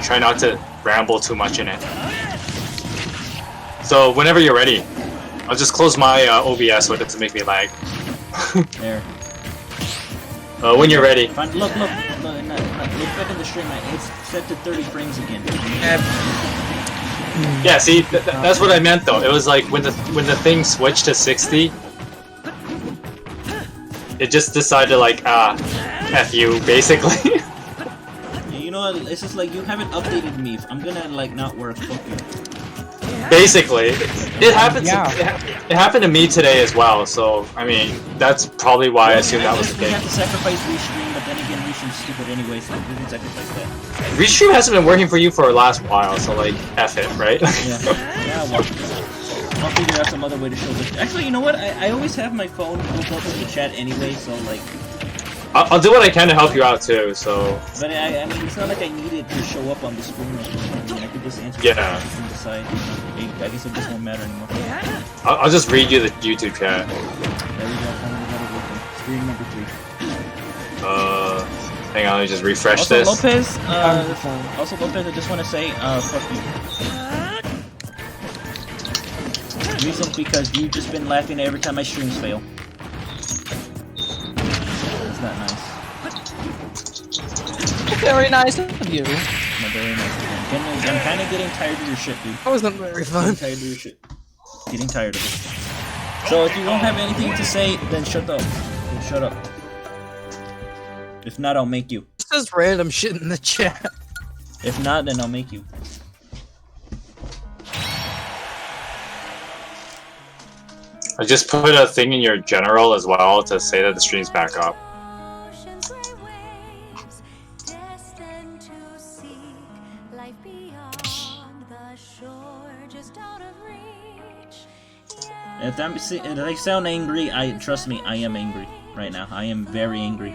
try not to ramble too much in it. So whenever you're ready, I'll just close my OBS so it doesn't make me lag. There. When you're ready. Look back in the stream. It's set to 30 frames again. Yeah, see, that's what I meant though. It was like when the thing switched to 60, it just decided like, F you, basically. You know what? It's just like you haven't updated me. I'm gonna like not work. Fuck you. Basically, it happens. Yeah. It happened to me today as well. So I mean, that's probably why I assumed that was the We thing. have to sacrifice Restream, but then again, Restream's stupid anyway, so we can sacrifice that. Restream hasn't been working for you for the last while, so like, F it, right? Yeah, well, I'll figure out some other way to show this. Actually, you know what? I always have my phone hooked up with the chat anyway, so like... I'll do what I can to help you out too, so... But I mean, it's not like I need it to show up on the screen or something. I could just answer questions from the side. I guess it just won't matter anymore. I'll just read you the YouTube chat. There we go, finally got it working. Screen number 3. Hang on, let me just refresh also, this. Lopez, I just want to say, fuck you. Reason because you've just been laughing every time my streams fail. That's not nice. Very nice of you. Not very nice. I'm kind of getting tired of your shit, dude. That wasn't very fun. Getting tired of your shit. Getting tired of it. So if you don't have anything to say, then shut up. Then shut up. If not, I'll make you. It says random shit in the chat. If not, then I'll make you. I just put a thing in your general as well to say that the stream's back up. If I sound angry, trust me, I am angry right now. I am very angry.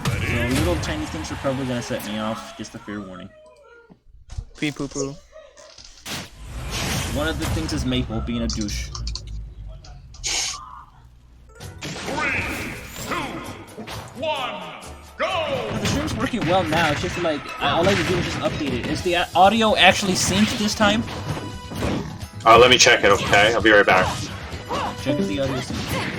So little tiny things are probably gonna set me off. Just a fair warning. Pee poo poo. One of the things is Maple being a douche. 3, 2, 1, go! The stream's working well now. It's just like all I have to do is just update it. Is the audio actually synced this time? Let me check it, okay? I'll be right back. Check if the audio is synced.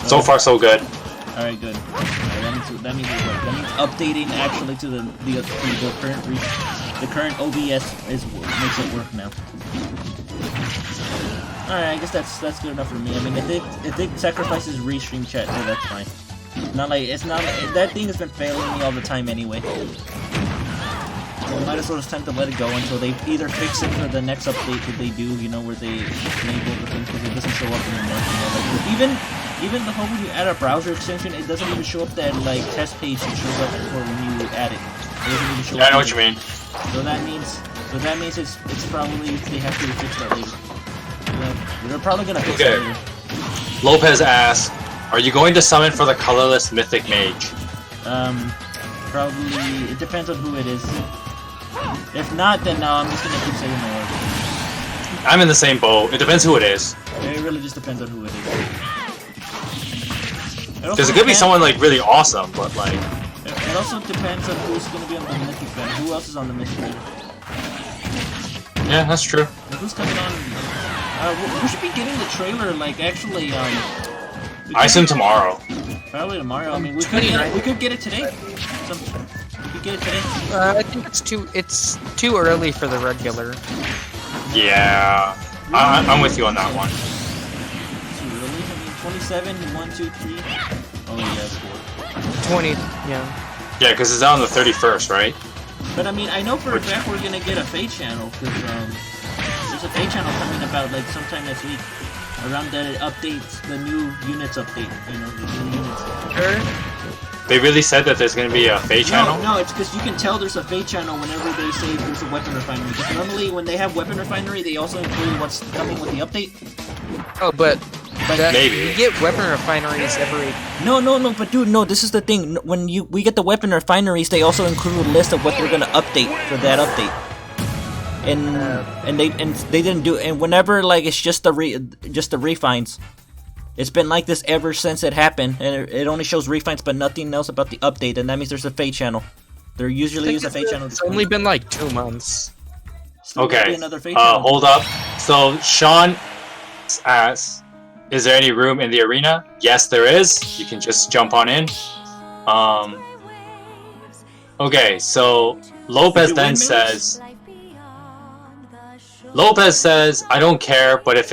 So far, so good. Alright, good. That means updating actually to the current OBS makes it work now. Alright, I guess that's good enough for me. I mean, if it sacrifices restream chat, then that's fine. That thing has been failing me all the time anyway. So might as well it's time to let it go until they either fix it for the next update that they do, you know, where they enable the thing because it doesn't show up anymore. You know, like even the whole when you add a browser extension, it doesn't even show up that like test page that shows up for when you add it. It doesn't even show up. I know what you mean. So that means it's probably they have to fix that later. They're probably gonna fix it later. Lopez asks, are you going to summon for the colorless mythic mage? Probably it depends on who it is. If not, then no, I'm just gonna keep saying no. I'm in the same boat. It depends who it is. It really just depends on who it is. Because it could be someone like really awesome, but like... It also depends on who's going to be on the Mythic banner. Who else is on the Mythic banner? Yeah, that's true. Who's coming on? We should be getting the trailer, like, actually, I assume tomorrow. Probably tomorrow. I mean, we could get it today. We could get it today. I think it's too early for the regular. Yeah. I'm with you on that one. 27, 1, 2, 3. Oh yeah, 4. 20, yeah. Yeah, because it's out on the 31st, right? But I mean, I know for a fact we're gonna get a Fate channel because there's a Fate channel coming about like sometime next week. Around that it updates the new units update. You know, the new units. Sure. They really said that there's gonna be a Fate channel? No, it's because you can tell there's a Fate channel whenever they say there's a weapon refinery. Because normally when they have weapon refinery, they also include what's coming with the update. Oh, but that, Maybe. you get weapon refineries every. No, but dude, no, this is the thing. When we get the weapon refineries, they also include a list of what they're gonna update for that update. And they didn't do, and whenever like it's just the refines. It's been like this ever since it happened, and it only shows refines but nothing else about the update, and that means there's a Fate channel. There usually is a Fate channel. It's only been like 2 months. Still Okay. be another Fate channel. Hold up. So Sean asks, is there any room in the arena? Yes, there is. You can just jump on in. Okay, so Lopez then says, I don't care, but if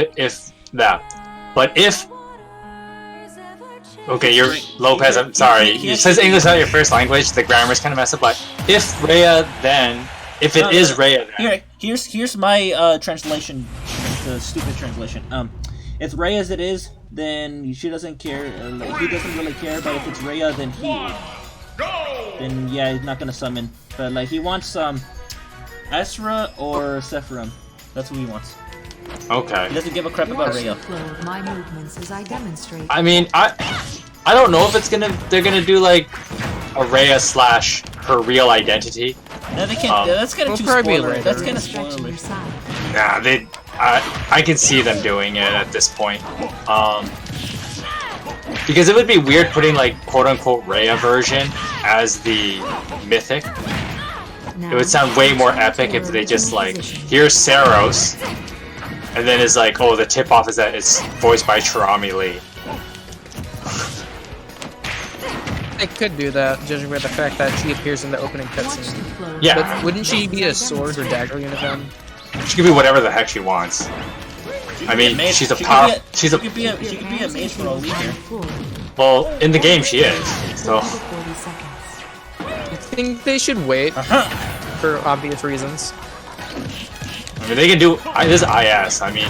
okay, you're Lopez. I'm sorry. It says English not your first language. The grammar's kind of messed up. But if Rhea, then if it is Rhea, then here's my translation. The stupid translation. If Rhea as it is, then she doesn't care. Like, he doesn't really care. But if it's Rhea, then then yeah, he's not gonna summon. But like he wants Asra or Sephiroth. That's who he wants. Okay. He doesn't give a crap about Rhea. I mean, I don't know if they're gonna do like a Rhea slash her real identity. No, they can't. That's kind of too spoiler. That's kind of spoiler. Nah, I can see them doing it at this point. Because it would be weird putting like quote unquote Rhea version as the mythic. It would sound way more epic if they just like, here's Saros. And then it's like, oh, the tip-off is that it's voiced by Cherami Lee. They could do that, judging by the fact that she appears in the opening cutscene. Yeah. But wouldn't she be a sword or dagger uniform? She can be whatever the heck she wants. I mean, she's a power. She could be a mage for all we care. Well, in the game she is. So. I think they should wait for obvious reasons. I mean, they can do. This is IS. I mean,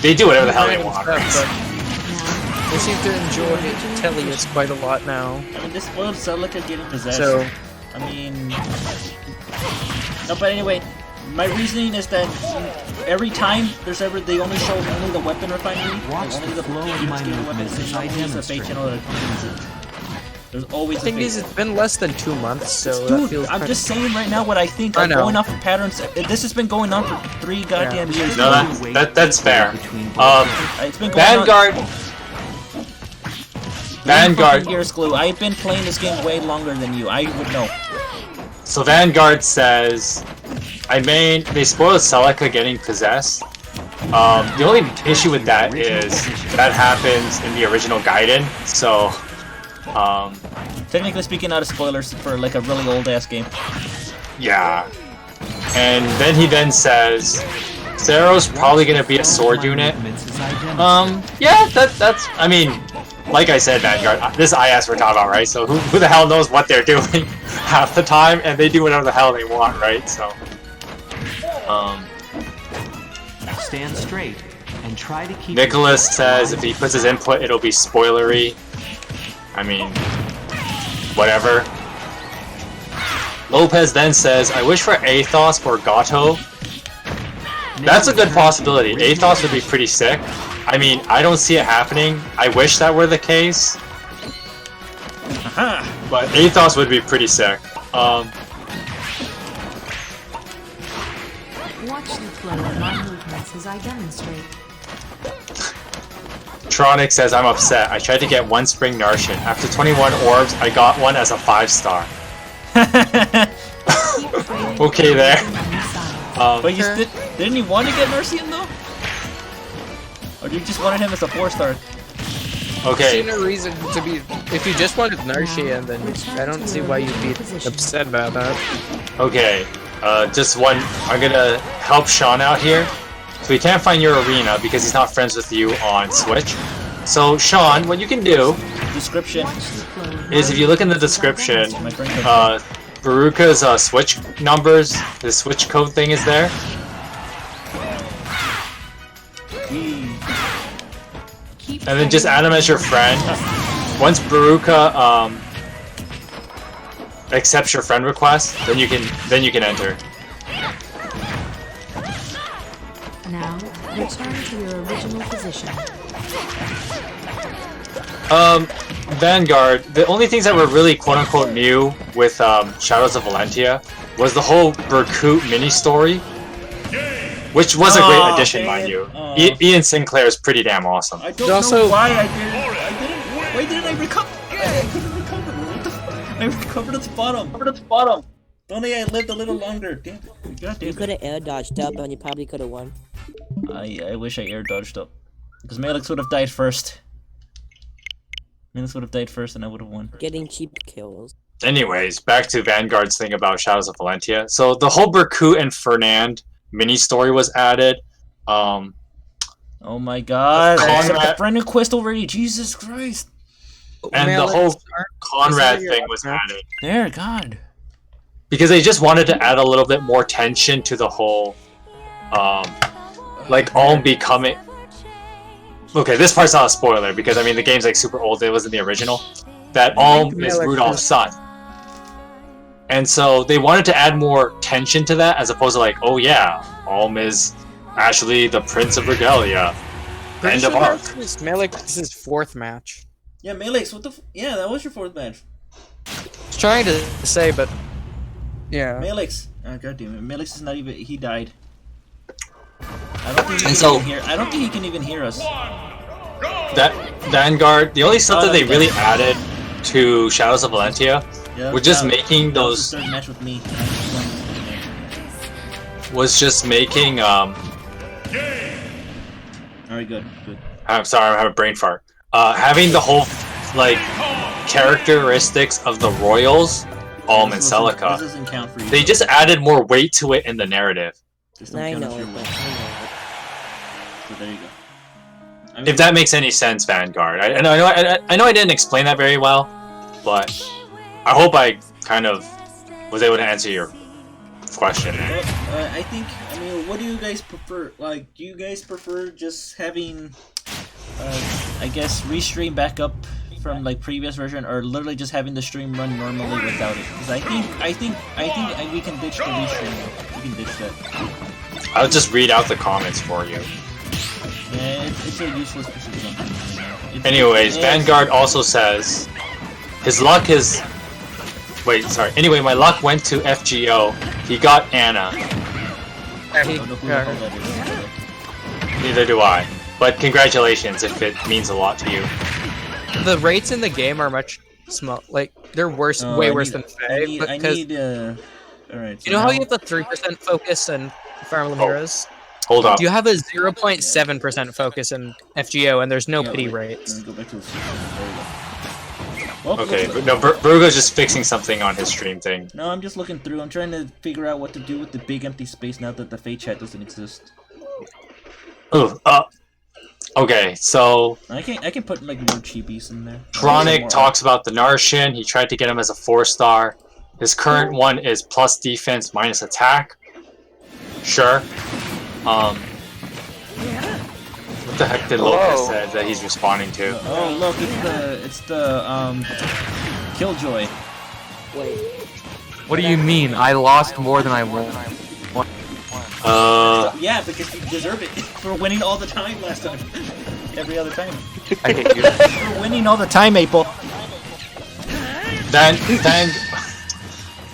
they do whatever the hell they want. They seem to enjoy Tellius quite a lot now. I mean, this spoiled Celica getting possessed. So, I mean, no, but anyway, my reasoning is that every time they only show only the weapon refinery, only the units getting weapons. There's always a Fate channel that accompanies it. There's always. The thing is, it's been less than 2 months, so dude, that feels I'm just saying right now what I think. I'm going off of patterns. This has been going on for 3 goddamn years. No, that's fair. It's been going Vanguard. Years, Glue. I've been playing this game way longer than you. I would know. So Vanguard says, they spoiled Celica getting possessed. The only issue with that is that happens in the original Gaiden, so. Technically speaking, not a spoilers for like a really old ass game. Yeah. And then he says, Saros probably gonna be a sword unit. Yeah, that's. I mean, like I said, Vanguard. This IS we're talking about, right? So who the hell knows what they're doing half the time, and they do whatever the hell they want, right? So. Stand straight and try to keep. Nicholas says if he puts his input, it'll be spoilery. I mean, whatever. Lopez then says, I wish for Athos or Gato. That's a good possibility. Athos would be pretty sick. I mean, I don't see it happening. I wish that were the case. But Athos would be pretty sick. Watch the flow of my movements as I demonstrate. Tronic says, I'm upset. I tried to get 1 Spring Narshan. After 21 orbs, I got one as a 5-star. Okay there. But you didn't you want to get Narcian though? Or you just wanted him as a 4-star? Okay. I see no reason to be. If you just wanted Narshian, then I don't see why you'd be upset about that. Okay. Just one. I'm gonna help Sean out here. So he can't find your arena because he's not friends with you on Switch. So Sean, what you can do Description is if you look in the description, Beruka's Switch numbers, the Switch code thing is there. And then just add him as your friend. Once Beruka accepts your friend request, then you can enter. Now, return to your original position. Vanguard, the only things that were really quote-unquote new with Shadows of Valentia was the whole Berkut mini-story, which was a great addition, mind you. Ian Sinclair is pretty damn awesome. I don't know why I didn't. Why didn't I recover? I couldn't recover. What the fuck? I recovered at the bottom. If only I lived a little longer. Damn it. God damn You it. could have air dodged up and you probably could have won. I wish I air dodged up. Because Malix would have died first. Malix would have died first and I would have won. Getting cheap kills. Anyways, back to Vanguard's thing about Shadows of Valentia. So the whole Berkut and Fernand mini-story was added. Oh my god. I Conrad- accept the friend request already. Jesus Christ. And the whole Conrad thing was added. There, God. Because they just wanted to add a little bit more tension to the whole, like, Ulm becoming... Okay, this part's not a spoiler, because, I mean, the game's, like, super old. It wasn't the original. That Ulm is Rudolph's son. And so they wanted to add more tension to that, as opposed to, like, oh yeah, Ulm is actually the Prince of Regalia. End of arc. Malix, this is 4th match. Yeah, Malix, what the yeah, that was your 4th match. I was trying to say, but yeah. Malix. Oh, God damn it. Malix is not even... He died. I don't think he can even hear us. That Vanguard, the only stuff that they really added to Shadows of Valentia was just making those... Third match with me. Was just making, Alright, good. I'm sorry, I have a brain fart. Having the whole, like, characteristics of the Royals, Ulm and Celica, This doesn't count for you. they just added more weight to it in the narrative. This don't I count know if it, you're but winning. I know So there you go. I mean, If that makes any sense, Vanguard. I know I didn't explain that very well, but I hope I kind of was able to answer your question. I mean, what do you guys prefer? Like, do you guys prefer just having, I guess, restream back up from like previous version, or literally just having the stream run normally without it? Because I think we can ditch the restream. We can ditch that. I'll just read out the comments for you. Yeah, it's a useless piece of junk. Anyways, Vanguard also says his luck is... Wait, sorry. Anyway, my luck went to FGO. He got Anna. I don't know who the hell that is. Neither do I. But congratulations if it means a lot to you. The rates in the game are much small. Like they're worse, way worse than Fae. Because alright. you know how you have the 3% focus in Fire Emblem Heroes? Hold up. You have a 0.7% focus in FGO, and there's no pity rates. Let me go back to the there you go. Well, Okay, but no, Beruka's just fixing something on his stream thing. No, I'm just looking through. I'm trying to figure out what to do with the big empty space now that the Fate chat doesn't exist. Ooh, okay, so I can put like more cheapies in there. Tronic talks about the Narshin. He tried to get him as a 4-star. His current one is plus defense minus attack. Sure. What the heck did Lopez say that he's responding to? Oh look, it's the Killjoy. Wait. What do you mean? I lost more than I won. Yeah, because you deserve it for winning all the time last time. Every other time. I hate you. For winning all the time, Maple. Then,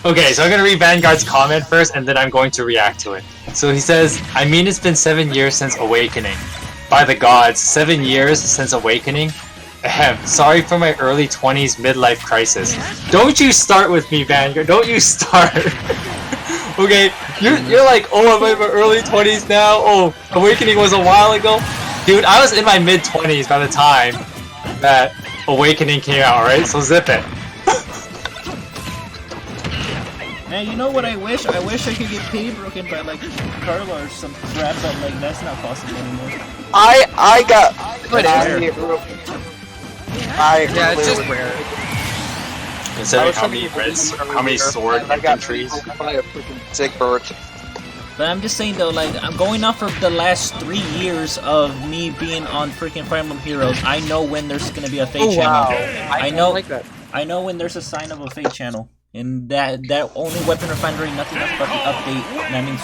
okay, so I'm gonna read Vanguard's comment first, and then I'm going to react to it. So he says, I mean it's been 7 years since Awakening. By the gods, 7 years since Awakening? Ahem, sorry for my early 20s midlife crisis. Don't you start with me, Vanguard, don't you start! Okay, you're like, oh, I'm in my early 20s now, oh, Awakening was a while ago? Dude, I was in my mid-20s by the time that Awakening came out, alright? So zip it. Man, you know what I wish? I wish I could get paid broken by like Carla or some crap, but like that's not possible anymore. I got. Yeah, it's just rare. Considering how many sword infantries. Sick bird. But I'm just saying though, like I'm going off of the last 3 years of me being on freaking Fire Emblem Heroes. I know when there's gonna be a Fate channel. I know. Like that. I know when there's a sign of a Fate channel. And that only weapon refinery, nothing else but the update. That means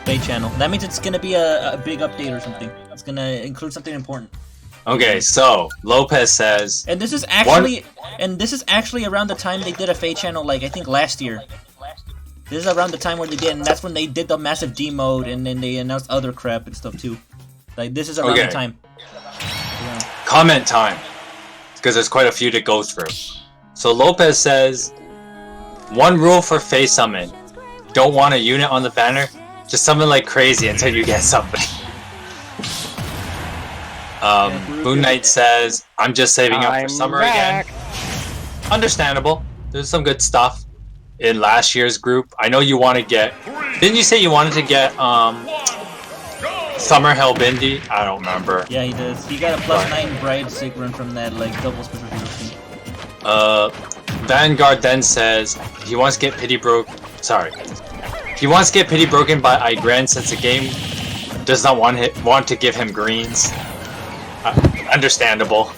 Fate channel. That means it's gonna be a big update or something. It's gonna include something important. Okay, so Lopez says, And this is actually around the time they did a Fate channel, like I think last year. This is around the time where they did, and that's when they did the massive D mode, and then they announced other crap and stuff too. Like this is around the time. Yeah. Comment time, because there's quite a few to go through. So Lopez says, one rule for face summon: don't want a unit on the banner, just summon like crazy until you get something. Moon Knight says, I'm just saving up for summer again. Understandable. There's some good stuff in last year's group. I know you want to get... Didn't you say you wanted to get Summer Hellbindi? I don't remember. Yeah, he does. He got a +9 Bride Sigrun from that like double special thing. Vanguard then says he wants to get pity broken. Sorry. He wants to get pity broken by Igran since the game does not want to give him greens. Understandable.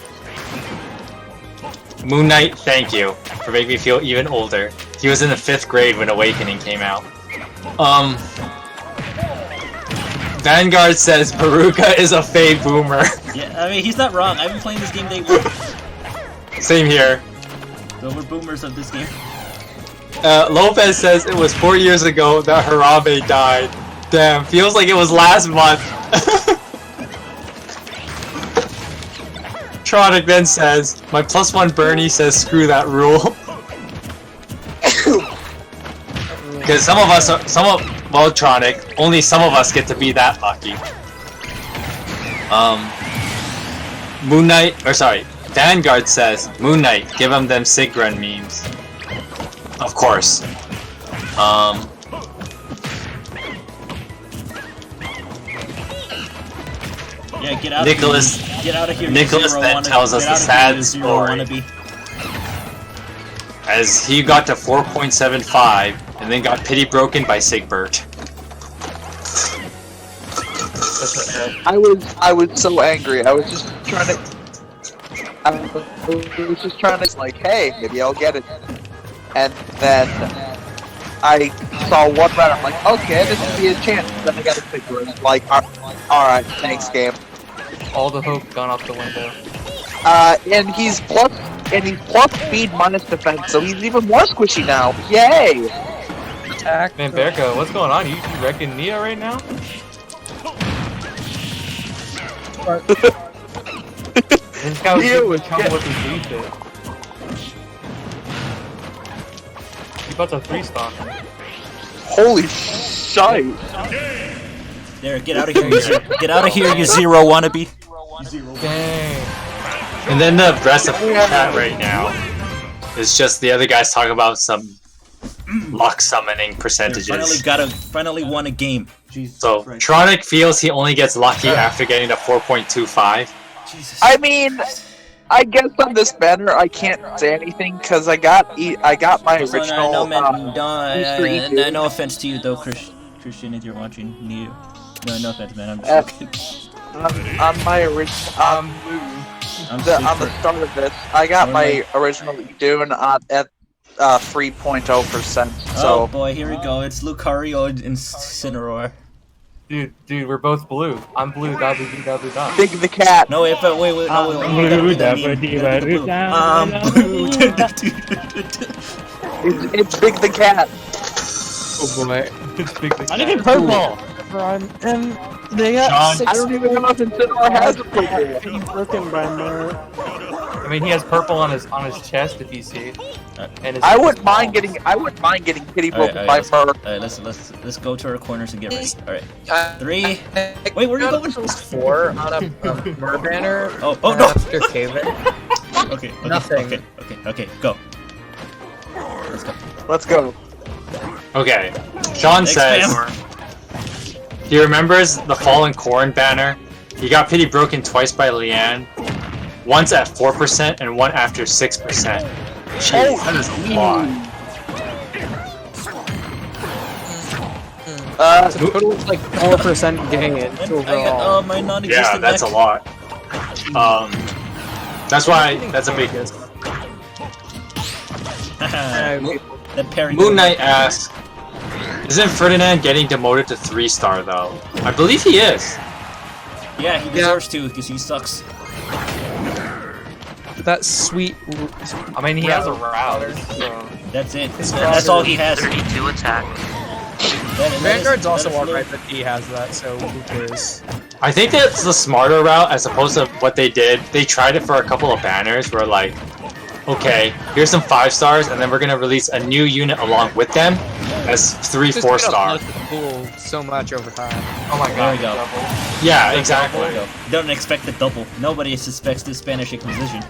Moon Knight, thank you for making me feel even older. He was in the 5th grade when Awakening came out. Vanguard says Beruka is a Fae boomer. Yeah, I mean he's not wrong. I've been playing this game day one. Same here. So we're boomers of this game. Lopez says it was 4 years ago that Harabe died. Damn, feels like it was last month. Tronic then says, my +1 Bernie says screw that rule. Because some of us are, well, Tronic, only some of us get to be that lucky. Moon Knight, or sorry, Vanguard says, Moon Knight, give him them Sigrun memes. Of course. Yeah, get out Nicholas, of here. Get out of here. Nicholas then tells us the sad story. As he got to 4.75 and then got pity broken by Sigbert. I was so angry. I was just trying to. I was just trying to like, hey, maybe I'll get it. And then I saw one run. I'm like, okay, this would be a chance. Then I got a Sigbert. Like, all right, thanks, game. All the hope gone out the window. And he's plus speed minus defense, so he's even more squishy now. Yay! Attack. Man, Beruka, what's going on? You wrecking Nia right now? This guy was come with his lead there. You about to 3-stock him. Holy shite! There, get out of here, you zero. Get out of here, you zero wannabe. Dang. And then the rest of the chat right now is just the other guys talking about some luck summoning percentages. Finally won a game. Jesus so Christ. Tronic feels he only gets lucky after getting to 4.25. Jesus. I mean, I guess on this banner I can't say anything because I got my original. No offense to you though, Christian, if you're watching. No offense, man. I'm just joking. On my original, on the start of this, I got my original Dune at 3.0%. So. Oh boy, here we go. It's Lucario and Incineroar. Dude, we're both blue. I'm blue. Da. Big the cat. No, wait, no, wait. It's Big the cat. Oh boy. It's Big the cat. I need purple. And they got Sean, I don't even know if Incineroar has a purple. I mean, he has purple on his chest if you see. And I wouldn't mind getting pity broken by fur. Alright, let's go to our corners and get ready. Alright. 3. Wait, where are you going? 4 on a murder banner. Oh no! After Caven. Okay. Nothing. Okay, go. Let's go. Okay, Sean says he remembers the Fallen Corn banner. He got pity broken twice by Leanne. Once at 4% and one after 6%. Jeez, that is a lot. So total is like 4% gain overall. My non-existent Yeah, that's a lot. That's why that's a big. That parry. Moon Knight asks, isn't Ferdinand getting demoted to 3-star though? I believe he is. Yeah, he deserves to because he sucks. That sweet. I mean, he has a route, so... That's it. That's all he has. 32 attack. Vanguard's also alright that he has that, so who cares? I think that's the smarter route as opposed to what they did. They tried it for a couple of banners where like, okay, here's some 5-stars, and then we're gonna release a new unit along with them as 3 4-star. Cool so much over time. Oh my god, There we go. Yeah, exactly. Don't expect the double. Nobody suspects the Spanish Inquisition.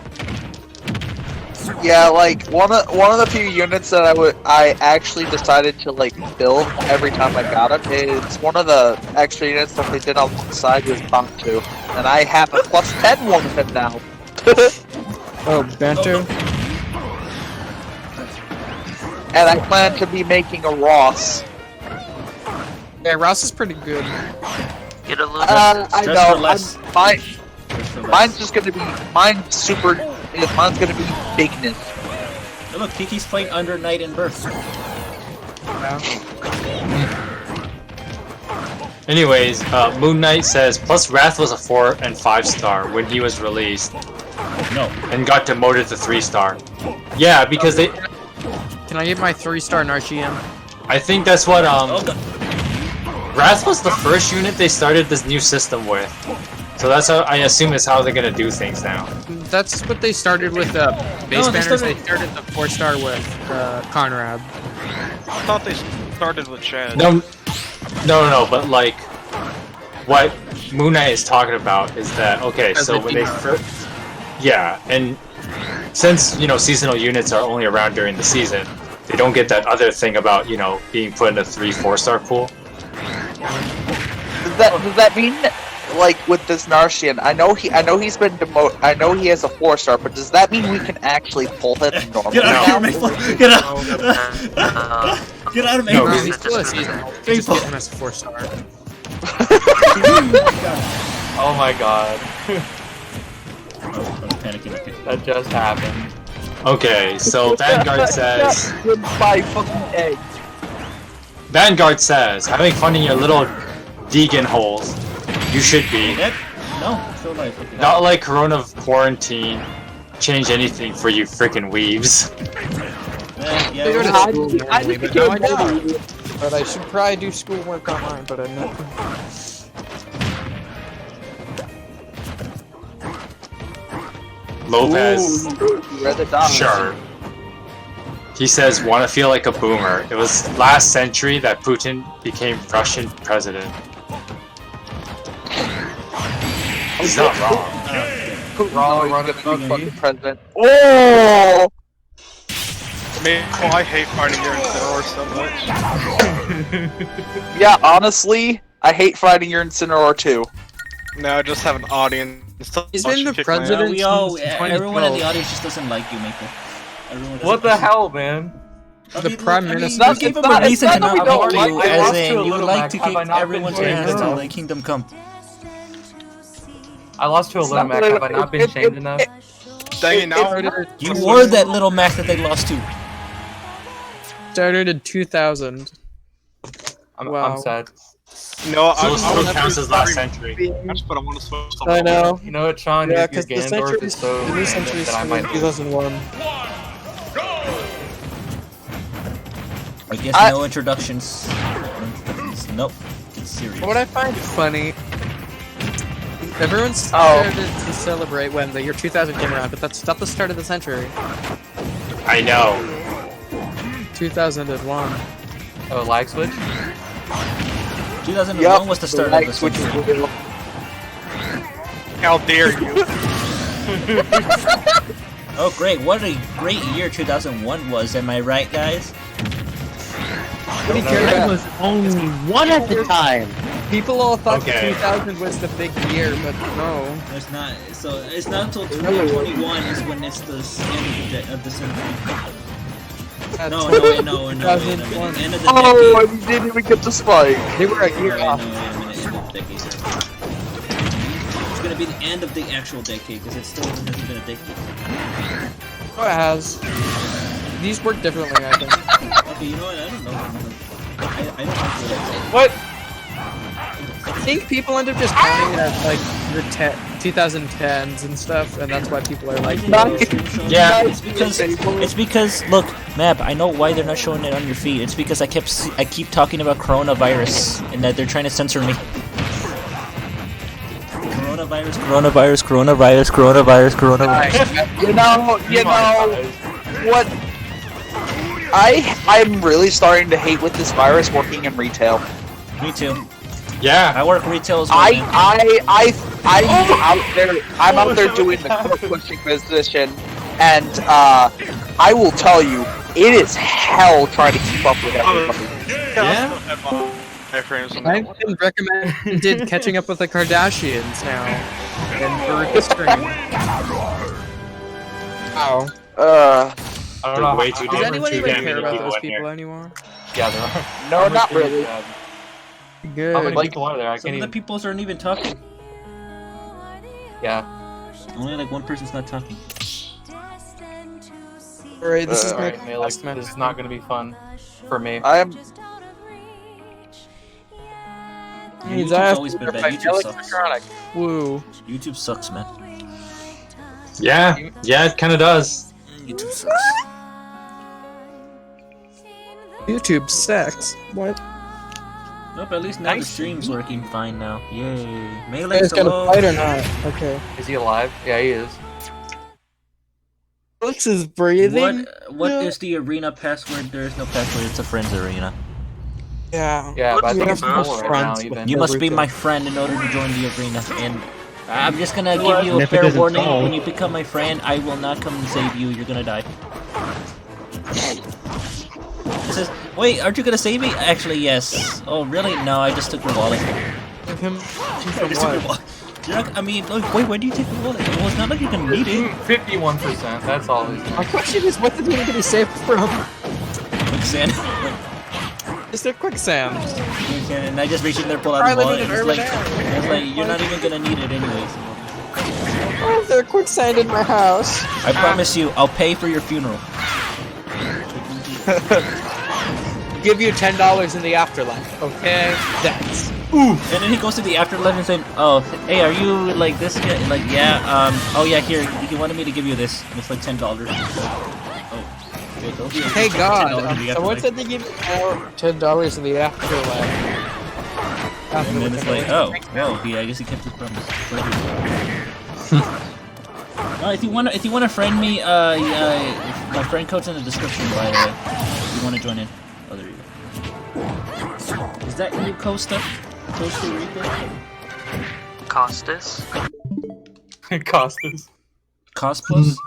Yeah, like one of the few units that I actually decided to like build every time I got it is one of the extra units that they did on the side was Bantu, and I have a +10 one with him now. Oh, Bantu? And I plan to be making a Ross. Yeah, Ross is pretty good. Get a little I Just know. for less. Mine's just gonna be mine's gonna be bigness. Oh, look, Kiki's playing Under Night and Birth. Anyways, Moon Knight says, plus Wrath was a 4 and 5-star when he was released. No. And got demoted to 3-star. Yeah, because they... Can I get my 3-star Narchium? I think that's what, Oh, God. Wrath was the first unit they started this new system with. So that's how, I assume is how they're gonna do things now. That's what they started with base banners. They started the 4-star with Conrad. I thought they started with Chad. No, but like, what Moon Knight is talking about is that, okay, so when they first... Yeah, and since, you know, seasonal units are only around during the season, they don't get that other thing about, you know, being put in a 3 4-star pool. Does that mean, like, with this Narcian, I know he's been demoted, I know he has a 4-star, but does that mean we can actually pull him normally Get out now? of here, Mayflower! Get out! Get out of No, Mayflower! He's still a seasonal. Just get him as a 4-star. Oh my god. I was panicking. Okay. That just happened. Okay, so Vanguard says... Goodbye, fucking egg. Vanguard says, having fun in your little Deegan holes. You should be. No, still alive. Okay. Not like Corona quarantine change anything for you frickin' weaves. Yeah, They go to I- school I normally, just but now I became don't. But I should probably do schoolwork online, but I'm not. Lopez, You're the dog. sure. He says, wanna feel like a boomer. It was last century that Putin became Russian president. He's not wrong. Wrong, running fucking president. Oh! Man, I hate fighting your Incineroar so much. Yeah, honestly, I hate fighting your Incineroar too. Now I just have an audience. He's watch been you the kick my ass. president. Everyone in the audience just doesn't like you, Maple. Everyone doesn't What the like you. hell, man? The Prime Minister. not- You gave it's him a not- reason it's to not not that we don't vote you, like- I as lost to in a you would Little like Mac. to Have kick I not everyone's been ass shamed till enough? the kingdom come. I lost to a Little Mac. Have I not been shamed enough? Dang it, now You were that little Mac that they lost to. Started in 2000. I'm sad. No, I So still was counts as last century. but I want to switch to I know. You know what, Sean? Yeah, Your because the Ganondorf century, is so the new century that I might lose. 2001. I guess no introductions. Nope. It's serious. What I find funny, everyone started to celebrate when the year 2000 came around, but that's not the start of the century. I know. 2001. Oh, lag switch? 2001 was the start of the century. How dare you? Oh great, what a great year 2001 was, am I right, guys? What do you care about? was only one at the time. People all thought Okay. 2000 was the big year, but no. It's not, so it's not until 2021 is when it's the end of the century. No, wait a minute. End of the Oh, decade. and he didn't even get the spike. They were a year Wait off. a minute, end of the decade. It's gonna be the end of the actual decade, because it still hasn't been a decade. Oh, it has. These work differently, I think. Okay, you know what? I don't know. I don't know. What? I think people end up just counting it as like the 2010s and stuff, and that's why people are like, Yeah. It's because look, Map. I know why they're not showing it on your feed. It's because I keep talking about coronavirus and that they're trying to censor me. Coronavirus. You know what? I'm really starting to hate with this virus working in retail. Me too. Yeah. I work retail as well. I'm out there doing the court pushing position, and I will tell you, it is hell trying to keep up with everybody. Yeah. I've been recommended catching up with the Kardashians now. And Beruka stream. Wow. I don't know. Way too Does different. anyone Too even damn care many about those in people here. anymore? Yeah, there are. No, not really. Good. How many people are there? I Some can't of the even. peoples aren't even talking. Yeah. Only like one person's not talking. Alright, this is my Alright, Malek, this is not gonna be fun for me. Means YouTube's I have always to been bad. my YouTube sucks. electronic. Woo. YouTube sucks, man. Yeah. Yeah, it kind of does. YouTube sucks. YouTube sex. What? Nope, at least now the stream's working fine now. Yay. Guys Melee's gonna hello. fight or not? Okay. Is he alive? Yeah, he is. Alex is breathing. What is the arena password? There is no password, it's a friend's arena. Yeah. Yeah, but I think it's have full to right now, even. You must be my friend in order to join the arena, and I'm just gonna give you a fair warning. When you become my friend, I will not come and save you. You're gonna die. It says, wait, aren't you gonna save me? Actually, yes. Oh, really? No, I just took your wallet. Give him I just took your wallet. You're not, I mean, like, wait, why do you take your wallet? Well, it's not like you're gonna need it. 51%, that's all. My question is, what did you need to be saved from? Quicksand. Is there quicksand? Quicksand, and I just reached in there, pull out the wallet, and it's like, you're not even gonna need it anyways. Oh, is there quicksand in my house? I promise you, I'll pay for your funeral. Give you $10 in the afterlife, okay? That's. Ooh. And then he goes to the afterlife and saying, "Oh, hey, are you like this guy?" Like, yeah. Oh yeah, here. He wanted me to give you this. And it's like $10. Oh. Okay, go here. Hey God! $10 in the Someone afterlife. said they give you $10 in the afterlife. And then it's like, oh, well, I guess he kept his promise. If you wanna friend me, my friend code's in the description, by the way. If you wanna join in. Oh, there you go. Is that you, Costa? Costa Rica? Costas? Costas. Cosplus?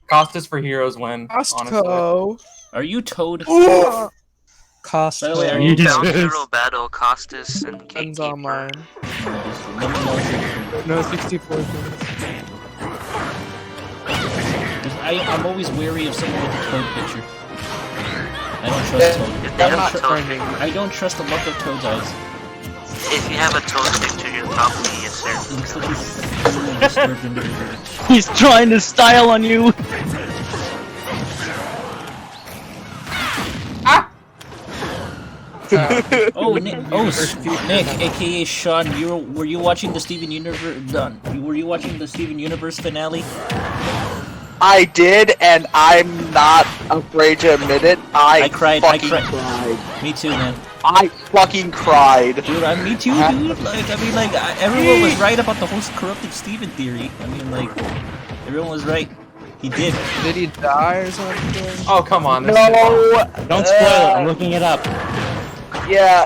Costas for heroes win, honestly. Costco. Are you Toad? Costco. By the way, are you Down Hero Battle, Costas, and Depends Gatekeeper. on mine. Let me know if you're No, 64 things. I'm always wary of someone with a Toad picture. I don't trust Toad. If they have a Toad, I don't trust the look of Toad's eyes. if you have a Toad picture, you're probably a sir. It looks like he's really disturbed individual. He's trying to style on you. Nick, aka Sean, were you watching the Steven Universe finale? I did, and I'm not afraid to admit it. I cried. cried. Me too, man. I fucking cried. Dude, me too, dude. Everyone was right about the whole corrupted Steven theory. I mean, like, everyone was right. He did. Did he die or something? Oh, come on. No. Don't spoil it. I'm looking it up. Yeah.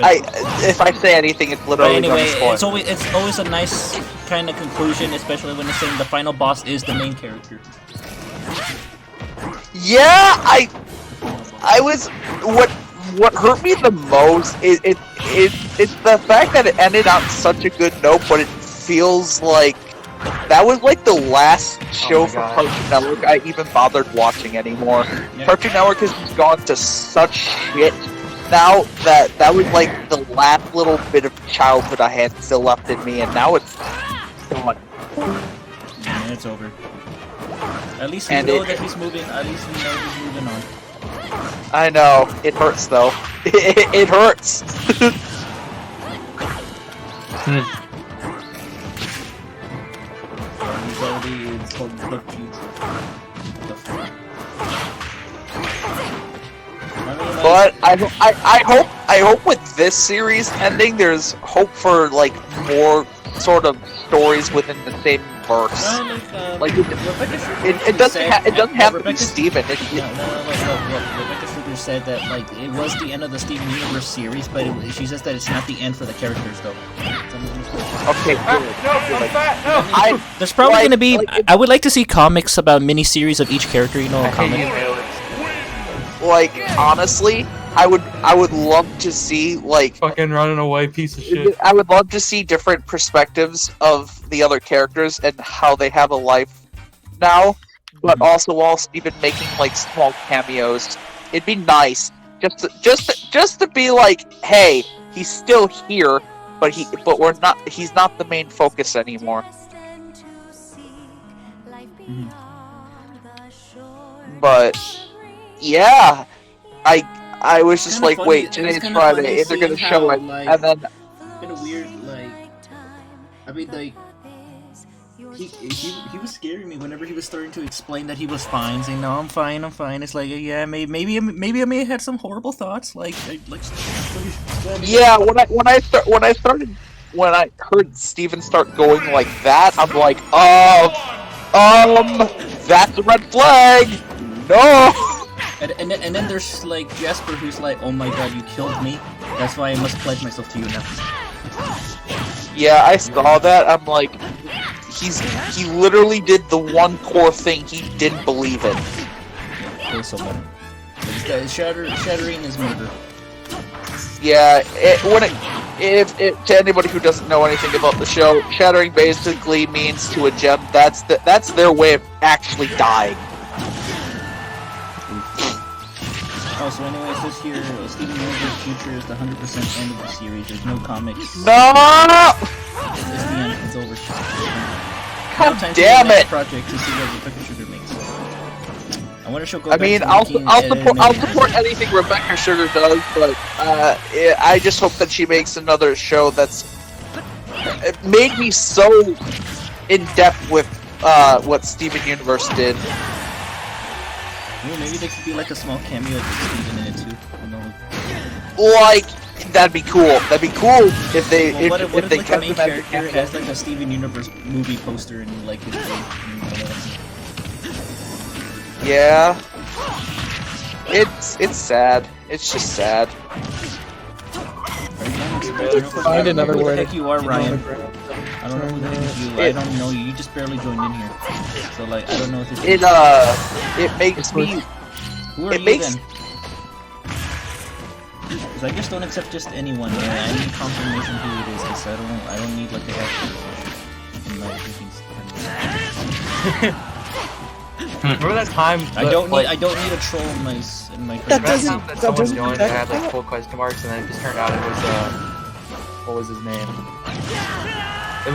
If I say anything, it's But literally anyway, gonna it's always a nice kind of conclusion, especially when it's saying the final boss is the main character. Yeah, I was what hurt me the most is it's the fact that it ended on such a good note, but it feels like that was like the last show from Cartoon Network I even bothered watching anymore. Yeah. Cartoon Network has gone to such shit now that was like the last little bit of childhood I had still left in me, and now it's gone. Yeah, it's over. At least we know that he's moving. At least we know he's moving on. I know. It hurts though. It hurts. He's already told the future. But I hope with this series ending, there's hope for like more sort of stories within the same verse. Like it doesn't have to be Steven. Rebecca Sugar said that like it was the end of the Steven Universe series, but she says that it's not the end for the characters though. Okay. There's probably gonna be. I would like to see comics about mini-series of each character. You know, a comic. Like honestly, I would love to see like fucking running away piece of shit. I would love to see different perspectives of the other characters and how they have a life now, but also while Steven making like small cameos. It'd be nice just to be like, hey, he's still here, but he's not the main focus anymore. But yeah, I was just like, wait, today's Friday, and they're gonna show it, and then kind of weird, like, I mean, like, he was scaring me whenever he was starting to explain that he was fine, saying, no, I'm fine. It's like, yeah, maybe I may have had some horrible thoughts, like yeah, when I heard Steven start going like that, I'm like, that's a red flag. No. And then there's like Jesper, who's like, oh my god, you killed me. That's why I must pledge myself to you now. Yeah, I saw that. I'm like, he literally did the one core thing he didn't believe in. Yeah, it was so better. Shattering is murder. Yeah, to anybody who doesn't know anything about the show, shattering basically means to a gem. That's their way of actually dying. Oh, so anyway, it says here, Steven Universe Future is the 100% end of the series. There's no comics. No! It's the end. It's over. God damn it! Project to see what Rebecca Sugar makes. I wonder if she'll go. I'll support anything Rebecca Sugar does, but I just hope that she makes another show that's made me so in depth with what Steven Universe did. Ooh, maybe there could be like a small cameo of Steven in it too. You know? Like that'd be cool. That'd be cool if they what if they like, kept the main character has like a Steven Universe movie poster and like his yeah. It's sad. It's just sad. Find another who way. the heck you are, Ryan? I don't know who the heck you. I don't know you. You just barely joined in here, so like I don't know if this. It makes me. Who are you then? Because I just don't accept just anyone. Man. I need confirmation who it is. Cause I don't need like a Remember that time? I don't need a troll in my. That someone joined that had like full question marks, and then it just turned out it was what was his name? There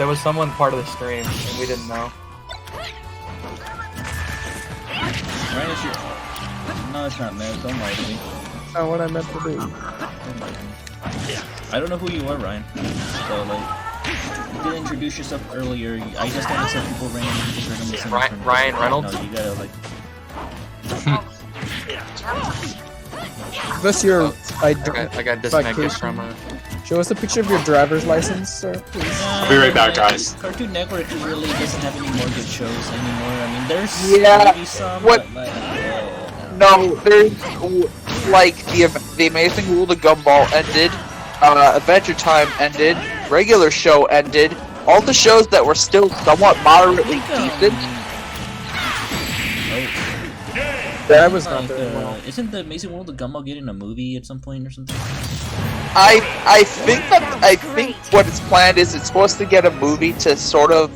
was someone part of the stream, and we didn't know. Ryan, is your... No, it's not Matt. Don't lie to me. That's not what I meant to do. I don't know who you are, Ryan. So, like, you did introduce yourself earlier. I just don't accept people randomly. Ryan Reynolds? No, you gotta, like... Unless you're... I got disconnected from her. Show us a picture of your driver's license, sir, please. I'll be right back, guys. Cartoon Network really doesn't have any more good shows anymore. I mean, there's maybe some, what? But like, no, there's like the Amazing World of Gumball ended, Adventure Time ended, regular show ended. All the shows that were still somewhat moderately decent. That was not doing well. Isn't the Amazing World of Gumball getting a movie at some point or something? I think what it's planned is it's supposed to get a movie to sort of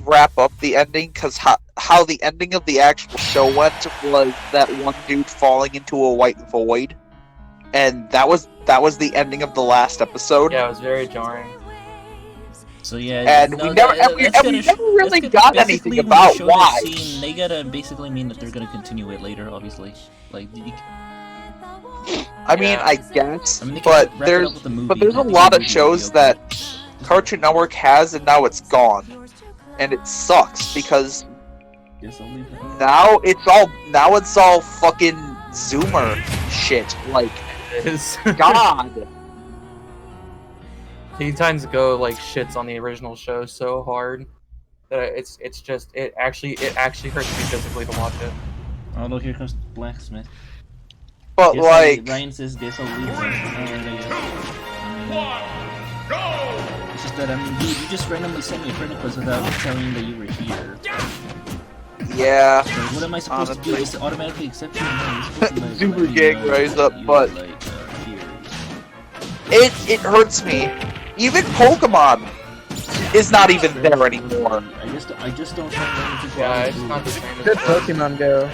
wrap up the ending, because how the ending of the actual show went was that one dude falling into a white void, and that was the ending of the last episode. Yeah, it was very jarring. So yeah, And we never really got anything when about they show why. that scene, they gotta basically mean that they're gonna continue it later, obviously. Like, I mean, I guess, I mean, they can but wrap it up there's with a movie. a I think lot the of movie shows would be okay. that Cartoon Network has, and now it's gone, and it sucks because now it's all fucking Zoomer shit. Like, It is. God. Teen Titans Go like shits on the original show so hard that it's just it actually hurts me physically to watch it. Oh look, here comes Blacksmith. But Guess like, Ryan says, guess I'll leave them. It's just that, I mean, dude, you just randomly sent me a friend request without telling that you were here. yeah. Like, what am I supposed to do? Is it automatically accept you? No, you're supposed to, like, Super let me gang know rise that up, you but were, like, here. it hurts me. Even Pokemon is not even there anymore. I just don't have anything to Yeah, it's not the same as Good Pokemon Go.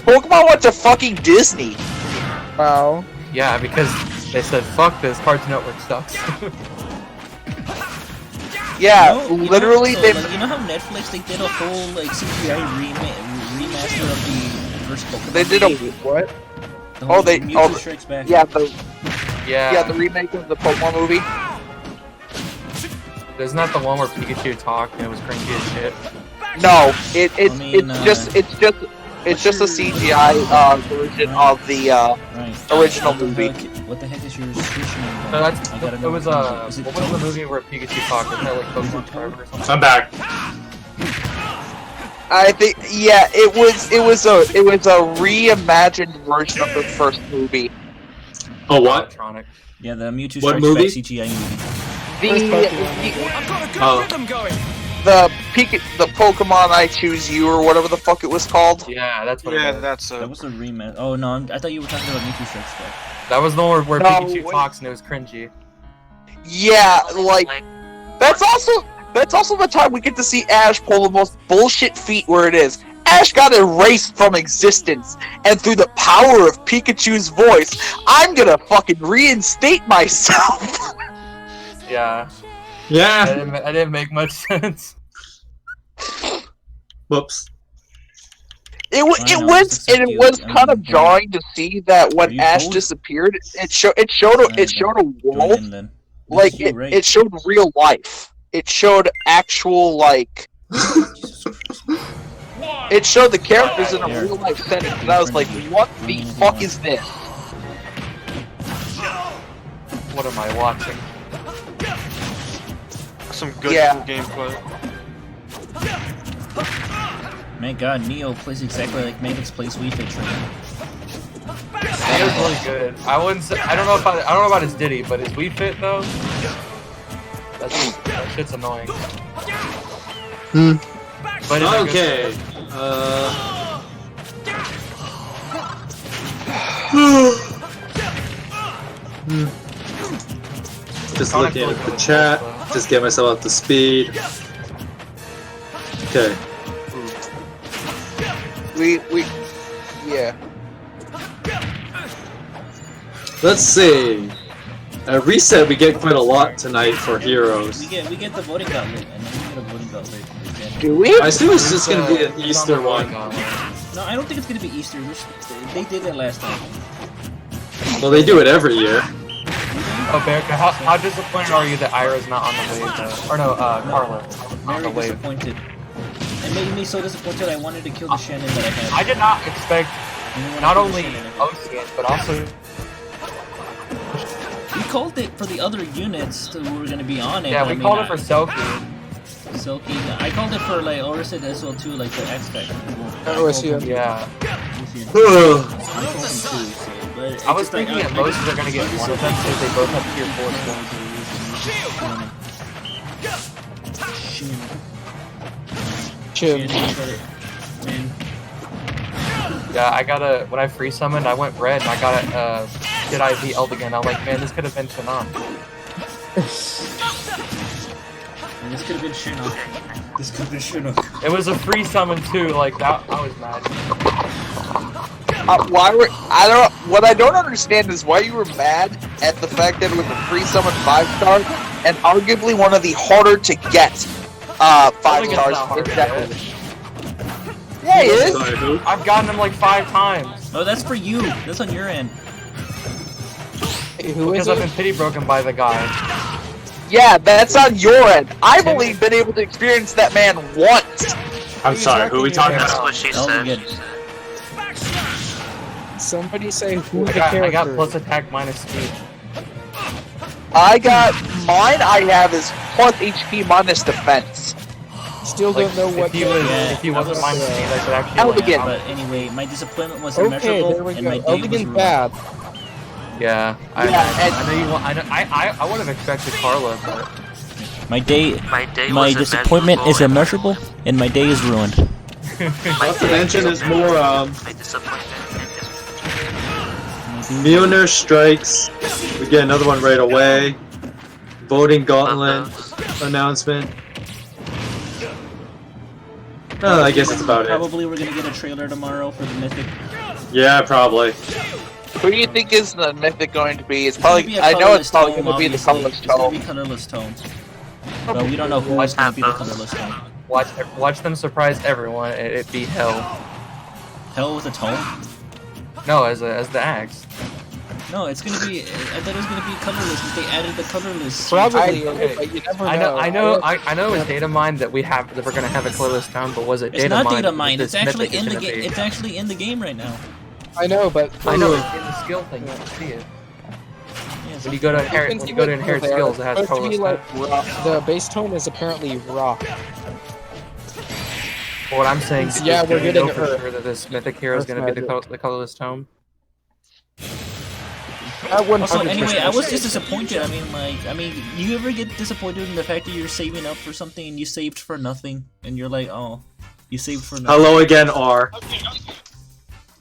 Pokemon went to fucking Disney. Wow. Yeah, because they said fuck this, Cartoon Network sucks. Yeah, You know, literally, so, they. like, you know how Netflix, they did a whole, like, CGI remaster of the first Pokemon? They did a what? The whole they Mewtwo Strikes Back. yeah Yeah. the remake of the Pokemon movie. Isn't that the one where Pikachu talked and it was cringy as shit? No, it's just a CGI version of the original movie. What the heck is your Switch name? No, that's I gotta it know was which one is it. what was the movie where Pikachu talked? Wasn't that like Pokemon Forever or something? I'm back. I think it was a reimagined version of the first movie. Oh, what? Electronic. Yeah, the Mewtwo What Strikes movie? Back CGI movie. The Pokemon I Choose You or whatever the fuck it was called. Yeah, that's what. Yeah, it was. that's That was a remake. Oh no, I thought you were talking about Mewtwo Strikes Back. That was the one where No, Pikachu wait. talks and it was cringy. Yeah, like that's also the time we get to see Ash pull the most bullshit feat where it is. Ash got erased from existence, and through the power of Pikachu's voice, I'm gonna fucking reinstate myself. Yeah. Yeah. That didn't make much sense. Whoops. It was kind of jarring to see that when Ash disappeared, it showed a world like it showed real life. It showed actual like. It showed the characters in a real life setting, and I was like, "What the fuck is this?" What am I watching? some good gameplay. Man, God, Neo plays exactly like Magus plays Wii Fit Train. It was really good. I wouldn't say, I don't know about his Diddy, but his Wii Fit though, that shit's annoying. But it's Okay. Just looking at the chat. Just get myself up to speed. Okay. Yeah. Let's see. At Reset, we get quite a lot tonight for heroes. We get the voting gauntlet, and then we get a voting gauntlet. Do we? I assume it's just gonna be an Easter one. No, I don't think it's gonna be Easter. They did it last time. Well, they do it every year. Oh, Beruka, how disappointed are you that Ira's not on the wave? Or no, Carla. On the Very wave. disappointed. It made me so disappointed I wanted to kill the Shannon that I had. I did not expect not only Ocean, but also... We called it for the other units that were gonna be on it. Yeah, we called it for Selkie. Selkie. I called it for like Orisid as well too, like the X-Factor. OSU. Yeah. I was thinking at most they're gonna get one of them because they both have tier 4 skills. Yeah, I gotta, when I free summoned, I went red and I got did I beat Eldigan? I'm like, man, this could have been Shinon. This could have been Shinnok. This could have been Shinnok. It was a free summon too, like that, I was mad. What I don't understand is why you were mad at the fact that it was a free summon 5-star and arguably one of the harder to get 5 stars. Yeah, he is. Sorry, who? I've gotten him like 5 times. Oh, that's for you. That's on your end. Hey, who Because is I've it? been pity broken by the guy. Yeah, that's on your end. I've only been able to experience that man once. I'm sorry, who are we talking That's about? what she That was said. good. Somebody say who the I character got is. plus attack minus speed. I got mine. I have is plus HP minus defense. Still don't know what If he was, Yeah, if he wasn't that minus was, speed, I could actually. Elegant. But anyway, my disappointment was Okay, immeasurable, there we and go. my day was Elegant ruined. bad. Yeah, I know you want. I would have expected Carla, but My day, My day my was disappointment is immeasurable, immeasurable, and my day is ruined. Not to mention is more My disappointment Mjolnir strikes. We get another one right away. Voting gauntlet announcement. Oh, I guess that's about it. Probably we're gonna get a trailer tomorrow for the Mythic. Yeah, probably. Who do you think is the mythic going to be? It's It's gonna probably. be a I know it's colorless probably tome, going to be the obviously. colorless It's gonna tome. be colorless tome. But we don't know who's gonna be the colorless tome. watch them surprise everyone. It be hell. Hell with a tome? No, as the axe. No, it's gonna be. I thought it was gonna be colorless, but they added the colorless. Probably, okay. but you never I know. know it was data mined that we're gonna have a colorless tome, but was it It's data not mined? data mined. that It's this actually mythic in is the gonna game. be? It's actually in the game right now. I know, but I know it's in the skill thing. You can see it. When you go to inherit skills, it has Supposed to colorless be tome. like rock. The base tone is apparently rock. But what I'm saying is, Yeah, we're do you getting know for Earth. sure that this mythic hero is Earth gonna be the magic. colorless tome. Also, anyway, I was just disappointed. I mean, you ever get disappointed in the fact that you're saving up for something and you saved for nothing, and you're like, oh, you saved for nothing. Hello again, R.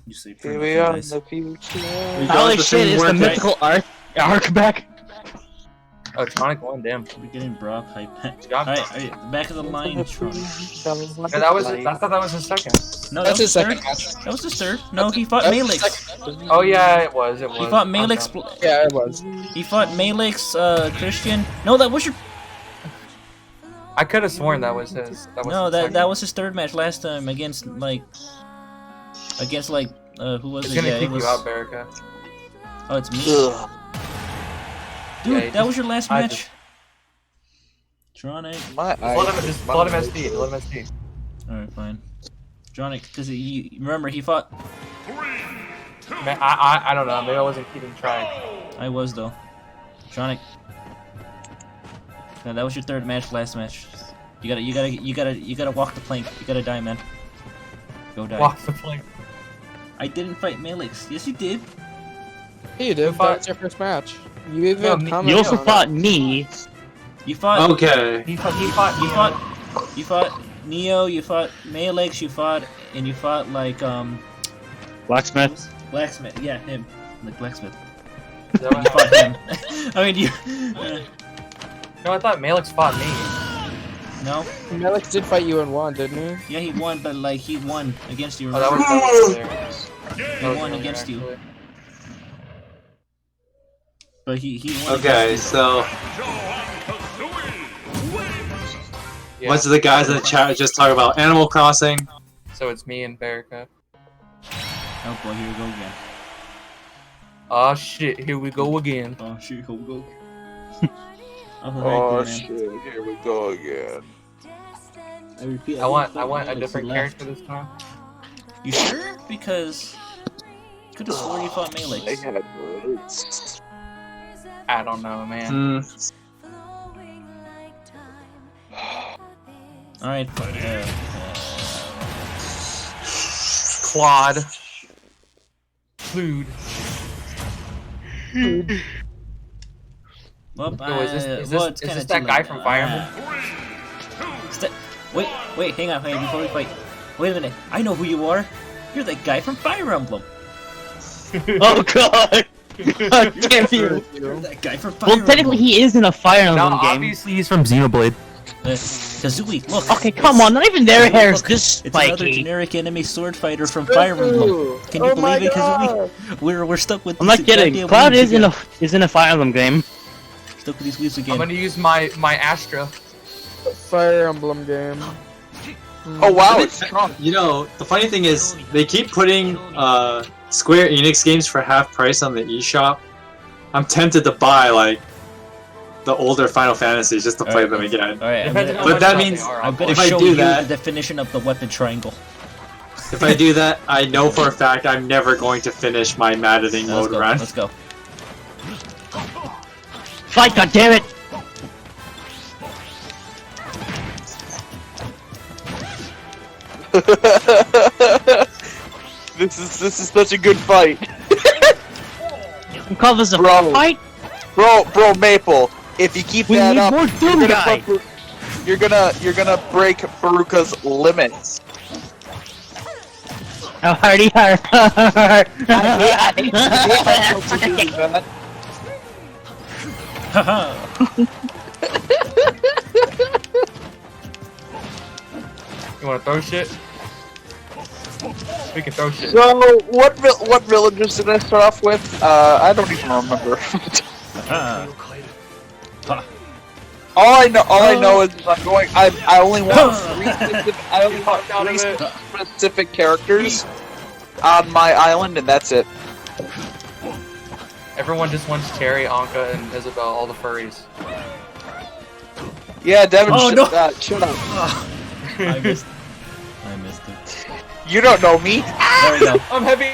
You saved for Here nothing, we are in guys. the future. We got Holy the shit, thing is the working. mythical arc back? Oh, Tronic won, damn. We're getting Brock hype. job. Alright, back of the line, Tron. Yeah, that was. I thought that was his second. No, That's that his was second third. match. That was his third. No, he fought That's his Malix. second. Oh yeah, it was. He fought Malix. Yeah, it was. He fought Malix, Christian. No, that was your. I could have sworn that was his. That was No, his that second. was his third match last time against who was It's it? gonna Yeah, kick it was. you out, Beruka. Oh, it's me. Ugh. Dude, Yeah, that was your last I match. Tronic. My Let him eyes. SD. Let him SD. Alright, fine. Tronic, because remember he fought. Man, I don't know. Maybe I wasn't keeping track. I was though. Tronic. No, that was your third match. Last match. You gotta walk the plank. You gotta die, man. Go die. Walk the plank. I didn't fight Malix. Yes, you did. Hey, you did. That was your first match. You even No, commented You also on fought me. You fought. Okay. You fought Neo. You fought Malix. You fought like Blacksmith. Blacksmith. Yeah, him. Like Blacksmith. Is that You fought him. I mean, you. No, I thought Malix fought me. No. Melix did fight you and won, didn't he? Yeah, he won, but like he won against you. Oh, that was there. He won against you. But he won. Okay, against so Yeah. what's the guys in the chat just talking about Animal Crossing? So it's me and Beruka. you. Oh boy, here we go again. Oh shit, here we go again. Oh shit, here we go. Oh shit, here we go again. I repeat. I want a different character this time. You sure? Because could have sworn you fought They Malix. had roots. I don't know, man. All right. Claude. Food. Well, Yo, is it's this kinda that too guy late. from Fireman? Wait, hang on, before we fight. Wait a minute, I know who you are. You're that guy from Fire Emblem. Oh god! God damn you! You're that guy from Fire Well, Emblem. technically he is in a Fire Emblem No, game. obviously he's from Xenoblade. Kazooie, look. Okay, come on, not even their hair is Look, this it's another spiky. generic enemy sword fighter from Fire Emblem. Can you believe it, Kazooie? We're stuck with. I'm not this kidding. goddamn Cloud weeds is in again. a Fire Emblem game. Stuck with these wheels I'm again. gonna use my Astra. Fire Emblem game. Oh wow, it's strong. You know, the funny thing is, they keep putting Square Enix games for half price on the eShop. I'm tempted to buy like the older Final Fantasies just to play them again. Alright, But that means I'm gonna if I show do you that, the definition of the weapon triangle. if I do that, I know for a fact I'm never going to finish my maddening mode run. Let's go. Fight, goddammit! This is such a good fight. You call this a Bro. fight? Bro, Maple. If you keep We that need up, more Doom guy. you're gonna break Beruka's limits. How hardy are. You wanna throw shit? We can throw shit. So, what villagers did I start off with? I don't even remember. All I know is I'm going. I only want three specific characters on my island, and that's it. Everyone just wants Cherry, Anka, and Isabel, all the furries. Yeah, Devin, Oh, shut up. I missed it. You don't know me. There we go. I'm heavy!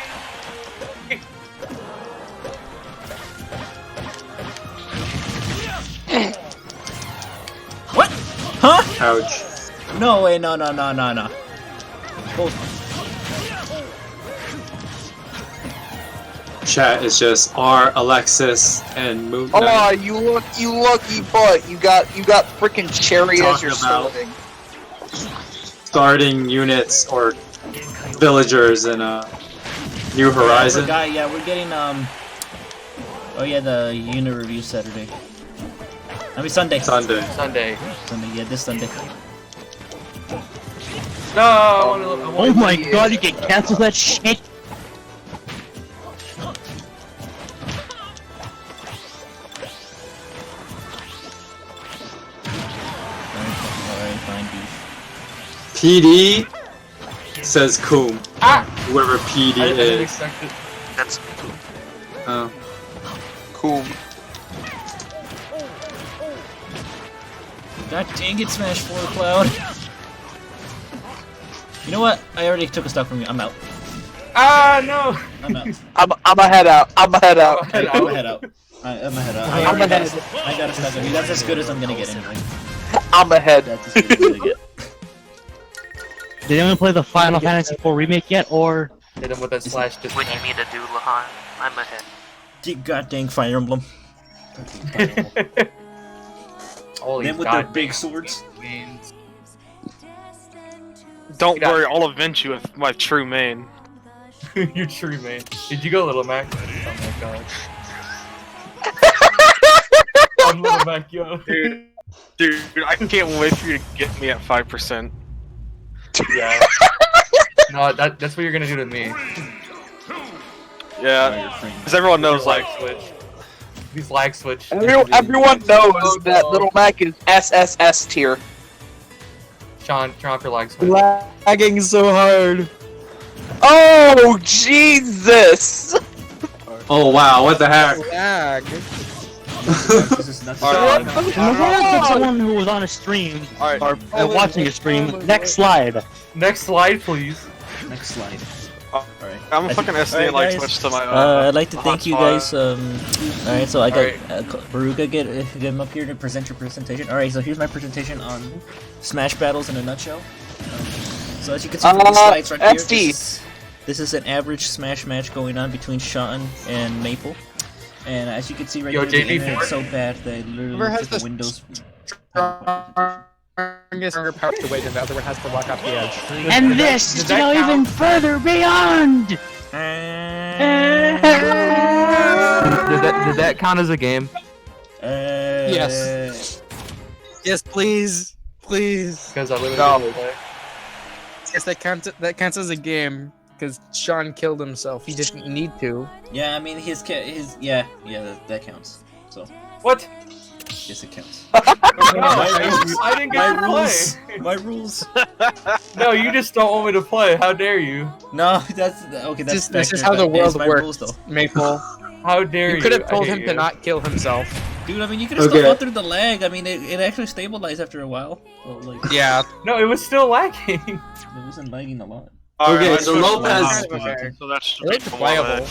What? Huh? Ouch. No way, no. Oh, Chat is just R, Alexis, and Moon Oh, Knight you lucky butt. You got freaking Cherry as your Talking about- starting. starting units or villagers in New Horizon. yeah, we're getting oh yeah, the unit review Saturday. I mean Sunday. Sunday. Sunday. Yeah, this Sunday. No, I wanna Oh my god, you can cancel that shit? Alright, fine, beef. PD says Coom. Whoever PD I didn't is. expect it. That's Oh. Cool. God dang it, Smash 4 Cloud. You know what? I already took a stock from you. I'm out. Ah, no! I'm out. I'm a head out. I'm a head out. I'm a head out. I'm a head out. I got a stock of you. That's as good as I'm gonna get anyway. I'm ahead. That's as good as I'm gonna get. Did anyone play the Final Fantasy IV remake yet, or? Hit him with that slash what you disconnect. need to do, Lahan. I'm ahead. God dang Fire Emblem. Holy Them with their big swords. Wings. Don't Yeah. worry, I'll avenge you with my true main. Your true man. Did you go, Little Mac? Oh my god. I'm Little Mac, yo. Dude, I can't wait for you to get me at 5%. Yeah. No, that's what you're gonna do to me. Yeah, because everyone knows, like, switch. These lag switch. Everyone knows that Little Mac is SSS tier. Sean, turn off your lag switch. Lagging so hard. Oh Jesus! Oh wow, what the heck? Lag. This is nuts. Someone who was on a stream, Alright. or watching a stream, next slide. Next slide, please. Next slide. Alright. I'm a fucking SD and like guys. switch to my I'd like to thank you guys. Alright, so I got Alright. Beruka, get him up here to present your presentation. Alright, so here's my presentation on Smash Battles in a nutshell. So as you can see from these slides right here, SD. this is an average Smash match going on between Sean and Maple. And as you can see right Yo, here, the JP internet's so bad that literally Whoever has took the the Windows. Strongest power to weight, and the other one has to walk off the edge. And this does to that go count? even further beyond! Did that count as a game? Yes. Yes, please. Please. Because I literally No. didn't play. Yes, that counts as a game, because Sean killed himself. He didn't need to. Yeah, I mean his yeah, that counts. So What? Yes, it counts. I didn't get to rules. play. My rules. No, you just don't want me to play. How dare you? No, that's okay. That's This is how the world my works, rules, though. Maple. How dare you? You could have I told hate him to you. not kill himself. Dude, I mean, you could have still gone through the lag. I mean, it actually stabilized after a while. So, like, Yeah. No, it was still lagging. it wasn't lagging a lot. Okay, so Lopez. So that's It's playable.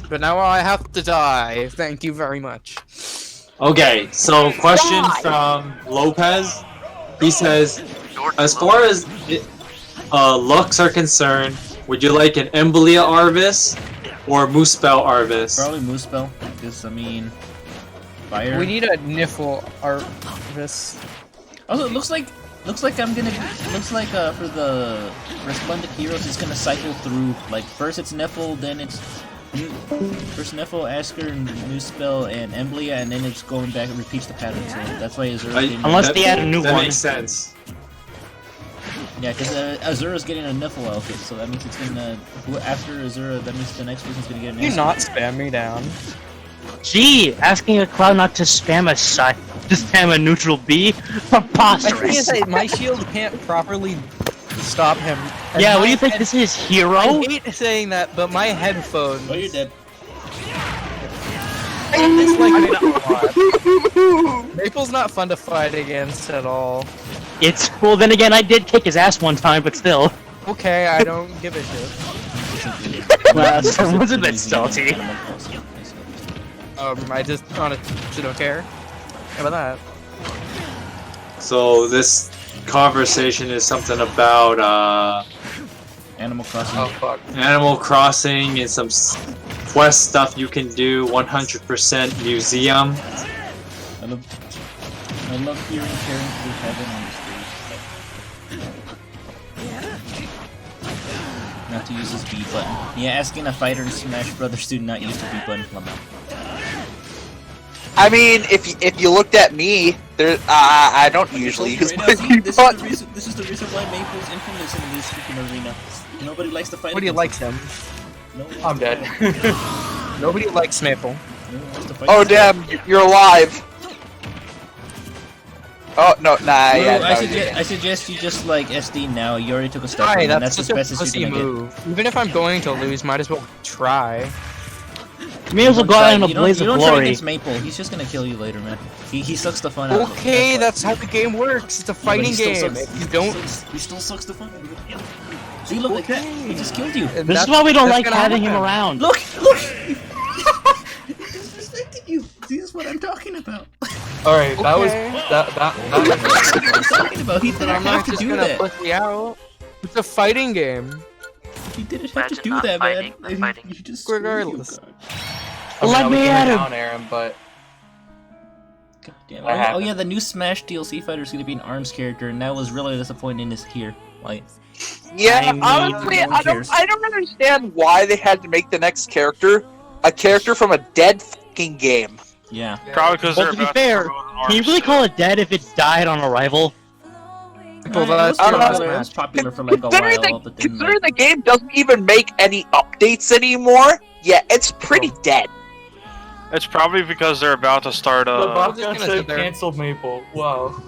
But now I have to die. Thank you very much. Okay, so question from Lopez. He says, as far as looks are concerned, would you like an Embolia Arvis or Moosebell Arvis? Probably Moosebell, because I mean, fire. We need a Niffle Arvis. Also, it looks like I'm gonna. Looks like for the Resplendent Heroes, it's gonna cycle through. Like first it's Niffle, then it's first Niffle, Asker, and Moosebell, and Embolia, and then it's going back and repeats the pattern. So that's why Azura. Unless they add a new that one. makes sense. Yeah, because Azura's getting a Niffle outfit, so that means it's gonna. After Azura, that means the next person's gonna get an. You not spam me down. Gee, asking a cloud not to spam a side, to spam a neutral B? Preposterous. My shield can't properly stop him. And Yeah, what my do you think this is, Hero? I hate saying that, but my headphones. Oh, you're dead. It's like Maple's not fun to fight against at all. It's, well then again, I did kick his ass one time, but still. Okay, I don't give a shit. Well, someone's a bit salty. I just honestly don't care. How about that? So this conversation is something about Animal Crossing. Oh fuck. Animal Crossing and some quest stuff you can do. 100% museum. I love hearing Karen through heaven on the stage. Not to use his B button. Yeah, asking a fighter in Smash Brothers to not use the B button. I mean, if you looked at me, there I don't usually use my B button. This is the reason why Maple's infamous in this freaking arena. Nobody likes to fight. Nobody likes him. No, I'm dead. Nobody likes Maple. Oh damn, you're alive. Oh no, nah, yeah. No, I suggest you just like SD now. You already took a step, Alright, and that's that's such as a best as pussy you're gonna move. Even if I'm going to lose, might as well try. You may as well go out in a blaze you of don't try glory. against Maple. He's just gonna kill you later, man. He sucks the fun out of it. Okay, that's how the game works. It's a fighting game. If you don't, He still sucks the fun out of it. See, look like that. He just killed you. This is why we don't like having him around. Look! He's disrespecting you. See, this is what I'm talking about. Alright, that was Okay. that What I'm talking about. He didn't I'm have not to just do gonna that. pussy out. It's a fighting game. He didn't have to Imagine do not that, fighting, man. not fighting. You just Regardless. screwed you, I mean, Let I was me going at him. down, Aaron, but God damn. What Oh happened? yeah, the new Smash DLC fighter is gonna be an ARMS character, and that was really disappointing. Is here, like, Yeah, I mean, honestly, who cares? I don't understand why they had to make the next character a character from a dead fucking game. yeah. Probably because Well, they're to be about fair, to throw an can you arms really to call it dead if it died on arrival? Well, that's it, was true. popular, it was popular for like a Considering while, but then Considering the game doesn't even make any updates anymore, yeah, it's pretty dead. It's probably because they're about to start the just bot gonna said sit there. canceled Maple. Wow.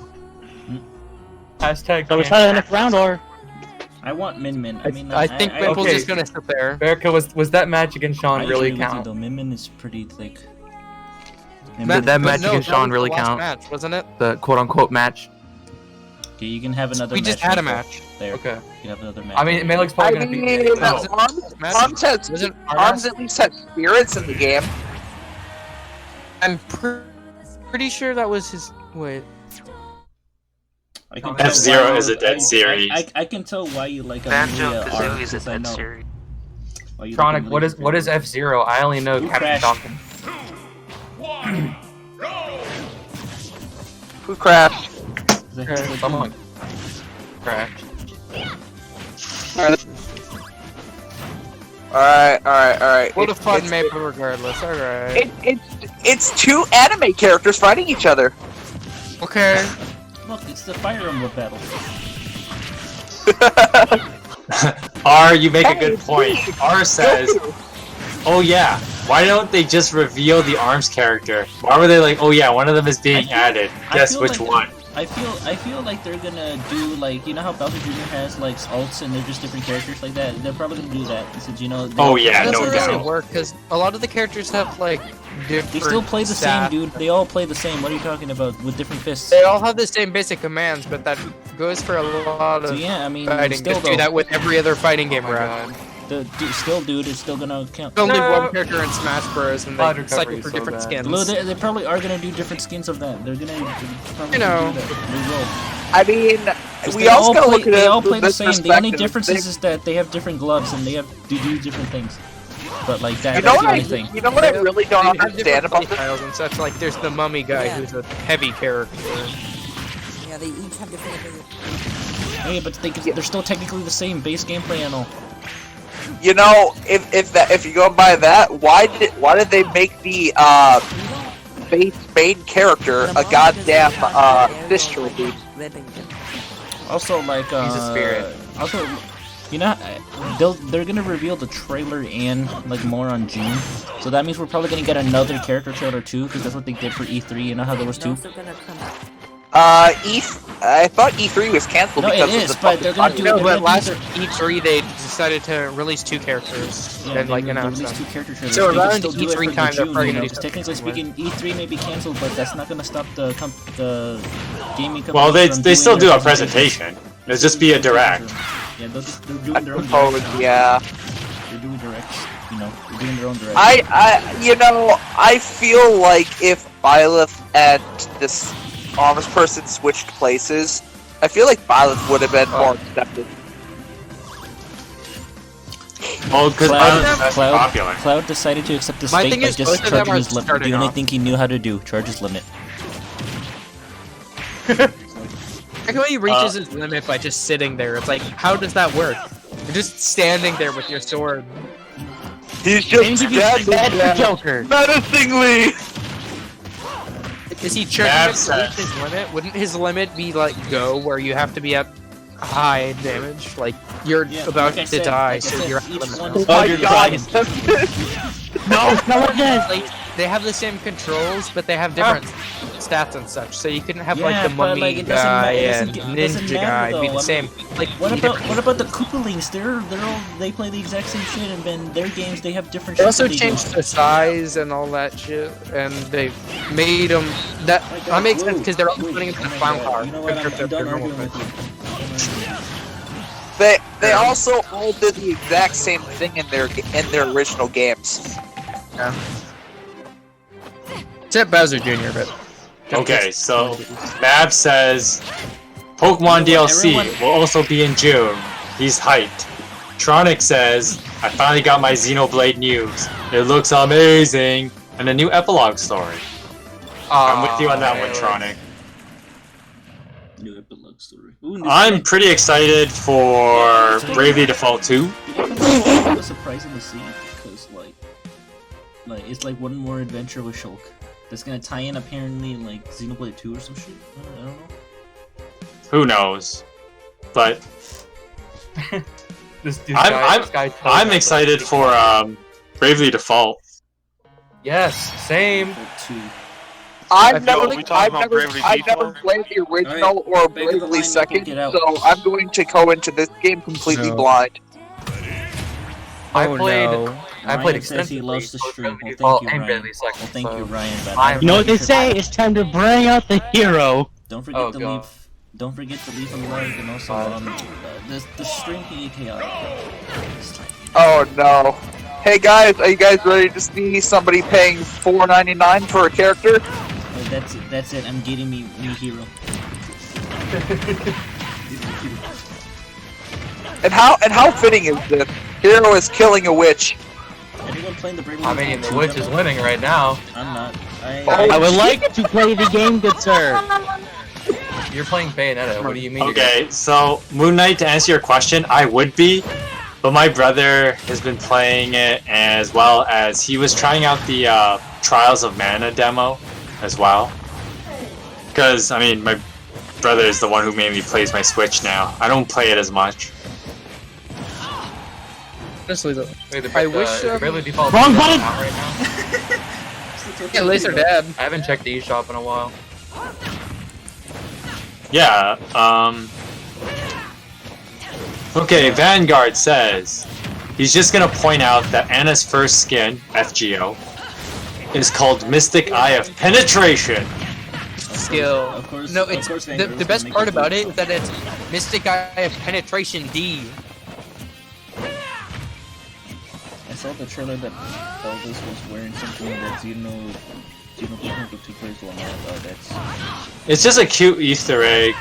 Hashtag. So we try the next round, or I want Min Min. I mean, I think Maple's okay. just gonna sit there. Beruka, was that match against Sean really count? Though Min Min is pretty like. Did that match no, against that Sean was really the last count? match, wasn't it? The quote-unquote match. Okay, you can have another. We match just had a Maple. match. There. Okay. You can have another match. I mean, Malik's I probably gonna beat mean, me. No. Arms at least have spirits in the game. I'm pretty sure that was his. Wait. I can F-Zero tell why is a you- dead series. I can tell why you like Banjo Amelia Kazooie Arc, is a because I dead know series. why you like Tronic, Amelia what is F-Zero? I only know Who Captain crashed? Falcon. 1, go! Who crashed? Someone crashed. Alright. What a fun It's- Maple regardless, alright. It's two anime characters fighting each other. Okay. Look, it's the Fire Emblem battle. R, you make a good point. R says, oh yeah, why don't they just reveal the ARMS character? Why were they like, oh yeah, one of them is being added. Guess which one? I feel like they're gonna do like, you know how Bowser Jr. has like alts and they're just different characters like that. They're probably gonna do that since, you know. Oh yeah, That's no not really doubt. work because a lot of the characters have like different. They still play the same, dude. They all play the same. What are you talking about? With different fists. They all have the same basic commands, but that goes for a lot of So yeah, I mean, fighting. still Just do that with every other fighting game around. Dude, it's still gonna count. Only one character in Smash Bros. And Cloud they cycle recovery for is so different bad. skins. Well, they probably are gonna do different skins of that. They're gonna probably You know. do that. They will. I mean, 'Cause we they also all gotta play, look at they it all from play the this same. The only perspective. difference They- is that they have different gloves and they have to do different things. But like that, You that's know the what only I, thing. you know what I really don't They have understand different about this? styles and such. Like there's the mummy guy who's a heavy character. Yeah, they each have different abilities. Hey, but they're still technically the same base gameplay and all. You know, if you go by that, why did they make the base main character a goddamn sister dude? Also, like, He's a spirit. Also, you know, they're gonna reveal the trailer and like more on June, so that means we're probably gonna get another character trailer too, because that's what they did for E3. You know how there was two. I thought E3 was canceled No, it because is, of the but they're gonna do. No, they're but gonna do last their- E3 they decided to release 2 characters Yeah, and like they announce released them. 2 character trailers. So They can around still do it E3 for the time, they're June, probably you know, gonna do 'cause something technically speaking, E3 may be canceled, but that's not gonna stop the gaming company. Well, they from still doing do their a presentation. It'll just be a direct. Yeah, they're doing their own Oh directs now. yeah. They're doing directs. You know, they're doing their own directs. I feel like if Byleth and this honest person switched places, I feel like Byleth would have been more accepted. Oh, because that's popular. Cloud decided to accept this My fate thing by is, just both of them charging are his limit. starting The only off. thing he knew how to do, charge his limit. I like how he reaches his limit by just sitting there. It's like, how does that work? You're just standing there with your sword. He's just standing there, Joker. menacingly. Is he Mab charging to says- reach his limit? Wouldn't his limit be like go, where you have to be at high damage? Like you're about like I to said, die, like I so said, you're at each limit. one is- Oh my you're god. No, no one does. Like, they have the same controls, but they have different stats and such. So you couldn't have like Yeah, the but, mummy like, it doesn't guy it and doesn't ninja matter, guy be though. the I same. Like What be about different. the Koopalings? They play the exact same shit, and then their games they have different. They shit also that changed do. the size and all that shit, and they made them that makes sense because they're all putting it in the clown car. You know what? I'm done arguing with you. They also all did the exact same thing in their original games. Yeah. Except Bowser Jr., but Okay, so Mab says Pokemon DLC will also be in June. He's hyped. Tronic says, I finally got my Xenoblade news. It looks amazing. And a new epilogue story. I'm with you on that one, Tronic. New epilogue story. I'm pretty excited for Bravely Default 2. It was surprising to see because like it's like one more adventure with Shulk that's gonna tie in apparently like Xenoblade 2 or some shit. I don't know. Who knows? But This dude, I'm excited for Bravely Default. Yes, same. I've never we talking about Bravely Default? played the original or Back of the Bravely line, Second, get out. so I'm going to go into this game completely No. blind. I Oh, played. no. I played Ryan says extensively. he loves the for stream. Bravely Well, Default thank you, and Ryan. Bravely Second, Well, thank so- you, Ryan. But I'm- You know what they say? It's time to bring out the hero. Don't forget Oh, to God. leave. Don't forget to leave a like and also the stream can get chaotic. Oh no. Hey guys, are you guys ready to see somebody paying $4.99 for a character? That's it. I'm getting me hero. And how fitting is this? Hero is killing a witch. Everyone playing the Bravely I mean, Default the witch 2, is winning right now. I'm not. I would like to play the game, good sir. You're playing Bayonetta. What do you mean? Okay, so Moon Knight, to answer your question, I would be, but my brother has been playing it as well as he was trying out the Trials of Mana demo as well. Because, I mean, my brother is the one who mainly plays my Switch now. I don't play it as much. Honestly, though. Wait, I wish. the Bravely Default Wrong is button! out right now. Yeah, Laser Dad. I haven't checked the eShop in a while. Yeah, okay, Vanguard says he's just gonna point out that Anna's first skin, FGO, is called Mystic Eye of Penetration. Skill. Of course. No, of it's course the Vanguard's best gonna part make about it is that it's Mystic Eye of Penetration D. I saw the trailer that Elvis was wearing something that Xeno Technical 2 plays one out. That's It's just a cute Easter egg.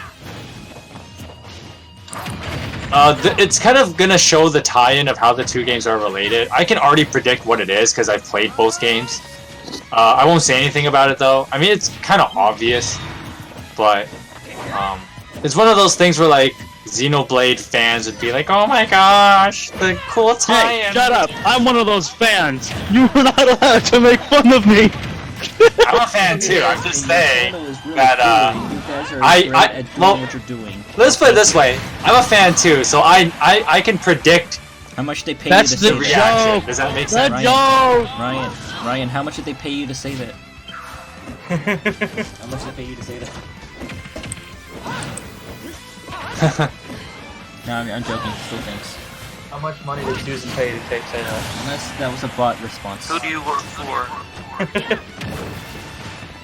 It's kind of gonna show the tie-in of how the two games are related. I can already predict what it is because I've played both games. I won't say anything about it though. I mean, it's kind of obvious, but it's one of those things where like Xenoblade fans would be like, "Oh my gosh, the cool tie-in!" Hey, shut up! I'm one of those fans. You were not allowed to make fun of me. I'm a fan too. I'm just saying that you guys are great at doing what you're doing. let's put it this way: I'm a fan too, so I can predict How much they pay That's you to the say reaction. joke. Does that make The sense? joke. Ryan, how much did they pay you to say that? How much did they pay you to say that? No, I'm joking. Still thanks. How much money did Susan pay to say that? Unless that was a bot response. Who do you work for?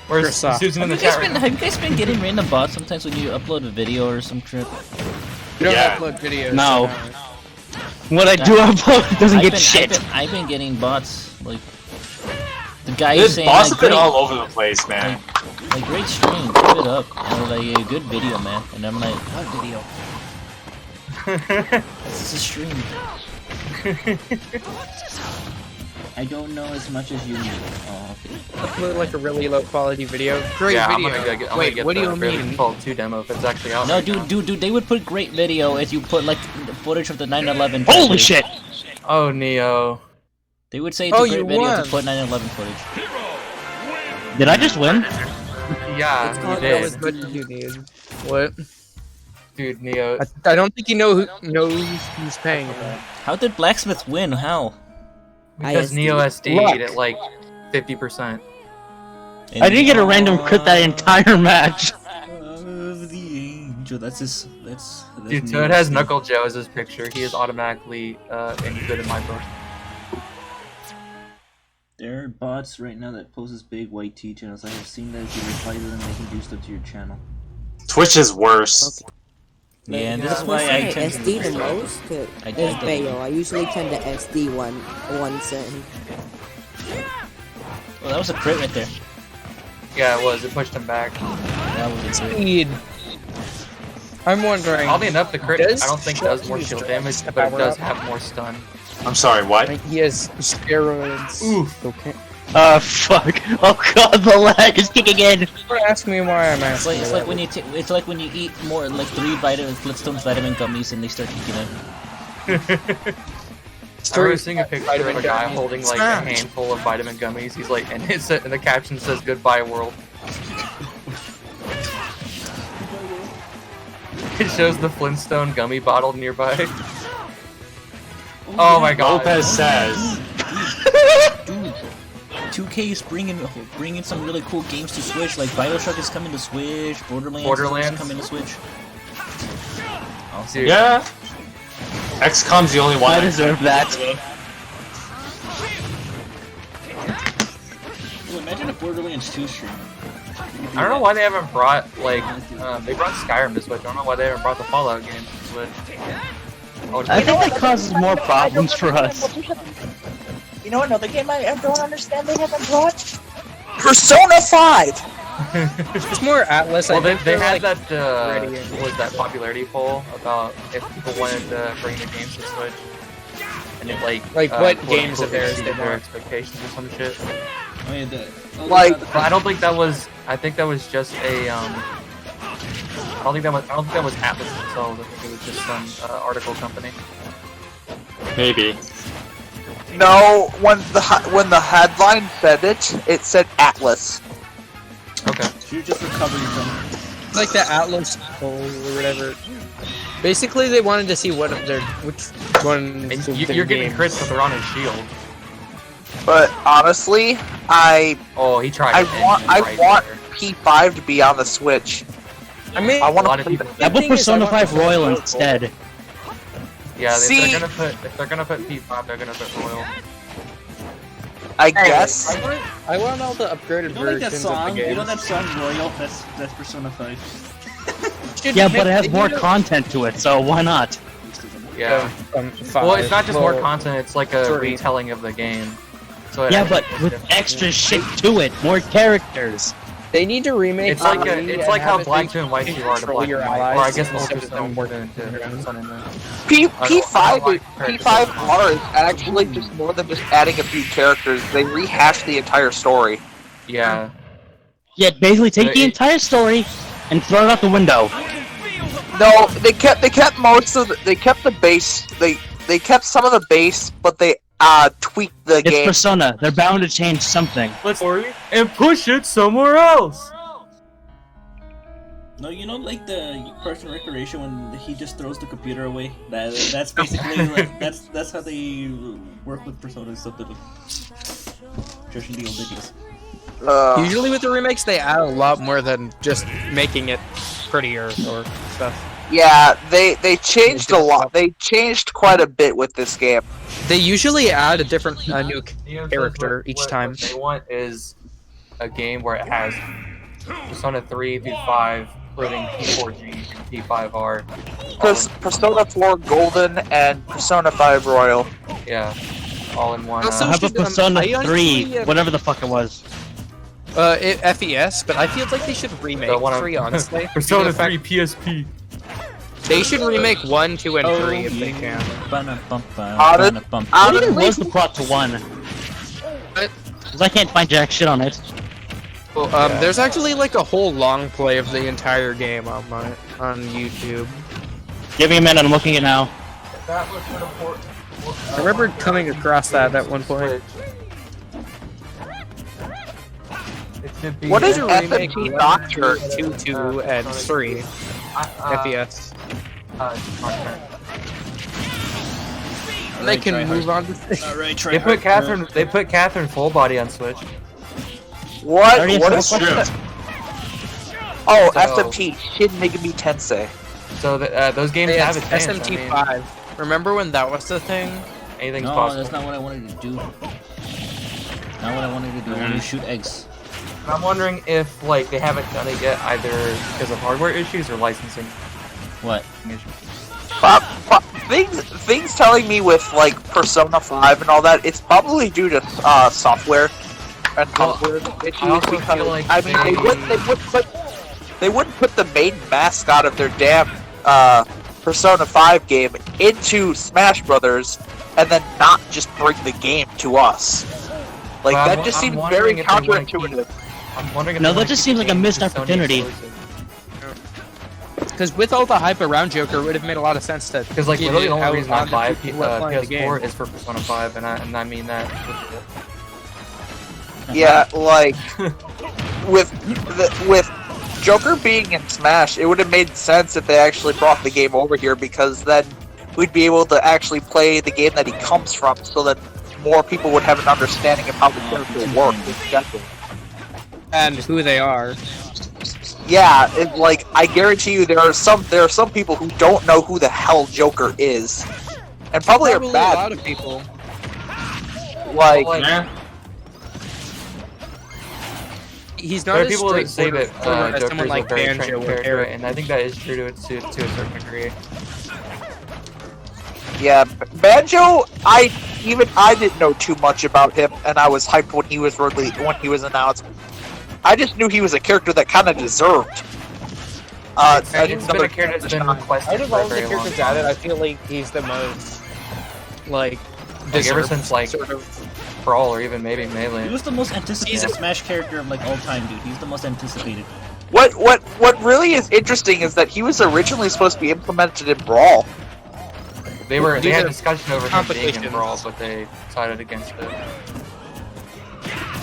Where's Susan in the chat right now? Have you guys been getting random bots sometimes when you upload a video or some trip? You don't Yeah. upload videos. No. so What I do upload doesn't get shit. I've been getting bots like the guy This saying boss like, has been great, all over the place, man. like great stream, keep it up, or like a good video, man. And I'm like, what video? This is a stream. I don't know as much as you need. Oh, okay. upload like a really low quality video. Great Yeah, video. I'm gonna Wait, get what do the you Bravely mean? Default 2 demo if it's actually out. No, right now. dude, they would put great video if you put like the footage of the 9/11. Holy footage. shit! Oh, Neo. They would say it's Oh, a great you video won. to put 9/11 footage. Did I just win? Yeah, It's you called did. What did you need? What? Dude, Neo. I don't think you knows who's paying. How did Blacksmith win? How? Because ISD. Neo SD'd Luck. at like 50%. I didn't get a random crit that entire match. Of the angel. That's his. That's Dude, so Neo it has Steve. Knuckle Joe as his picture. He is automatically good in my book. There are bots right now that post big white T channels. I have seen that if you reply to them, they can do stuff to your channel. Twitch is worse. Yeah, and this The is why person I I tend SD to. the most I is don't- Bayo. I usually tend to SD once and Well, that was a crit right there. Yeah, it was. It pushed him back. That was a crit. Speed. I'm wondering. Oddly enough, the crit Does I don't think does more shield damage, but it does have more stun. I'm sorry, what? He has steroids. Oof. Okay. Fuck. Oh god, the lag is kicking in. Don't ask me why I'm It's like asking. when you it's like when you eat more like 3 Flintstones vitamin gummies and they start kicking in. I remember seeing a picture of a guy holding like a handful of vitamin gummies. He's like, and the caption says "Goodbye World." It shows the Flintstone gummy bottle nearby. Oh my god. Lopez says, Dude, 2K is bringing some really cool games to Switch. Like BioShock is coming to Switch. Borderlands is coming to Switch. Dude. yeah. XCOM's the only one. I deserve that. Well, imagine a Borderlands 2 stream. I don't know why they haven't brought like they brought Skyrim to Switch. I don't know why they haven't brought the Fallout games to Switch. I think that causes more problems for us. You know another game I don't understand they haven't brought? Persona 5! It's more Atlas. Well, I think they they're, had like, that ready. what was that popularity poll about if people wanted to bring the games to Switch, and it like what quote, games unquote, of theirs exceeded they their want. expectations or some shit. I mean, But I don't think that was. I think that was just a. I don't think that was Atlas themselves. I think it was just some article company. Maybe. No, when the headline said it, it said Atlas. Okay. You're just recovering from like the Atlas Bowl or whatever. Basically, they wanted to see which one. And you're getting crits, but they're on his shield. But honestly, Oh, he tried. I want P5 to be on the Switch. I mean, I want a lot of to. people. How about Persona 5 Royal instead? Yeah, See- if they're gonna put P5, they're gonna put Royal. I guess. I want all the upgraded You know, like that versions of the song? game. You know that song Royal? That's Persona 5. Yeah, but it has more content to it, so why not? Yeah. Well, it's not just more content; it's like a retelling of the game. So Yeah, but with extra shit to it, more characters. They need to remake. It's like how Black 2 and White 2 are to control Black your and White, allies or I guess instead Ultra of them more working than Sun and Moon. P5R is actually just more than just adding a few characters. They rehash the entire story. Yeah. Yeah, basically take the entire story and throw it out the window. No, they kept most of they kept the base. They kept some of the base, but they tweaked the It's game. Persona. They're bound to change something. Let's and push it somewhere else. No, you know, like the Parks and Recreation when he just throws the computer away. That's basically like, that's how they work with Persona stuff. Judging the old videos. Usually with the remakes, they add a lot more than just making it prettier or stuff. Yeah, they changed a lot. They changed quite a bit with this game. They usually add a different new character each time. What they want is a game where it has Persona 3 through 5, including P4G and P5R. Persona 4 Golden and Persona 5 Royal. Yeah, all in one. Also, How about Persona 3, whatever the fuck it was? FES, but I feel like they should remake 3, honestly. Persona 3 PSP. They should remake 1, 2, and 3 if they can. What even was the plot to 1? Because I can't find jack shit on it. Well, there's actually like a whole long play of the entire game on YouTube. Give me a minute, I'm looking at it now. I remember coming across that at one point. What is a remake FMT Doctor? 2, 2, and 3 FES. And they can move on to They put Catherine full body on Switch. What? Already What have is full that? Oh, SMT Shin Megami Tensei. So those games have a chance. SMT 5. Remember when that was the thing? Anything's No, possible. that's not what I wanted to do. Not what I wanted to do. I wanted to shoot eggs. I'm wondering if like they haven't done it yet, either because of hardware issues or licensing. What? Things telling me with like Persona 5 and all that, it's probably due to software and hardware issues. I also because, feel like I mean, they wouldn't put the main mascot of their damn Persona 5 game into Smash Brothers and then not just bring the game to us. Like Well, that just I'm seems wondering very if they wanna counterintuitive. I'm wondering if No, they that wanna just keep seems like a the missed Sony opportunity. exclusive. Because with all the hype around Joker, it would have made a lot of sense to. Because like give literally it the only out reason I on the buy people who are playing the PS4 game. is for Persona 5, and I mean that. Yeah, like with Joker being in Smash, it would have made sense if they actually brought the game over here, because then we'd be able to actually play the game that he comes from, so that more people would have an understanding of how the character works in general. And who they are. Yeah, like I guarantee you, there are some people who don't know who the hell Joker is, and probably are a bad. lot of people. Like, He's not There are as people that say that straightforward as Joker's someone like a very Banjo trained or character, Eric. and I think that is true to a certain degree. yeah, Banjo, I didn't know too much about him, and I was hyped when he was announced. I just knew he was a character that kind of deserved. He's been a character that's been requested Out of for a all the very long characters added, I time. feel like he's the most like Ever deserved, since like sort of. Brawl or even maybe He Melee. was the most anticipated Smash character of like all time, dude. He's the most anticipated. What really is interesting is that he was originally supposed to be implemented in Brawl. They had discussion over him being in complications. Brawl, but they decided against it.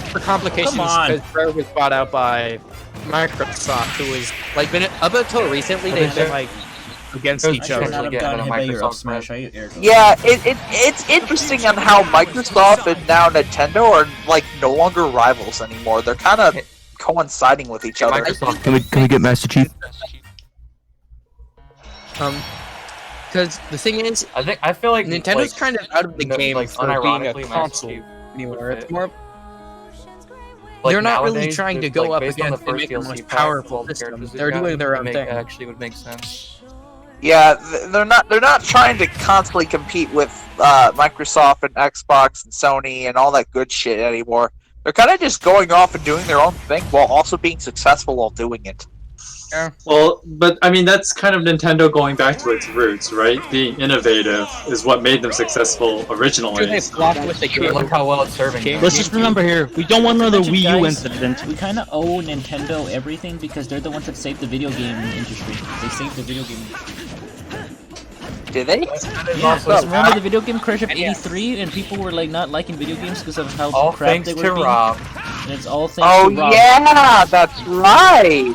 For complications, Come on. because Rare was bought out by Microsoft, who was like been up until recently they've been like against each I other. cannot have gotten hit by your up smash. Yeah, it's interesting on how Microsoft and now Nintendo are like no longer rivals anymore. They're kind of coinciding with each other. Microsoft. Can we get Master Chief? Because the thing is, I feel like Nintendo's kind of out of the game like, for being a unironically, console Master Chief anymore. It's more. Like, they're not really nowadays, trying to like, go up based on the against and first make the DLC most pack, powerful all the system. characters They're they doing their got own make- thing. Actually, would make sense. Yeah, they're not trying to constantly compete with Microsoft and Xbox and Sony and all that good shit anymore. They're kind of just going off and doing their own thing while also being successful while doing it. Yeah. Well, but I mean, that's kind of Nintendo going back to its roots, right? Being innovative is what made them successful originally. They flopped with the game. Look how well it's serving. them. Let's just remember here, we don't want another Wii U Guys, incident. We kind of owe Nintendo everything because they're the ones that saved the video game industry. They saved the video game industry. Did they? Yeah, because remember the video game crash of '83, and people were like not liking video games because of how All crap thanks they were to being. Rob. And it's all thanks Oh to Rob. yeah, that's right.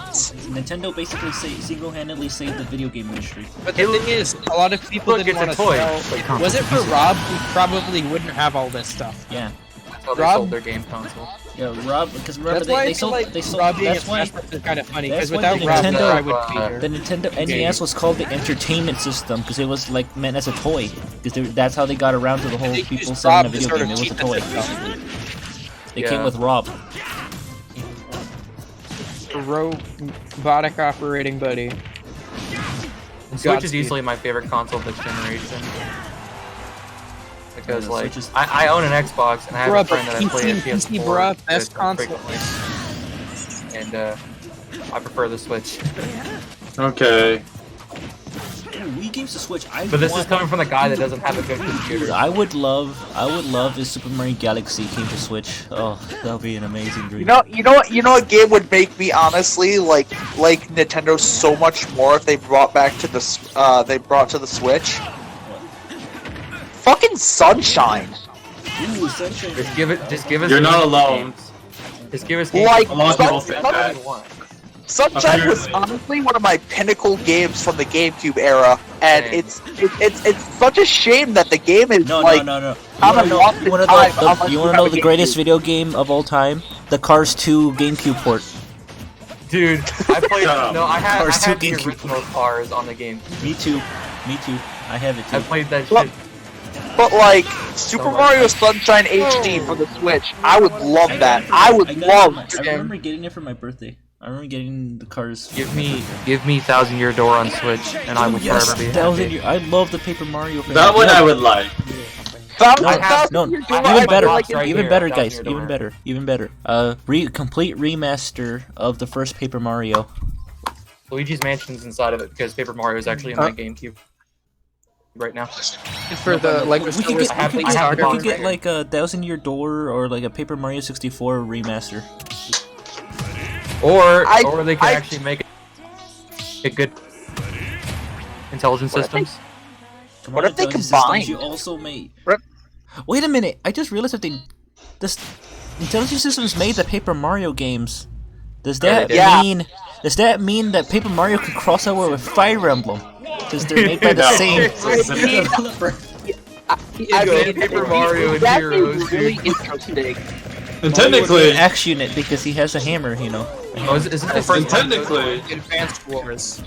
Nintendo basically single-handedly saved the video game industry. But the thing is, a lot of people Look, didn't want it's to a toy. sell. Like, Was it for Rob? We probably wouldn't have all this stuff. Yeah. That's how they Rob- sold their game console. Yeah, Rob. Because remember That's why they I feel sold. like They sold. Rob being That's a why. smash is kind of funny That's because why without the Rob, Nintendo- I would be here. The Nintendo NES was called the Entertainment System because it was like meant as a toy. Because that's how they got around to the whole They people used selling a Rob to video sort game. of It was a cheat the toy. system. They Yeah. came with Rob. Robotic operating buddy. The Switch is Godspeed. easily my favorite console of this generation. Because, Yeah, the like, Switch is- I own an Xbox, and I have Bruh, a friend but that I play at PC, PS4 bruh, with best console. frequently. And, I prefer the Switch. Okay. Wii games to Switch. But this is coming from the guy that doesn't have a good computer. Dude, I would love if Super Mario Galaxy came to Switch. Oh, that would be an amazing dream. You know what game would make me honestly like Nintendo so much more if they brought back to the Switch. Fucking Sunshine. Ooh, Sunshine. Just give us. You're not games. alone. Just give us games. Like A lot of people think that. Sunshine was honestly one of my pinnacle games from the GameCube era, and Same. it's such a shame that the game is No. like You kind of lost its time unless you you wanna have know a the GameCube. greatest video game of all time? The Cars 2 GameCube port. Dude, I played. Shut up. No, I had Cars 2 the GameCube. original Cars on the game. Me too. I have it I too. played that Look. shit. But like Super Mario Sunshine HD for the Switch, I would love that. I would love. I remember getting it for my birthday. I remember getting the Cars. Give me 1,000 Year Door on Switch, and I will Yes, forever be 1,000 happy. year. I love the Paper Mario. For That one I would like. No, You're doing even it better, like right even here, better, 1,000 guys, year door. even better. Complete remaster of the first Paper Mario. Luigi's Mansion's inside of it because Paper Mario is actually in my GameCube right now. For the Lego We Star could Wars get, I have we the- could I have get, the we box could get right like a 1,000 Year Door or like a Paper Mario 64 remaster. Or I- they can I- actually make a good intelligence systems. What if they Intelligent combine? Systems, You also made. What- Wait a minute! I just realized that this Intelligent Systems made the Paper Mario games. Does that they did. Yeah. mean? Does that mean that Paper Mario can cross over with Fire Emblem? Because they're made by the No. same developer. I go, mean, Paper Mario and that'd Heroes, be really dude. interesting. And technically, Axe Unit because he has a hammer, you know. Oh, is this the and first time? technically, Advanced Wars.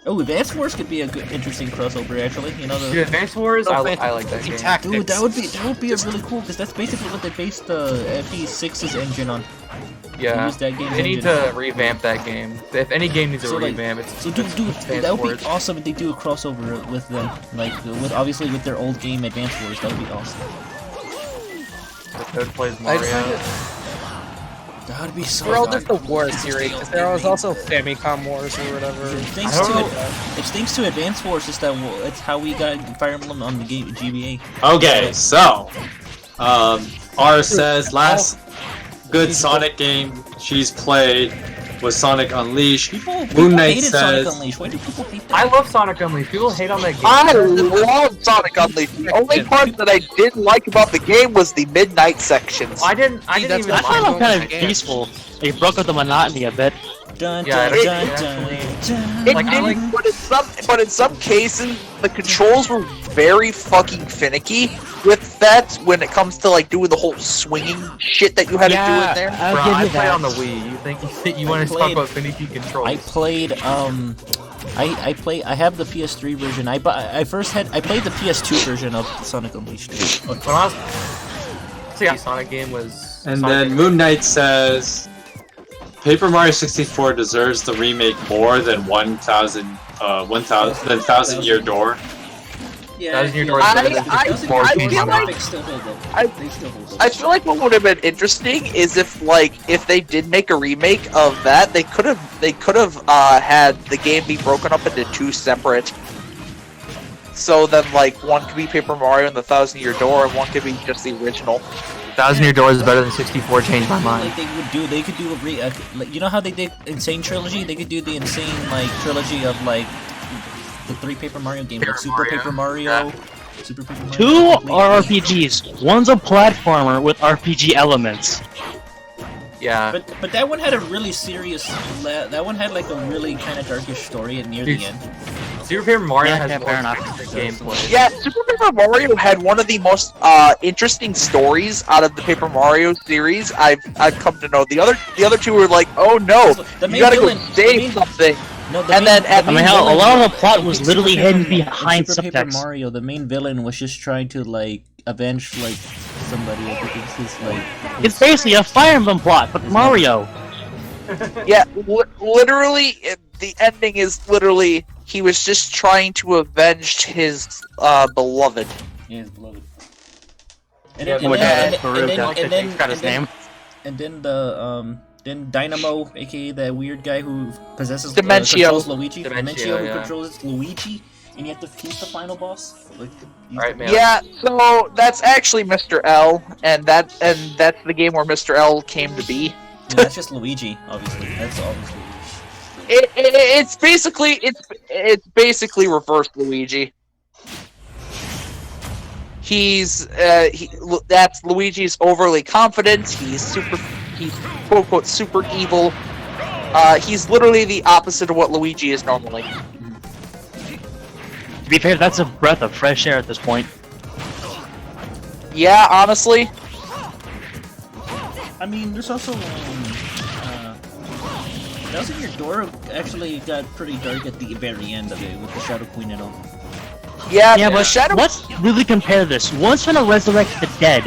Oh, Advance Wars could be a good, interesting crossover actually. You know the. Dude, Advance Wars, I like that game. Tactics. Dude, that would be a really cool because that's basically what they based the FE6's engine on. They Yeah, used that game's they need engine. to revamp that game. If any game needs a So, like, revamp, it's So dude, Advance that would Wars. be awesome if they do a crossover with them, like with obviously with their old game Advance Wars. That would be awesome. The Toad plays Mario. That would be so. They're all awesome. just the War series. 'Cause there was also Famicom Wars or whatever. Thanks to Advance Wars, it's how we got Fire Emblem on the game GBA. okay, so, R says last good Sonic game she's played with Sonic Unleashed. People Moon Knight hated says, Sonic Unleashed. Why do people hate that? I love Sonic Unleashed. People hate on that game. I love Sonic Unleashed. The only part that I didn't like about the game was the midnight sections. I didn't even. I found it kind of peaceful. It broke up the monotony a bit. Dun, Yeah, dun, it dun, actually- dun, It dun. didn't, but in some cases, the controls were very fucking finicky with that when it comes to like doing the whole swinging shit that you had to do in there. I'll Bro, give I you play that. on the Wii. You think you want to talk played- about finicky controls? I played I have the PS3 version. I played the PS2 version of Sonic Unleashed. When I was, see, Sonic game was. and Sonic then game- Moon Knight says, Paper Mario 64 deserves the remake more than 1,000 Year Door. Yeah, Thousand Year Door is I- better than I- 64 I games feel now. like- still hold up. I- They still hold up. I feel like what would have been interesting is if they did make a remake of that, they could have had the game be broken up into two separate. So then like one could be Paper Mario and the 1,000 Year Door, and one could be just the original. 1,000 Year Door is better than 64. Changed my mind. Like they could do like, you know how they did Insane Trilogy? They could do the Insane like trilogy of like the 3 Paper Mario games, like Super Paper Mario, Super Paper Mario. Two Complete- are RPGs. One's a platformer with RPG elements. Yeah. But that one had a really serious. That one had like a really kind of darkish story at near the end. Super Paper Mario Yeah, has yeah, more fair enough. interesting gameplay. Yeah, Super Paper Mario had one of the most interesting stories out of the Paper Mario series I've come to know. The other two were like, oh no, The you main gotta villain- go save something. No, And then at I mean, hell, a lot of the plot was literally hidden behind Super Paper subtext. Mario, the main villain was just trying to like avenge like somebody. I think it's his like. It's basically a Fire Emblem plot, but Mario. Yeah, literally, the ending is literally he was just trying to avenge his beloved. Yeah, his beloved. Yeah, And then the then Dynamo, aka that weird guy who possesses Dementio. controls Luigi. Dementio who yeah. controls Luigi, and you have to defeat the final boss. Like, Alright, man. Yeah, so that's actually Mr. L, and that's the game where Mr. L came to be. No, that's just Luigi, obviously. That's obviously It's basically reverse Luigi. That's Luigi's overly confident. He's quote unquote super evil. He's literally the opposite of what Luigi is normally. To be fair, that's a breath of fresh air at this point. Yeah, honestly. I mean, there's also Thousand Year Door actually got pretty dark at the very end of it with the Shadow Queen and all. Yeah, but Shadow. let's really compare this. One's gonna resurrect the dead,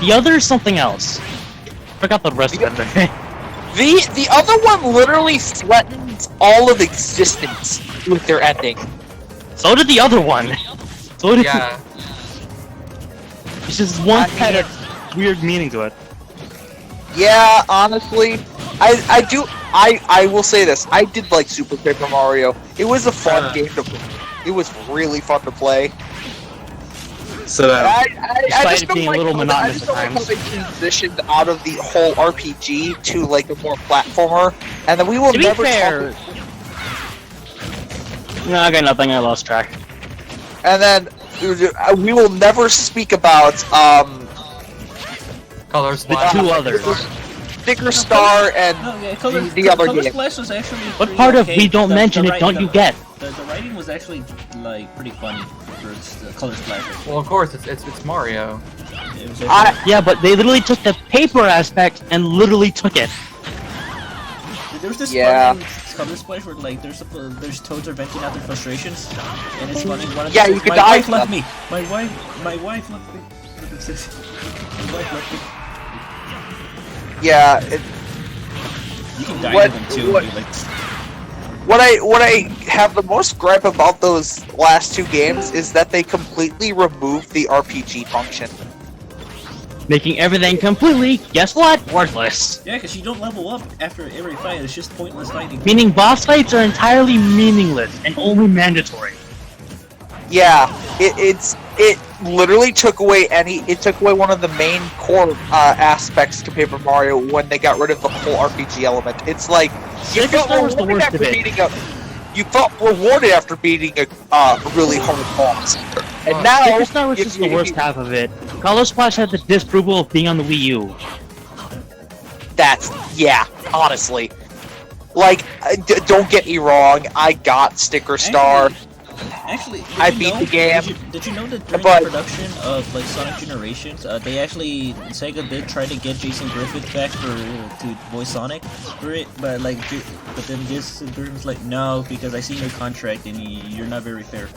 the other is something else. Forgot the rest of it. The other one literally threatens all of existence with their ending. So did the other one. So did Yeah. It's just one had a weird meaning to it. Yeah, honestly, I will say this. I did like Super Paper Mario. It was a fun game to play. It was really fun to play. So that I just don't being a like little how monotonous they, I at just don't like how they transitioned out of the whole RPG to like a more platformer, and then we will To be never fair, talk. no, I got nothing. I lost track. And then we will never speak about Color The Splash. two others. Sticker Star and the other Color game. Splash was actually What pretty part of okay. we don't mention it don't you get? The writing was actually like pretty funny for the Color Splash. Well, of course, it's Mario. It was Yeah, but they literally took the paper aspect and literally took it. There was this Yeah. part in Color Splash where like there's toads are venting out their frustrations, and it's funny. One of Yeah, them you says, could my die wife from left them." me. My wife left me. One of them says, my wife left me. Yeah, You can die What- to them too. what- Like, what I have the most gripe about those last two games is that they completely removed the RPG function. Making everything completely, guess what? Worthless. yeah, because you don't level up after every fight. It's just pointless fighting. Meaning boss fights are entirely meaningless and only mandatory. Yeah, literally took away one of the main core aspects to Paper Mario when they got rid of the whole RPG element. It's like you felt rewarded after beating a really hard boss, and now Superstar was just the worst half of it. Color Splash had the disapproval of being on the Wii U. Honestly, like don't get me wrong, I got Sticker Star. Actually, I beat the game. Did you know that during the production of like Sonic Generations, Sega did try to get Jason Griffith back to voice Sonic for it, but then Jason Griffith's like, no, because I see your contract and you're not very fair.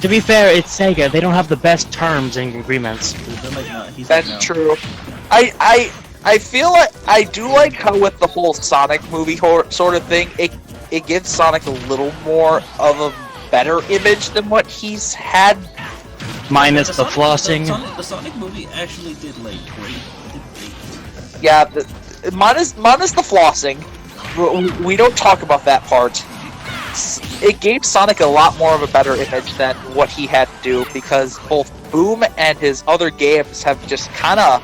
To be fair, it's Sega. They don't have the best terms and agreements. That's true. I feel like I do like how with the whole Sonic movie sort of thing, it gives Sonic a little more of a better image than what he's had. Minus the flossing. The Sonic movie actually did great. Yeah, minus the flossing. We don't talk about that part. It gave Sonic a lot more of a better image than what he had to do because both Boom and his other games have just kind of.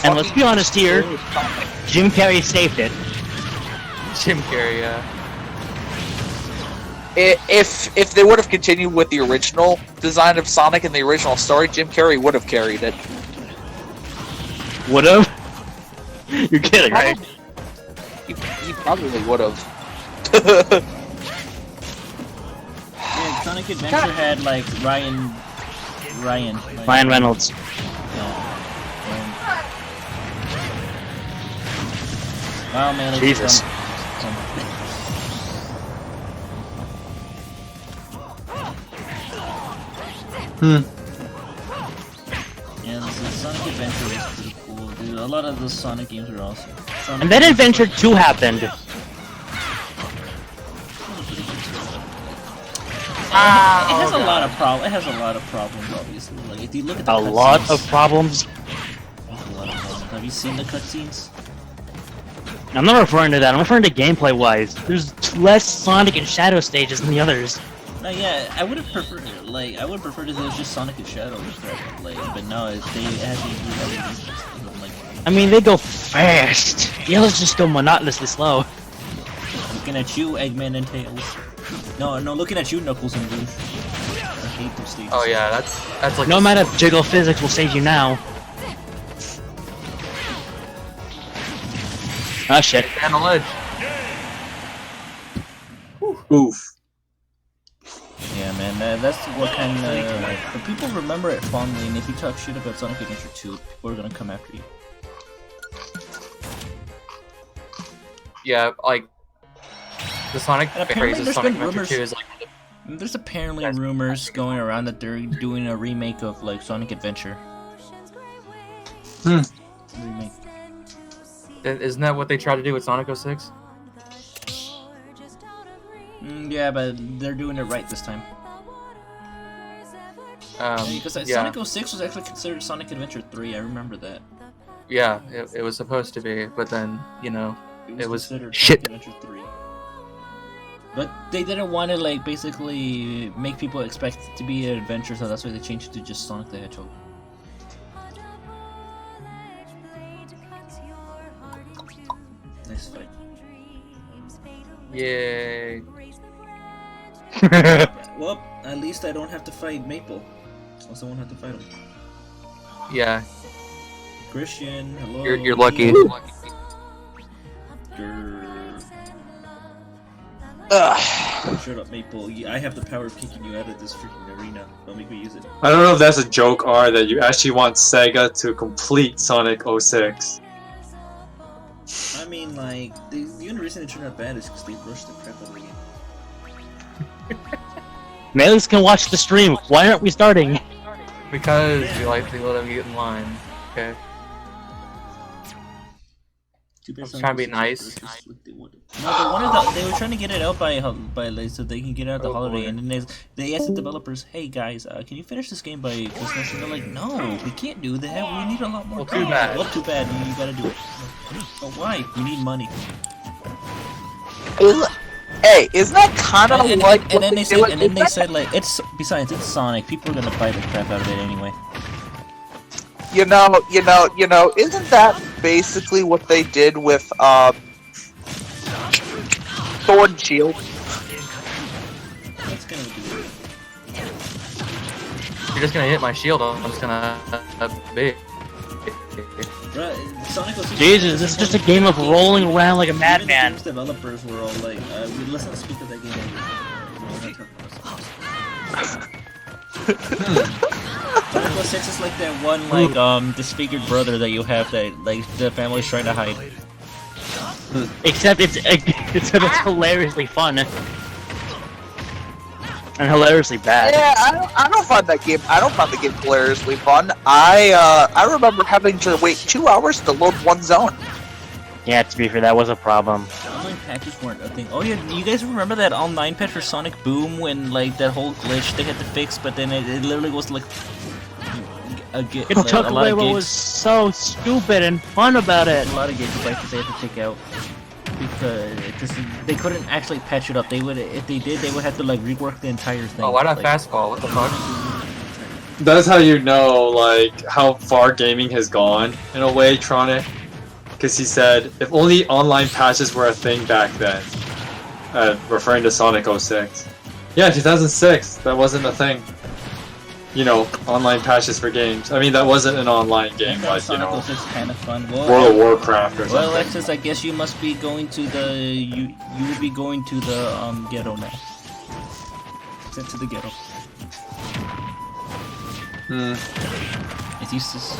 And let's be honest here, Jim Carrey saved it. Jim Carrey, yeah. If they would have continued with the original design of Sonic and the original story, Jim Carrey would have carried it. Would have? You're kidding, right? He probably would have. Yeah, Sonic Adventure had Ryan Reynolds. Wow, man! Jesus. Yeah, the Sonic Adventure was pretty cool, dude. A lot of the Sonic games are awesome. And then Adventure 2 happened. It has a lot of problems. It has a lot of problems, obviously. Like if you look at the A lot of problems. Have you seen the cutscenes? I'm not referring to that. I'm referring to gameplay-wise. There's less Sonic and Shadow stages than the others. No, yeah, I would have preferred if it was just Sonic and Shadow, but no, it has to include everything. I mean, they go fast. The others just go monotonously slow. Looking at you, Eggman and Tails. No, looking at you, Knuckles and Rouge. I hate those stages. Oh yeah, that's like. No matter if Jiggle Physics will save you now. Ah, shit. And the ledge. Oof. Yeah, man, that's what kind of... But people remember it fondly, and if you talk shit about Sonic Adventure 2, people are gonna come after you. Yeah, like... The Sonic phrases there's Sonic been Adventure rumors, 2 is There's apparently rumors going around that they're doing a remake of, Sonic Adventure. Remake. Isn't that what they tried to do with Sonic 06? Yeah, but they're doing it right this time. Because Sonic 06 was actually considered Sonic Adventure 3, I remember that. Yeah, it was supposed to be, but then, it was considered shit. Sonic Adventure 3. But they didn't want to, basically make people expect it to be an adventure, so that's why they changed it to just Sonic the Hedgehog. Nice fight. Yay. Well, at least I don't have to fight Maple. Also won't have to fight him. Yeah. Christian, hello. You're lucky. Shut up, Maple. I have the power of kicking you out of this freaking arena. Don't make me use it. I don't know if that's a joke or that you actually want Sega to complete Sonic 06. I mean, the only reason it turned out bad is because they rushed the crap out of the game. Melees can watch the stream. Why aren't we starting? Because we like to let them get in line. Okay. I was trying to be nice. No, they were trying to get it out by so they can get it out the holiday, and then they asked the developers, "Hey guys, can you finish this game by Christmas?" And they're like, "No, we can't do that. We need a lot more." Well, too bad. Well, too bad. You gotta do it. But why? We need money. Hey, isn't that kind of like? And then they said, like, it's besides it's Sonic. People are gonna buy the crap out of it anyway. You know, isn't that basically what they did with Sword and Shield? That's gonna be weird. You're just gonna hit my shield. I'm just gonna be. Jesus, this is just a game of rolling around like a madman. Most developers were all like, let's not speak of that game. Sonic 06 is like that one, like, disfigured brother that you have that, like, the family's trying to hide. Except it's hilariously fun. And hilariously bad. Yeah, I don't find that game. I don't find the game hilariously fun. I remember having to wait 2 hours to load one zone. Yeah, to be fair, that was a problem. Online patches weren't a thing. Oh yeah, you guys remember that online patch for Sonic Boom when, like, that whole glitch they had to fix, but then it literally was like It took away what was so stupid and fun about it. A lot of gigabytes they had to take out because they couldn't actually patch it up. They would, if they did, they would have to like rework the entire thing. Oh, why not like, fastball? What the fuck? That's how you know, like, how far gaming has gone, in a way, Tronic. Because he said, if only online patches were a thing back then. Referring to Sonic 06. Yeah, 2006, that wasn't a thing. You know, online patches for games. I mean, that wasn't an online game, like, you know, Sonic 06 kind of fun. Well, World of Warcraft or something. Well, Alexis, I guess you must be going to the you would be going to the ghetto now. Sent to the ghetto. It's useless.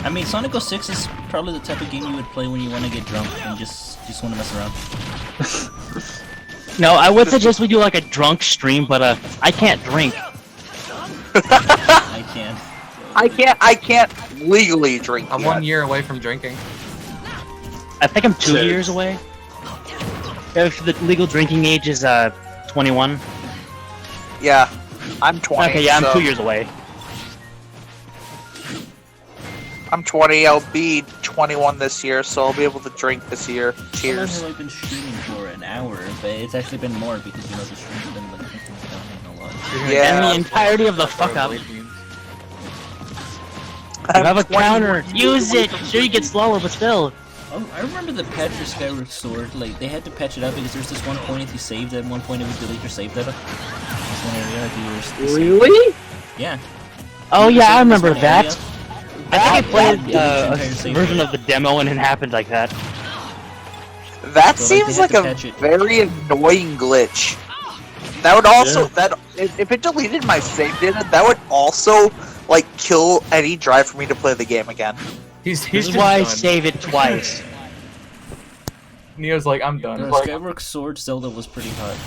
I mean, Sonic 06 is probably the type of game you would play when you want to get drunk and just want to mess around. No, I would suggest we do like a drunk stream, but I can't drink. I can. I can't legally drink. I'm 1 year away from drinking. I think I'm 2 years away. If the legal drinking age is 21. Yeah, I'm 20. Okay, yeah, I'm so 2 years away. I'm 20. I'll be 21 this year, so I'll be able to drink this year. Cheers. I've been streaming for an hour, but it's actually been more because you know the stream's been like a lot. Yeah. And the entirety of the fuck up. You have a counter. Use it. Sure, you get slower, but still. Oh, I remember the patch for Skyward Sword. Like they had to patch it up because there's this one point if you saved at one point it would delete your save data. This one area, Really? Yeah. Oh yeah, I remember that. Area. I think I played a version of the demo and it happened like that. That So, seems like, like a very annoying glitch. That would also if it deleted my save data, that would also like kill any drive for me to play the game again. This is why I save it twice. Neo's like, I'm done. Skyward Sword Zelda was pretty hot.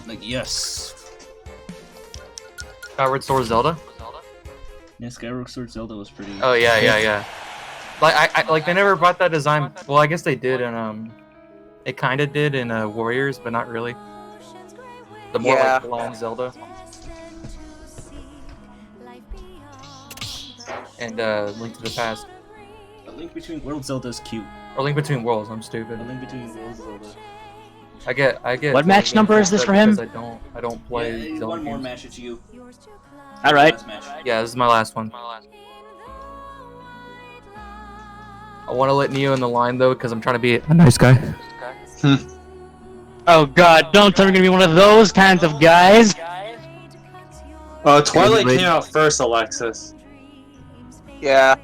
Like yes. Skyward Sword Zelda? Yeah, Skyward Sword Zelda was pretty. Oh yeah. Like I like they never brought that design. Well, I guess they did in it kind of did in Warriors, but not really. The more like long Zelda. And Link to the Past. A Link Between Worlds Zelda is cute. Or Link Between Worlds. I'm stupid. A Link Between Worlds Zelda. I get. What match number is this for him? Because I don't play Zelda one more games. match, it's you. All right. Yeah, this is my last one. I want to let Neo in the line though, because I'm trying to be a nice guy. Oh god, don't tell me you're gonna be one of those kinds of guys. Twilight came out first, Alexis. Yeah.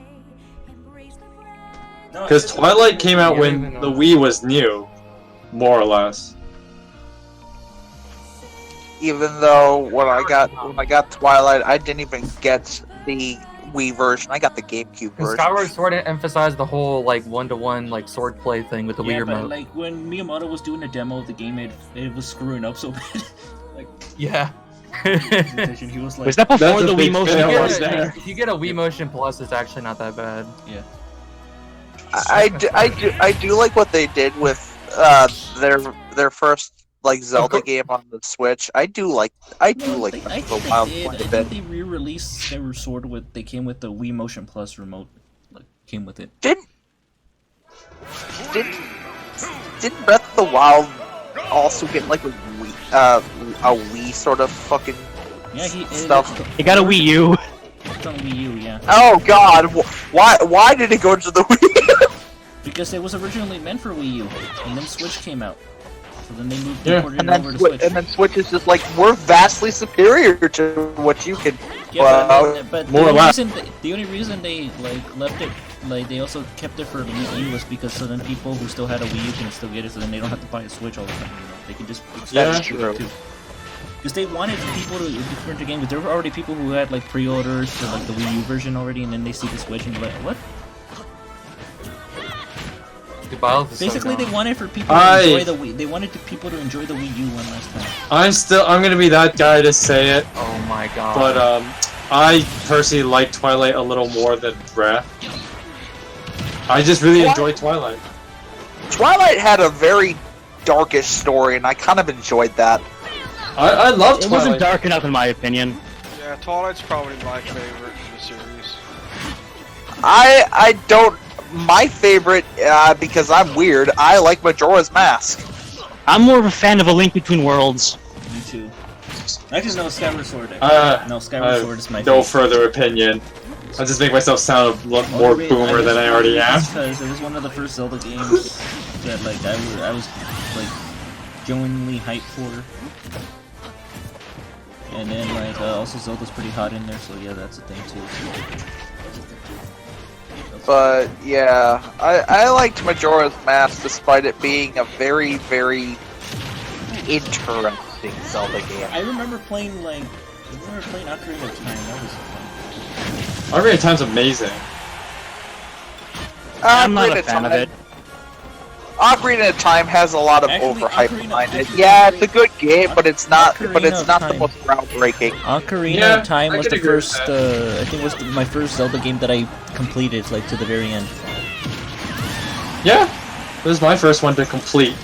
Because Twilight came out when the Wii was new, more or less. Even though when I got Twilight, I didn't even get the Wii version. I got the GameCube version. Skyward Sword emphasized the whole like one-to-one like sword play thing with the Wii But remote. like when Miyamoto was doing a demo of the game, it was screwing up so bad. Like yeah. He was like, Was that before the Wii Motion Plus? If you get a Wii Motion Plus, it's actually not that bad. Yeah. I do like what they did with their first like Zelda game on the Switch. I do like the Wild quite a I bit. think they re-released Skyward Sword they came with the Wii Motion Plus remote. Like, came with it. Didn't Breath of the Wild also get like a Wii sort of fucking stuff? He got a Wii U. It's on Wii U, yeah. Oh god, why did it go to the Wii U? Because it was originally meant for Wii U, and then Switch came out. So then they moved Yeah. ported it over to Switch. And then Switch is just like, we're vastly superior to what you can. Yeah, but more or less. The only reason they left it, they also kept it for Wii U was because so then people who still had a Wii U can still get it, so then they don't have to buy a Switch all the time. They can just That's true. Because they wanted people to return to games, but there were already people who had pre-orders for the Wii U version already, and then they see the Switch and they're like, what? Basically, they wanted for people to enjoy the Wii. They wanted people to enjoy the Wii U one last time. I'm gonna be that guy to say it. Oh my god. But I personally like Twilight a little more than Breath. I just really enjoy Twilight. Twilight had a very darkish story, and I kind of enjoyed that. I love Twilight. It wasn't dark enough in my opinion. Yeah, Twilight's probably my favorite in the series. I don't. My favorite, because I'm weird, I like Majora's Mask. I'm more of a fan of A Link Between Worlds. Me too. Actually, no, Skyward Sword. No, Skyward Sword is my no favorite. further opinion. I'll just make myself sound a lot more boomer than I already am. Because it was one of the first Zelda games that I was genuinely hyped for. And then also Zelda's pretty hot in there, so yeah, that's a thing too. But yeah, I liked Majora's Mask despite it being a very, very interesting Zelda game. I remember playing Ocarina of Time. That was fun. Ocarina of Time's amazing. I'm not a fan of it. Ocarina of Time has a lot of overhype behind it. Yeah, it's a good game, but it's not. But it's not the most groundbreaking. Ocarina of Time was the first. I think was my first Zelda game that I completed to the very end. Yeah, this is my first one to complete.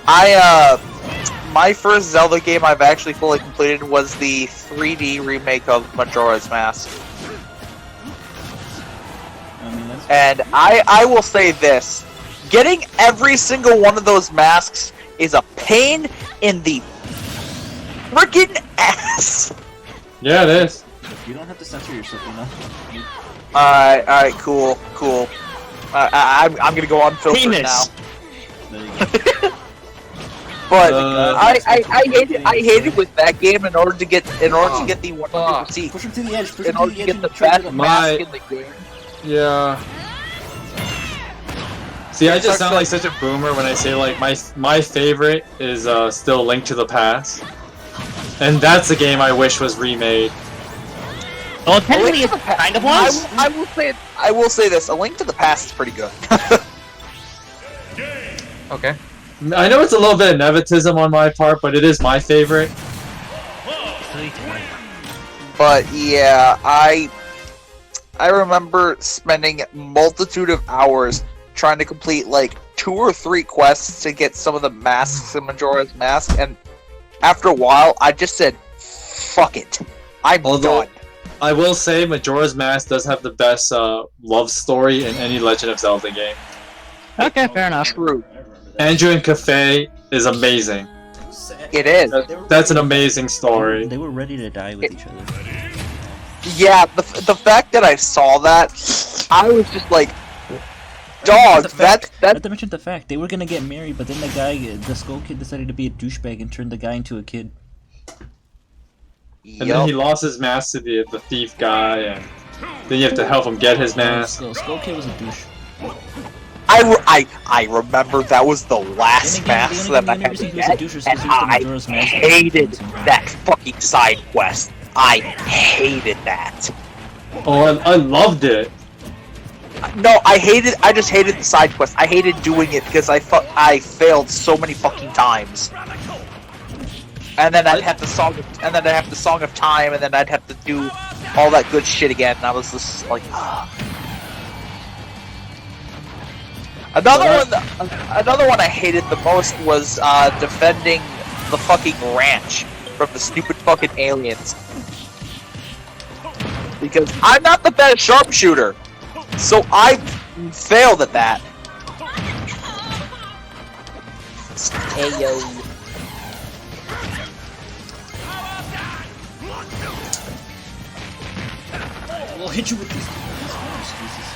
My first Zelda game I've actually fully completed was the 3D remake of Majora's Mask. And I will say this. Getting every single one of those masks is a pain in the freaking ass. Yeah, it is. You don't have to censor yourself, you know. Alright, cool. I'm gonna go unfiltered Penis. now. But I hate it with that game in order to get the 100%. Push him to the edge. In order to get the best mask in the game. Yeah. See, I just sound like such a boomer when I say my favorite is still Link to the Past, and that's a game I wish was remade. Well, technically it kind of was. I will say this: A Link to the Past is pretty good. Okay. I know it's a little bit of nepotism on my part, but it is my favorite. But yeah, I remember spending multitude of hours trying to complete 2 or 3 quests to get some of the masks in Majora's Mask, and after a while, I just said, "Fuck it, I'm done." I will say Majora's Mask does have the best love story in any Legend of Zelda game. Okay, fair enough. True. Andrew and Kafei is amazing. It is. That's an amazing story. They were ready to die with each other. Yeah, the fact that I saw that, I was just like, dog, that... Not to mention the fact, they were gonna get married, but then the Skull Kid decided to be a douchebag and turned the guy into a kid. And then he lost his mask to the thief guy, and then you have to help him get his mask. Skull Kid was a douche. I remember that was the last mask that I had to get, and I hated that fucking side quest. I hated that. Oh, I loved it. No, I just hated the side quest. I hated doing it because I failed so many fucking times. And then I'd have the Song of Time, and then I'd have to do all that good shit again, and I was just like, Another one I hated the most was defending the fucking ranch from the stupid fucking aliens. Because I'm not the best sharpshooter. So I failed at that. Hey yo. We'll hit you with these excuses.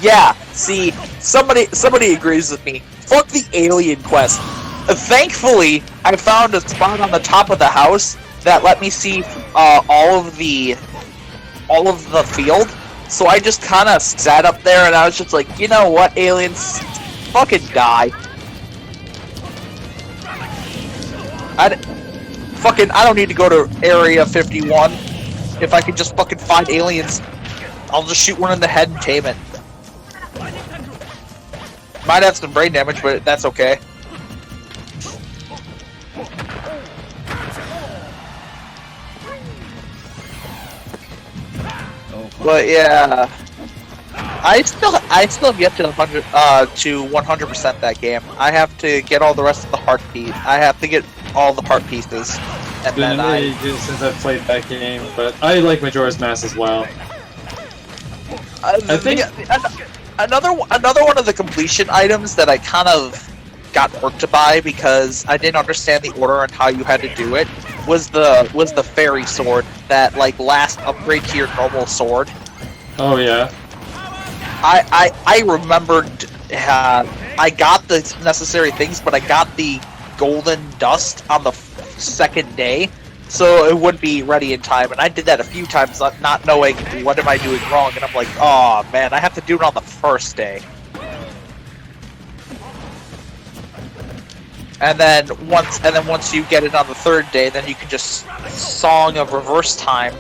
Yeah, see, somebody agrees with me. Fuck the alien quest. Thankfully, I found a spot on the top of the house that let me see all of the field. So I just kind of sat up there and I was just like, you know what, aliens, fucking die. I don't need to go to Area 51. If I could just fucking find aliens, I'll just shoot one in the head and tame it. Might have some brain damage, but that's okay. But yeah, I still have yet to 100% that game. I have to get all the rest of the heart piece. I have to get all the heart pieces. It's been ages since I've played that game, but I like Majora's Mask as well. I think another one of the completion items that I kind of got irked by because I didn't understand the order and how you had to do it was the fairy sword that like last upgrade to your normal sword. Oh yeah. I remembered I got the necessary things, but I got the golden dust on the second day, so it wouldn't be ready in time. And I did that a few times, not knowing what am I doing wrong. And I'm like, oh man, I have to do it on the first day. And then once you get it on the third day, then you can just Song of Time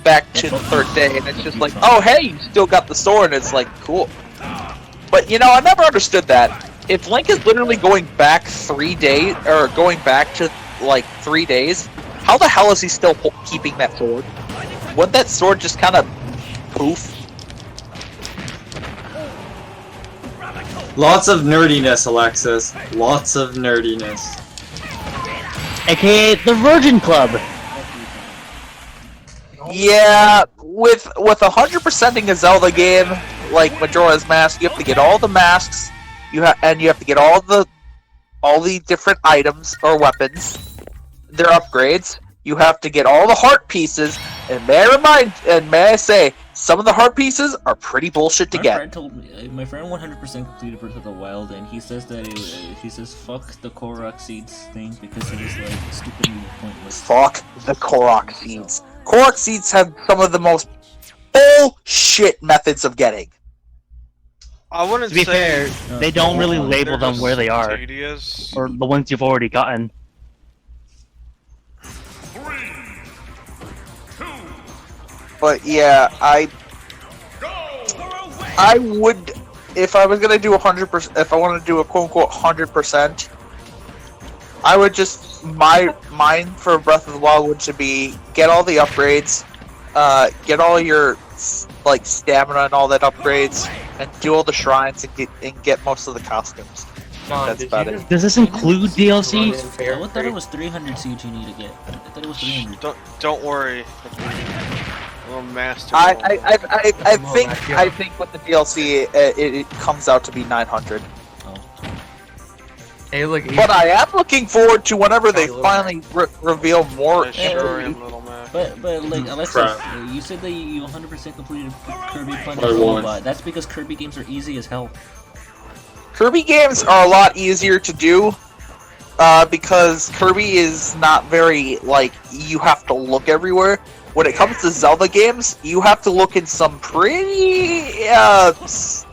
back to the third day, and it's just like, oh hey, you still got the sword, and it's like, cool. But you know, I never understood that. If Link is literally going back 3 days, or going back to like 3 days, how the hell is he still keeping that sword? Wouldn't that sword just kind of poof? Lots of nerdiness, Alexis. Lots of nerdiness. AKA the Virgin Club. Yeah, with 100%ing a Zelda game like Majora's Mask, you have to get all the masks. You have to get all the different items or weapons, their upgrades. You have to get all the heart pieces, and may I say, some of the heart pieces are pretty bullshit to get. My friend 100% completed Breath of the Wild, and he says that he says fuck the Korok seeds thing because it was like stupidly pointless. Fuck the Korok seeds. Korok seeds have some of the most bullshit methods of getting. I wouldn't To be say fair, they don't really label them where they are, tedious. or the ones you've already gotten. But yeah, I would, if I was gonna do 100%, if I wanted to do a quote unquote 100%, I would just mine for Breath of the Wild would be get all the upgrades, get all your like stamina and all that upgrades, and do all the shrines and get most of the costumes. That's about it. Does this include DLC? I thought it was 300 seeds you need to get. I thought it was 300. Don't worry. We'll master. I think with the DLC it comes out to be 900. Hey, look. But I am looking forward to whenever they finally reveal more. But like Alexis, you said that you 100% completed Kirby Planet Robot. That's because Kirby games are easy as hell. Kirby games are a lot easier to do because Kirby is not very like you have to look everywhere. When it comes to Zelda games, you have to look in some pretty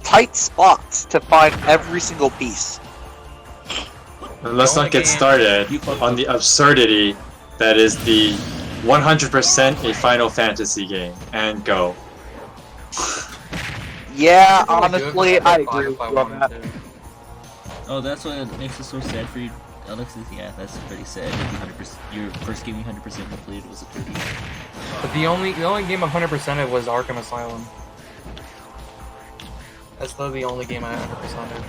tight spots to find every single piece. And let's not get started on the absurdity that is the 100% a Final Fantasy game. And go. Yeah, honestly, I agree with you on that. Oh, that's what makes it so sad for you, Alexis. Yeah, that's pretty sad. 100%, your first game you 100% completed was a Kirby. But the only game 100%ed was Arkham Asylum. That's the only game I 100%ed.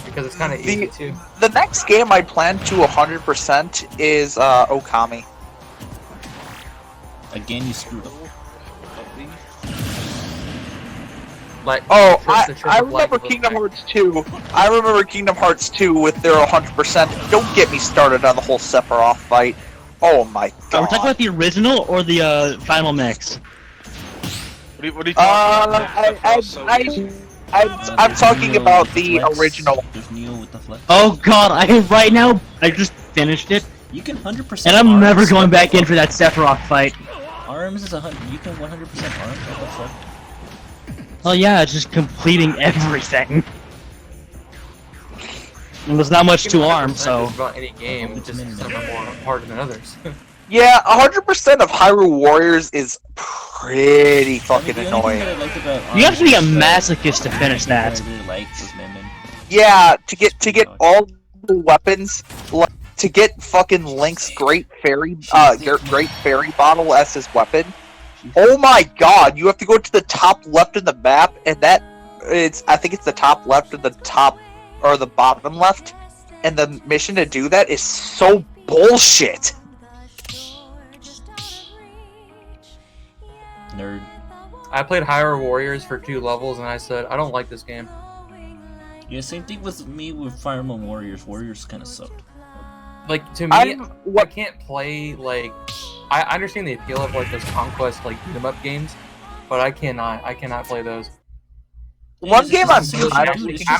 Because it's kind of easy too. The next game I plan to 100% is Okami. Again, you screwed up. Like, Oh, the trick I of light remember was Kingdom like- Hearts 2. I remember Kingdom Hearts 2 with their 100%. Don't get me started on the whole Sephiroth fight. Oh my Are we god. talking about the original or the final mix? What are you talking about? I'm talking Neo about with the flex. original. There's Neo with the flex. Oh god, right now I just finished it, You can 100%. and I'm arms. never going back in for that Sephiroth fight. Arms is 100. You can 100% arms. What the fuck? Oh yeah, it's just completing everything. And there's not much to arm, so. Just about any game, just some are more harder than others. Yeah, 100% of Hyrule Warriors is pretty fucking annoying. You have to be a masochist to finish that. I really liked was Min Min. Yeah, to get all the weapons, like to get fucking Link's great fairy bottle as his weapon. Oh my god, you have to go to the top left of the map, and I think it's the top left and the top or the bottom left, and the mission to do that is so bullshit. Nerd. I played Hyrule Warriors for 2 levels, and I said, I don't like this game. Yeah, same thing with me with Fire Emblem Warriors. Warriors kind of sucked. Like, to me, I can't play, like... I understand the appeal of, like, those conquest, like, beat-em-up games, but I cannot play those. One game I'm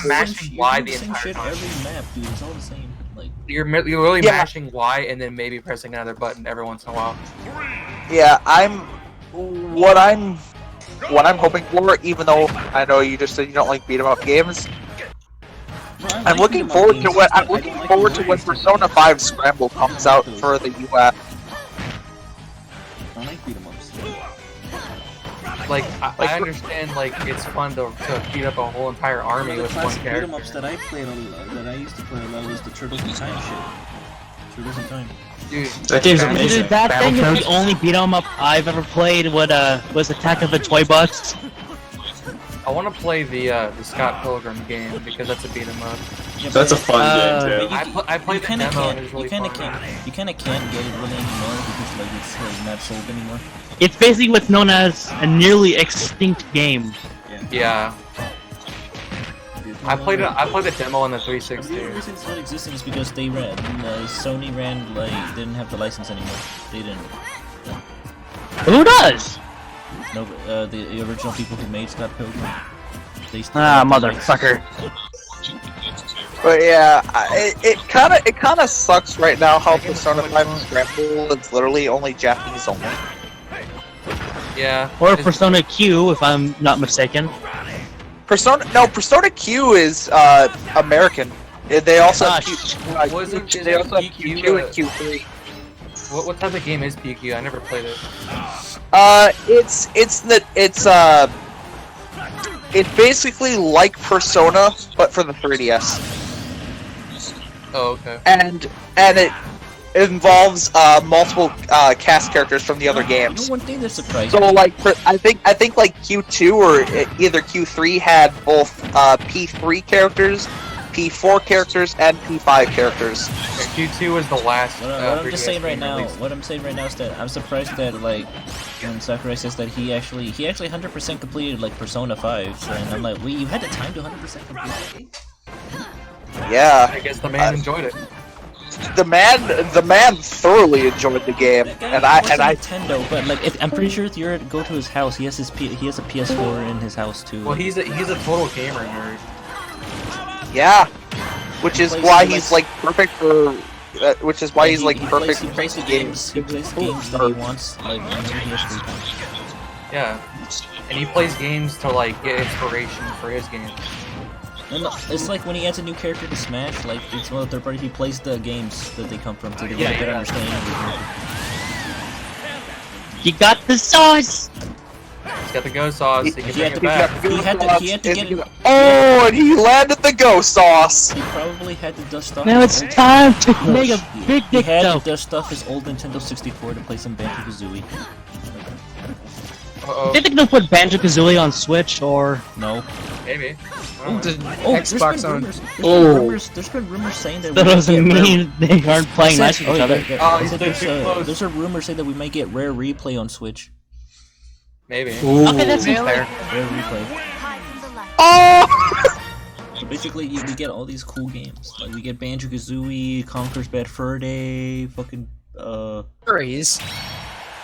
mashing Y the entire time. Every map, dude, it's all the same. Like, You're really mashing Y and then maybe pressing another button every once in a while. Yeah, what I'm hoping for, even though I know you just said you don't like beat 'em up games. I'm looking forward to when Persona 5 Scramble comes out for the US. I like beat 'em ups. Like, I understand, like, it's fun to beat up a whole entire army with one character. Beat 'em ups that I played that I used to play a lot was the Turtles in Time shit. Turtles in Time. Dude, that game's amazing. Dude, that thing is the only beat 'em up I've ever played. Was Attack of the Toy Bots? I want to play the Scott Pilgrim game because that's a beat 'em up. Yeah, That's a fun game too. I played the demo and it was really fun. You kind of can't get it really anymore because like it's like, not sold anymore. It's basically what's known as a nearly extinct game. Yeah. I played the demo on the 360. The reason it's not existing is because they Sony didn't have the license anymore. They didn't. Who does? No, the original people who made Scott Pilgrim. Motherfucker. But yeah, it kind of sucks right now how Persona 5 Scramble is literally only Japanese only. Yeah. Or Persona Q, if I'm not mistaken. Persona Q is American. They also have they also have Q2 and Q3. What type of game is PQ? I never played it. It's basically like Persona, but for the 3DS. Oh, okay. And it involves multiple cast characters from the other games. One thing that surprised So like, I think like Q2 or either Q3 had both P3 characters, P4 characters, and P5 characters. Q2 was the last. What I'm just saying right now, what I'm saying right now is that I'm surprised that like when Sakurai says that he actually 100% completed like Persona 5, so, and I'm like, wait, you had the time to 100% complete it? Yeah. I guess the man enjoyed it. The man thoroughly enjoyed the game, and I Nintendo, but like I'm pretty sure if you were to go to his house, he has a PS4 in his house too. Well, he's a total gamer nerd. Yeah, which is why he's like perfect for. Which is why he's like perfect. He plays the games. He plays the games that he wants, like whenever he has free time. Yeah, and he plays games to like get inspiration for his games. And it's like when he adds a new character to Smash, like it's one of the third party. He plays the games that they come from to get a better understanding of the character. You got the sauce. He's got the go sauce. He can bring it back. He had to get it. Oh, and he landed the go sauce. He probably had to dust off. Now it's time to make a big He dick had joke. to dust off his old Nintendo 64 to play some Banjo-Kazooie. Uh-oh. Did they gonna put Banjo-Kazooie on Switch or no? Maybe. Xbox on. There's been rumors saying that that doesn't mean they aren't playing nice with each other. There's a rumor saying that we might get Rare Replay on Switch. Maybe. Okay, that's fair. Rare Replay. basically, we get all these cool games. Like we get Banjo-Kazooie, Conker's Bad Fur Day, fucking Freeze.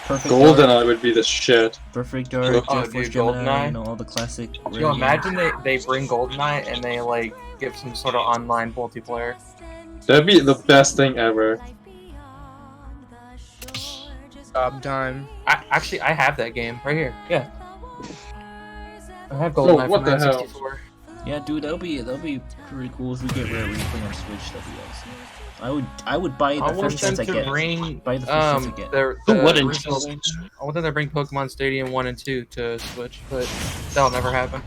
Perfect Dark, GoldenEye would be the shit. Perfect Dark, Oh, Jet Force dude, Gemini, GoldenEye. you know, all the classic. Can you imagine they bring GoldenEye and they like give some sort of online multiplayer? That'd be the best thing ever. Time. Actually, I have that game right here. Yeah. I have Oh, GoldenEye what for the hell? 964. Yeah, dude, that'll be pretty cool if we get Rare Replay on Switch. That'd be awesome. I would buy I the want first them chance I to get. bring Buy the first chance I get. the wouldn't? original. I want them to bring Pokemon Stadium 1 and 2 to Switch, but that'll never happen.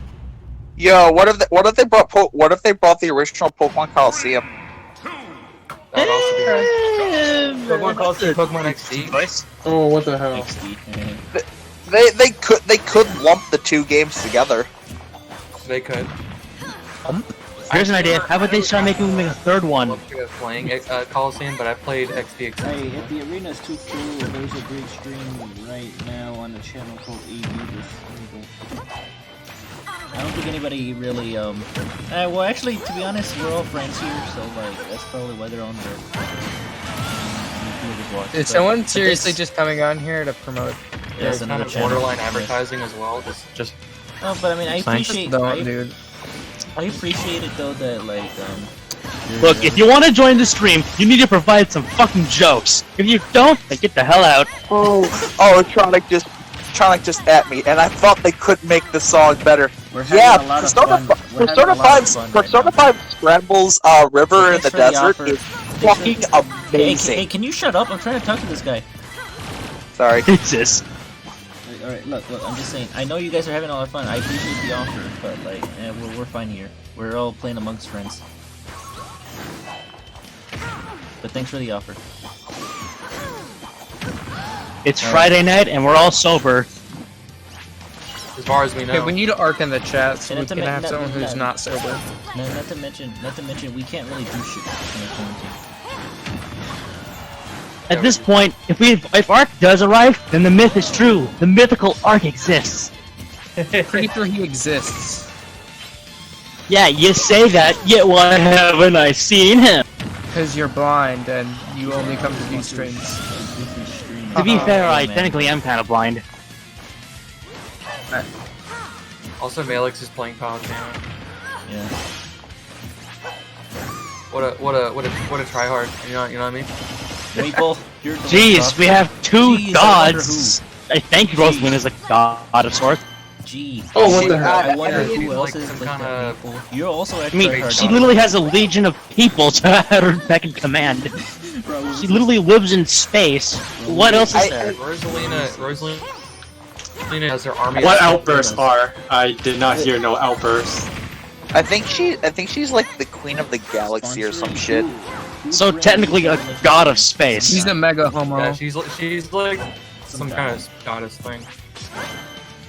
Yo, what if they brought the original Pokemon Coliseum? That would also be nice. Pokemon Coliseum, Pokemon XD. Oh, what the hell? They could lump the two games together. They could. Here's an idea. How about they start making a third one? I'm playing Coliseum, I played XD. Hey, if the arena's too cool, there's a great stream right now on a channel called AD. I don't think anybody really, well, actually, to be honest, we're all friends here, so, like, that's probably why they're on there. Is someone seriously just coming on here to promote? Yes, Kind another of channel. borderline advertising as well. Just. Oh, but I mean, I appreciate. Dude. I appreciate it though that like Look, if you want to join the stream, you need to provide some fucking jokes. If you don't, then get the hell out. Oh, Tronic just at me, and I thought they could make the song better. Yeah, Persona 5 Scrambles River in the desert is fucking amazing. Hey, can you shut up? I'm trying to talk to this guy. Sorry. Jesus. Alright, look, I'm just saying. I know you guys are having a lot of fun. I appreciate the offer, but like, we're fine here. We're all playing amongst friends. But thanks for the offer. It's Friday night and we're all sober. As far as we know. Okay, we need to arc in the chat so And we can have someone who's not sober. Not to mention, we can't really do shit in the quarantine. At this point, if Ark does arrive, then the myth is true. The mythical Ark exists. Pretty sure he exists. Yeah, you say that, yet why haven't I seen him? Because you're blind and you only come to these streams. To be fair, I technically am kind of blind. Also, Malix is playing Coliseum. Yeah. What a tryhard. You know what I mean? Maple, you're Jeez, we have two gods. I think Rosalind is a god of sorts. Gee. Oh, what the hell? I wonder who else like is some like kind that of- Maple. You're also I mean, she literally has a legion of people to her back in command. She literally lives in space. What else is there? Rosalina has her army. What outbursts are? I did not hear no outbursts. I think she's like the queen of the galaxy or some shit. So technically a god of space. He's a mega homo. Yeah, she's like some kind of goddess thing.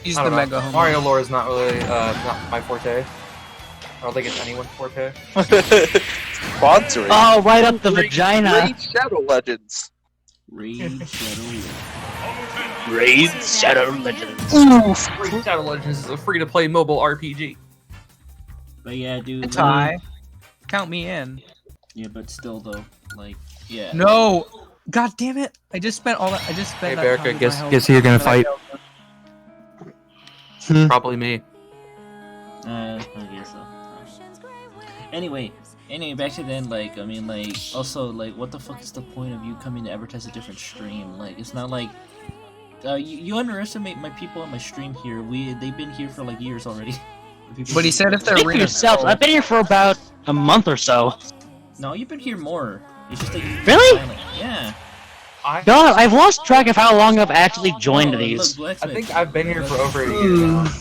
He's I the don't know. mega homo. Mario lore is not really not my forte. I don't think it's anyone's forte. Sponsoring. Oh, right up the vagina. Raid Shadow Legends. Raid Shadow. Raid Shadow Legends. Raid Shadow Legends is a free-to-play mobile RPG. But yeah, dude. Tie. Count me in. Yeah, but still though, like, yeah. No! God damn it! I just spent all that. I just Hey, spent that Beruka, time with guess my health. who you're gonna fight? Hmm. Probably me. I guess so. Anyway, back to then, like, I mean, like, also, like, what the fuck is the point of you coming to advertise a different stream? Like, it's not like, you underestimate my people on my stream here. They've been here for, like, years already. But he said if they're Speak for yourself. I've been here for about a month or so. No, you've been here more. It's just that you Really? Yeah. God, I've lost track of how long I've actually joined these. Look, I think I've been here for over a year now.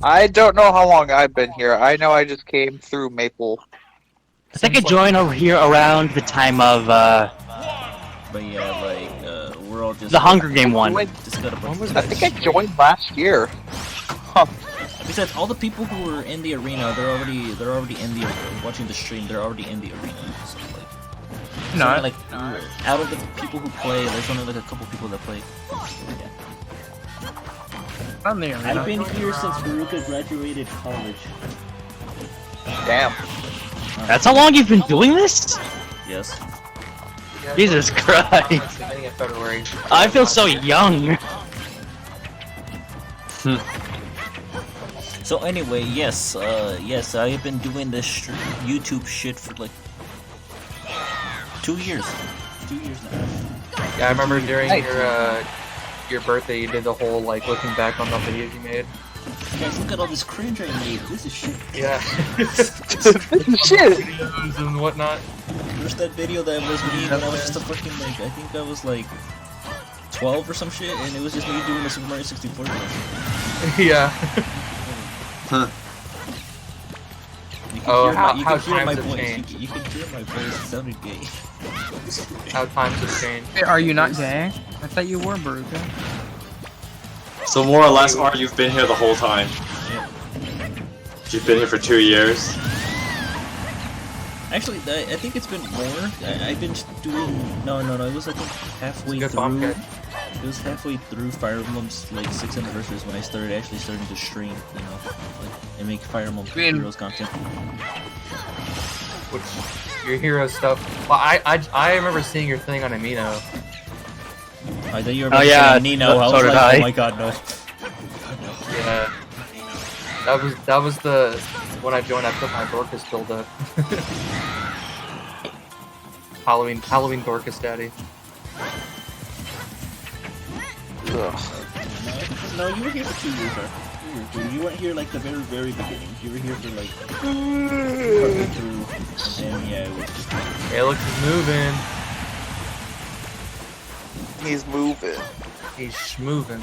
I don't know how long I've been here. I know I just came through Maple. I think I joined over here around the time of But yeah, like, we're all just... the Hunger Game one. Just got a bunch of I think I joined last year. Huh. Besides, all the people who were in the arena, they're already in the watching the stream. They're already in the arena. So like, No, like out of the people who play, there's only like a couple people that play. Yeah. I'm the arena. I've been here since Beruka graduated college. Damn. That's how long you've been doing this? Yes. Jesus Christ. Beginning of February. I feel so young. So anyway, yes, yes, I have been doing this YouTube shit for like 2 years. 2 years now. Yeah, I remember during your birthday, you did the whole like looking back on the videos you made. Guys, look at all this cringe I made. This is shit. Yeah. Shit. Videos and whatnot. There's that video that was me when I was just a fucking like, I think I was like 12 or some shit, and it was just me doing the Super Mario 64 version. Yeah. Huh. You can hear my voice. You can hear my voice. It sounded gay. How times have changed. Hey, are you not gay? I thought you were, Beruka. So more or less, Art, you've been here the whole time. Yeah. You've been here for 2 years. Actually, I think it's been more. I've been doing no. It was I think halfway through. It was halfway through Fire Emblem's like 6th anniversary when I started starting to stream, you know, like and make Fire Emblem Heroes content. Which your hero stuff. Well, I remember seeing your thing on Amino. I thought you were mentioning Nino. I was like, oh my god, no. Yeah. That was the when I joined. I put my Dorcas build up. Halloween Dorcas daddy. Ugh. No, you were here for 2 years, sir. You weren't here like the very beginning. You were here for like partway through, and yeah, it was just. Hey, look, he's moving. He's moving. He's schmoving.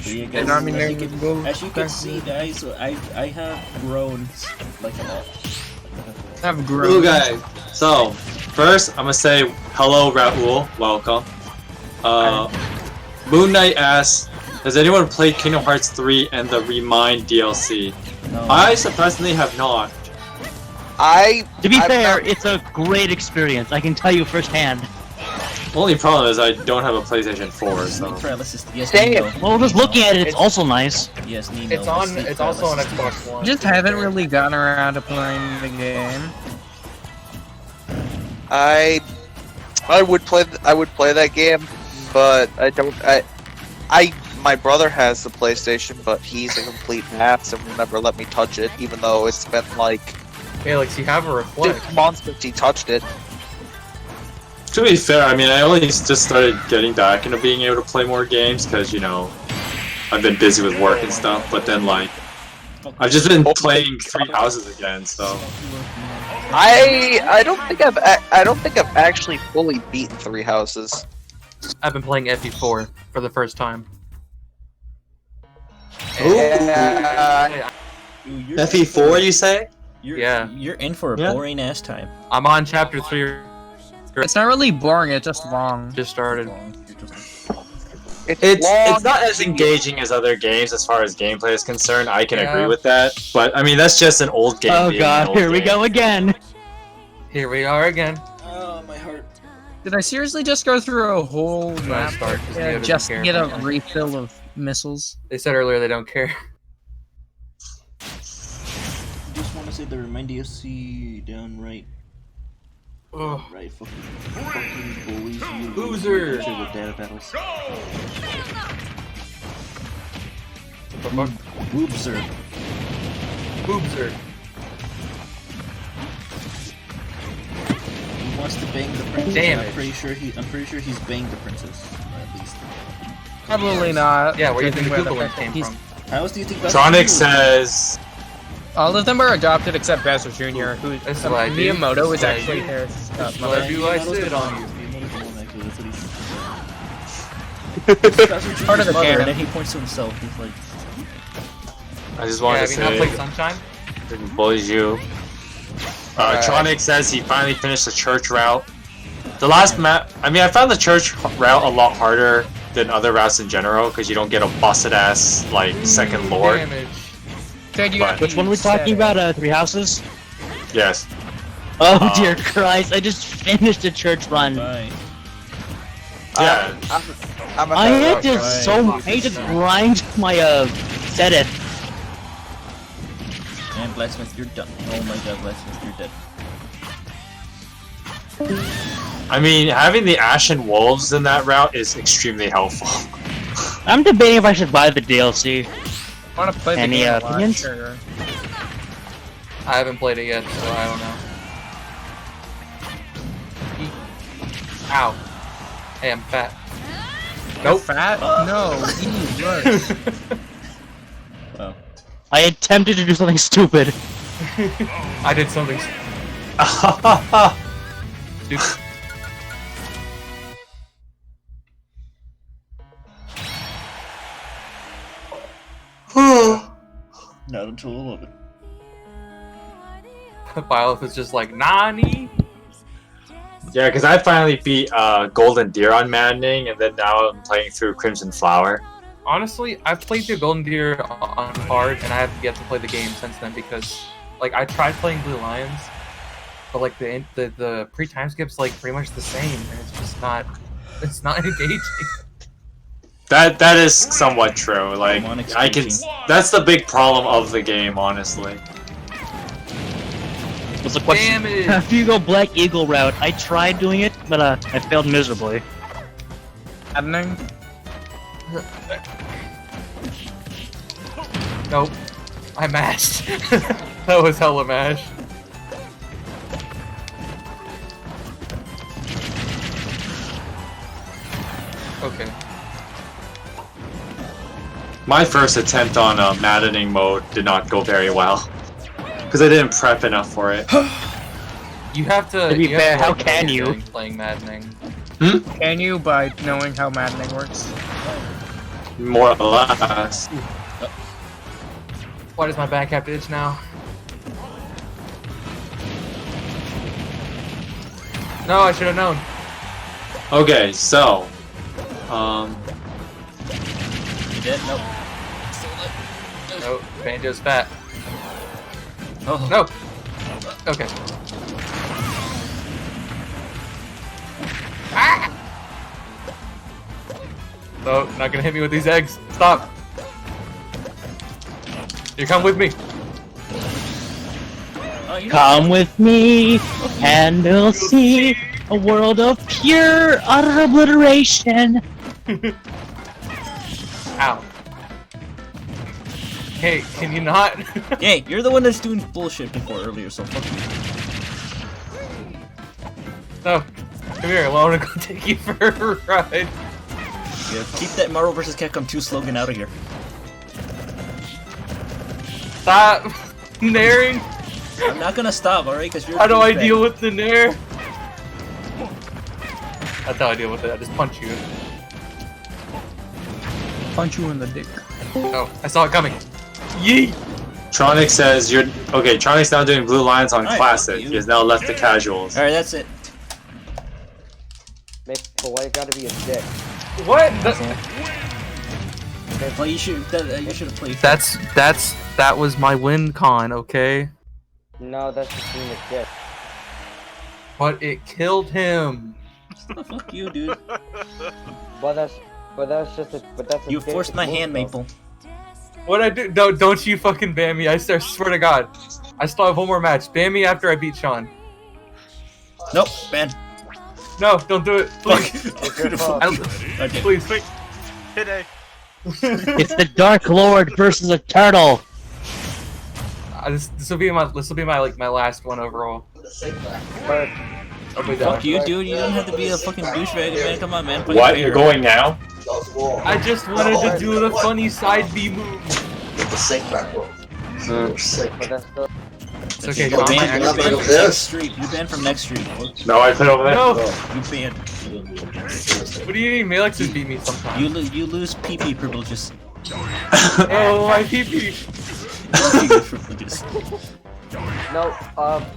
So yeah, guys, as you can see, guys, I have grown like a lot. I've grown. Okay, so first I'm gonna say hello, Raul. Welcome. Moon Knight asks, has anyone played Kingdom Hearts 3 and the Remind DLC? No. I surprisingly have not. To be fair, it's a great experience. I can tell you firsthand. Only problem is I don't have a PlayStation 4, so. Yes, Well, just looking at it, it's also nice. Yes, Nino. It's also on Xbox One. Just haven't really gotten around to playing the game. I would play that game, but I don't. My brother has the PlayStation, but he's a complete ass and will never let me touch it, even though it's been like. Alex, you have a reflect. 6 months since he touched it. To be fair, I mean, I only just started getting back into being able to play more games because, you know, I've been busy with work and stuff, but then, like, I've just been playing Three Houses again, so. I don't think I've actually fully beaten Three Houses. I've been playing FE4 for the first time. FE4, you say? You're in for a boring ass time. I'm on chapter 3. It's not really boring, it's just long. Just started. It's not as engaging as other games as far as gameplay is concerned. I can agree with that, but I mean that's just an old game. Oh god, here we go again. Here we are again. Oh, my heart. Did I seriously just go through a whole map start, just to get a refill of missiles? They said earlier they don't care. Just want to say the Remind DLC down right. Right, fucking bullies you. Loser! With data battles. Boobser. Boobser. He wants to bang the princess. Damn I'm pretty sure he's banged the princess, at least. Probably not. Yeah, where do you think the Where Google link came from? How else do you think that's Tronic says. All of them are adopted except Bowser Jr., who That's what I do. Miyamoto is That's what I actually do. their What mother. do I sit on you? Part of the mother, and canon. then he points to himself. He's like, I just wanted Yeah, to have you not played say. Sunshine? Didn't bully you. Tronic says he finally finished the church route. The last map, I mean, I found the church route a lot harder than other routes in general because you don't get a busted ass like second lord. Damage. Which one are we talking about? Three Houses? Yes. Oh dear Christ! I just finished a church run. bye. Yeah. I had to grind my Zenith. And Blacksmith, you're done. Oh my god, Blacksmith, you're dead. I mean, having the Ashen Wolves in that route is extremely helpful. I'm debating if I should buy the DLC. I want to play the Any game a lot, opinions? sure. I haven't played it yet, so I don't know. Ow. Hey, I'm fat. Nope. Fat? No. Eat worse. Oh. I attempted to do something stupid. I did something stupid. Not until 11. Byleth is just like, Nani? Yeah, because I finally beat Golden Deer on Maddening, and then now I'm playing through Crimson Flower. Honestly, I've played through Golden Deer on hard, and I have yet to play the game since then because, like, I tried playing Blue Lions, but like the pre-time skip's like pretty much the same, and it's just not engaging. That is somewhat true. Like I can, that's the big problem of the game, honestly. What's the question? Damn it! After you go Black Eagle route, I tried doing it, but I failed miserably. Happening? Nope. I mashed. That was hella mash. Okay. My first attempt on Maddening mode did not go very well because I didn't prep enough for it. You have to. To be you have fair, to, how like, can know you? playing Maddening? Can you by knowing how Maddening works? More or less. Why does my back have to itch now? No, I should have known. Okay, so, You dead? Nope. Nope. Banjo's fat. Oh. Nope. Okay. Ah! No, not gonna hit me with these eggs. Stop. You come with me. Come with me, and we'll see a world of pure, utter obliteration. Ow. Hey, can you not? Hey, you're the one that's doing bullshit before earlier, so fuck you. No. Come here, I wanna go take you for a ride. Yeah, keep that Marvel vs. Capcom 2 slogan out of here. Stop naring. I'm not gonna stop, alright? Because you're. How do I deal with the nair? That's how I deal with it. I just punch you. Punch you in the dick. Oh, I saw it coming. Yeet! Tronic says you're okay. Tronic's now doing Blue Lions on Alright, Classic. you. He has now left the casuals. Alright, that's it. Maple, why you gotta be a dick? What? Well, you should have played. That was my win con, okay? No, that's just being a dick. But it killed him. Fuck you, dude. But that's just a. But that's a. You forced my hand, Maple. What I do? No, don't you fucking ban me! I swear to God, I still have one more match. Ban me after I beat Sean. Nope, ban. No, don't do it, please. Okay. Please. Wait. Hit A. It's the Dark Lord versus a turtle. This will be my like my last one overall. But Fuck you, dude. You don't have to be a fucking douchebag, man. Come on, man. Fight What? fair. You're going now? I just wanted to do the funny side B move. but that's still. It's okay, You're Sean. banned, you're banned from next street. You're banned from next street. No, I put over there. No. You banned. What do you mean? Malix just beat me sometimes. You lose PP privileges. Oh, my PP. PP privileges. No,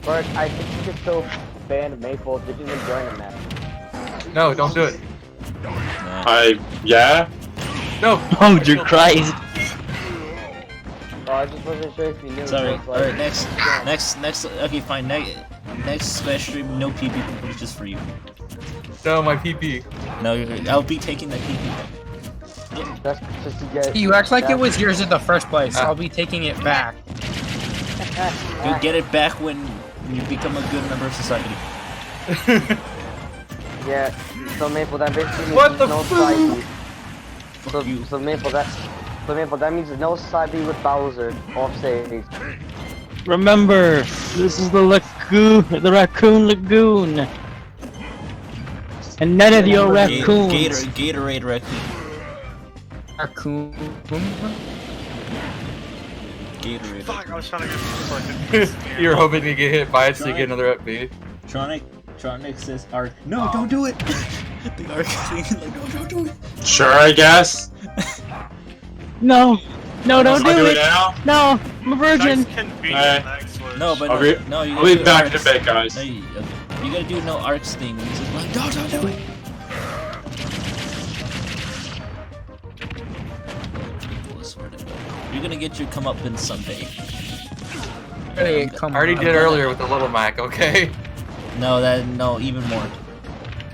Bert, I think you can still ban Maple. Didn't even join the match. No, don't do it. Yeah? No. Oh, dear Christ. Oh, I just wasn't sure if you knew. Sorry. so it's like- Next. Okay, fine. Next Smash stream, no PP privileges for you. No, my PP. No, I'll be taking that PP. That's just to get. You act like it that- was yours in the first place. I'll be taking it back. You'll get it back when you become a good member of society. Yeah, so Maple, that basically means What the no side beef. So Maple, that means no side beef with Bowser off stage. Remember, this is the raccoon lagoon. And none of your raccoons. Gatorade raccoon. Raccoon. Gatorade. Fuck, I was trying to get You're hoping to get hit by it so you get another FB. Tronic says Arc. No, don't do it! The Arc thing, like, no, don't do it! Sure, I guess. No, don't I'll do it. now. No, I'm a virgin. No, but I'll be back in a bit, guys. No, you gotta do no Arcs thing. He says, like, don't do it! You're gonna get your comeuppance someday. Hey, I already did earlier with the Little Mac, okay? No, even more.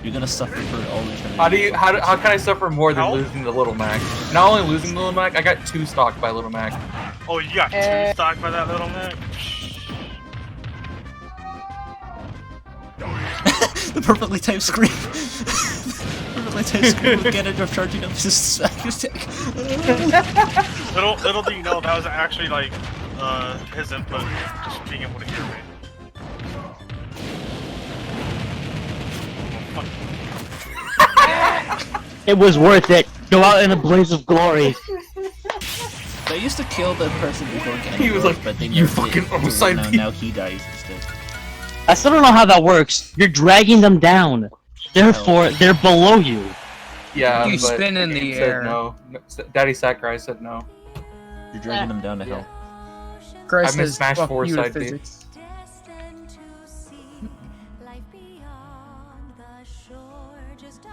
You're gonna suffer for all eternity. How can I suffer more than losing the Little Mac? Not only losing the Little Mac, I got 2 stocked by Little Mac. Oh, you got 2 stocked by that Little Mac? The perfectly timed scream. Perfectly timed scream with Ganondorf charging up his smack attack. little do you know, that was actually like his input, just being able to hear me. It was worth it. Go out in a blaze of glory. They used to kill the person before Ganondorf, He was like, but they you never fucking did. homicide Now he dies instead. I still don't know how that works. You're dragging them down. Therefore, they're below you. Yeah, You but spin in the the game air. said no. Daddy Sakurai said no. You're dragging them down to hell. Christ I missed says, Smash fuck 4 you to side B. physics.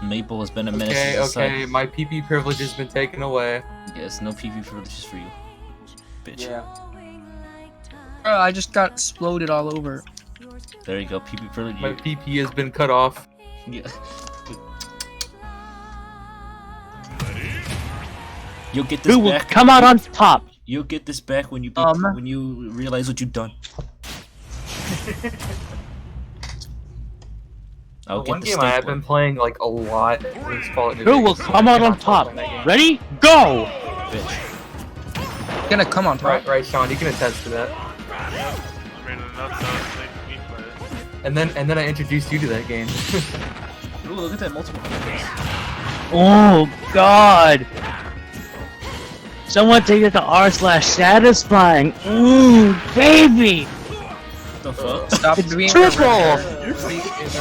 Maple has been a menace Okay, to society. okay, my PP privilege has been taken away. Yes, no PV privileges for you. Bitch. Yeah. Bro, I just got exploded all over. There you go, PP privilege. My PP has been cut off. Yeah. You'll get this Who will back. come out on top? You'll get this back when you realize what you've done. I'll One get the game I have stapler. been playing like a lot is Fallout New Who will Vegas. come out on top? Ready? Go! Bitch. Gonna come on, Right, right, Sean, you can attest to that. I mean, enough to make me play it. And then I introduced you to that game. Ooh, look at that multiple. Oh God! Someone take it to r/satisfying. Ooh, baby! What the fuck? Stop It's being triple! Are you okay?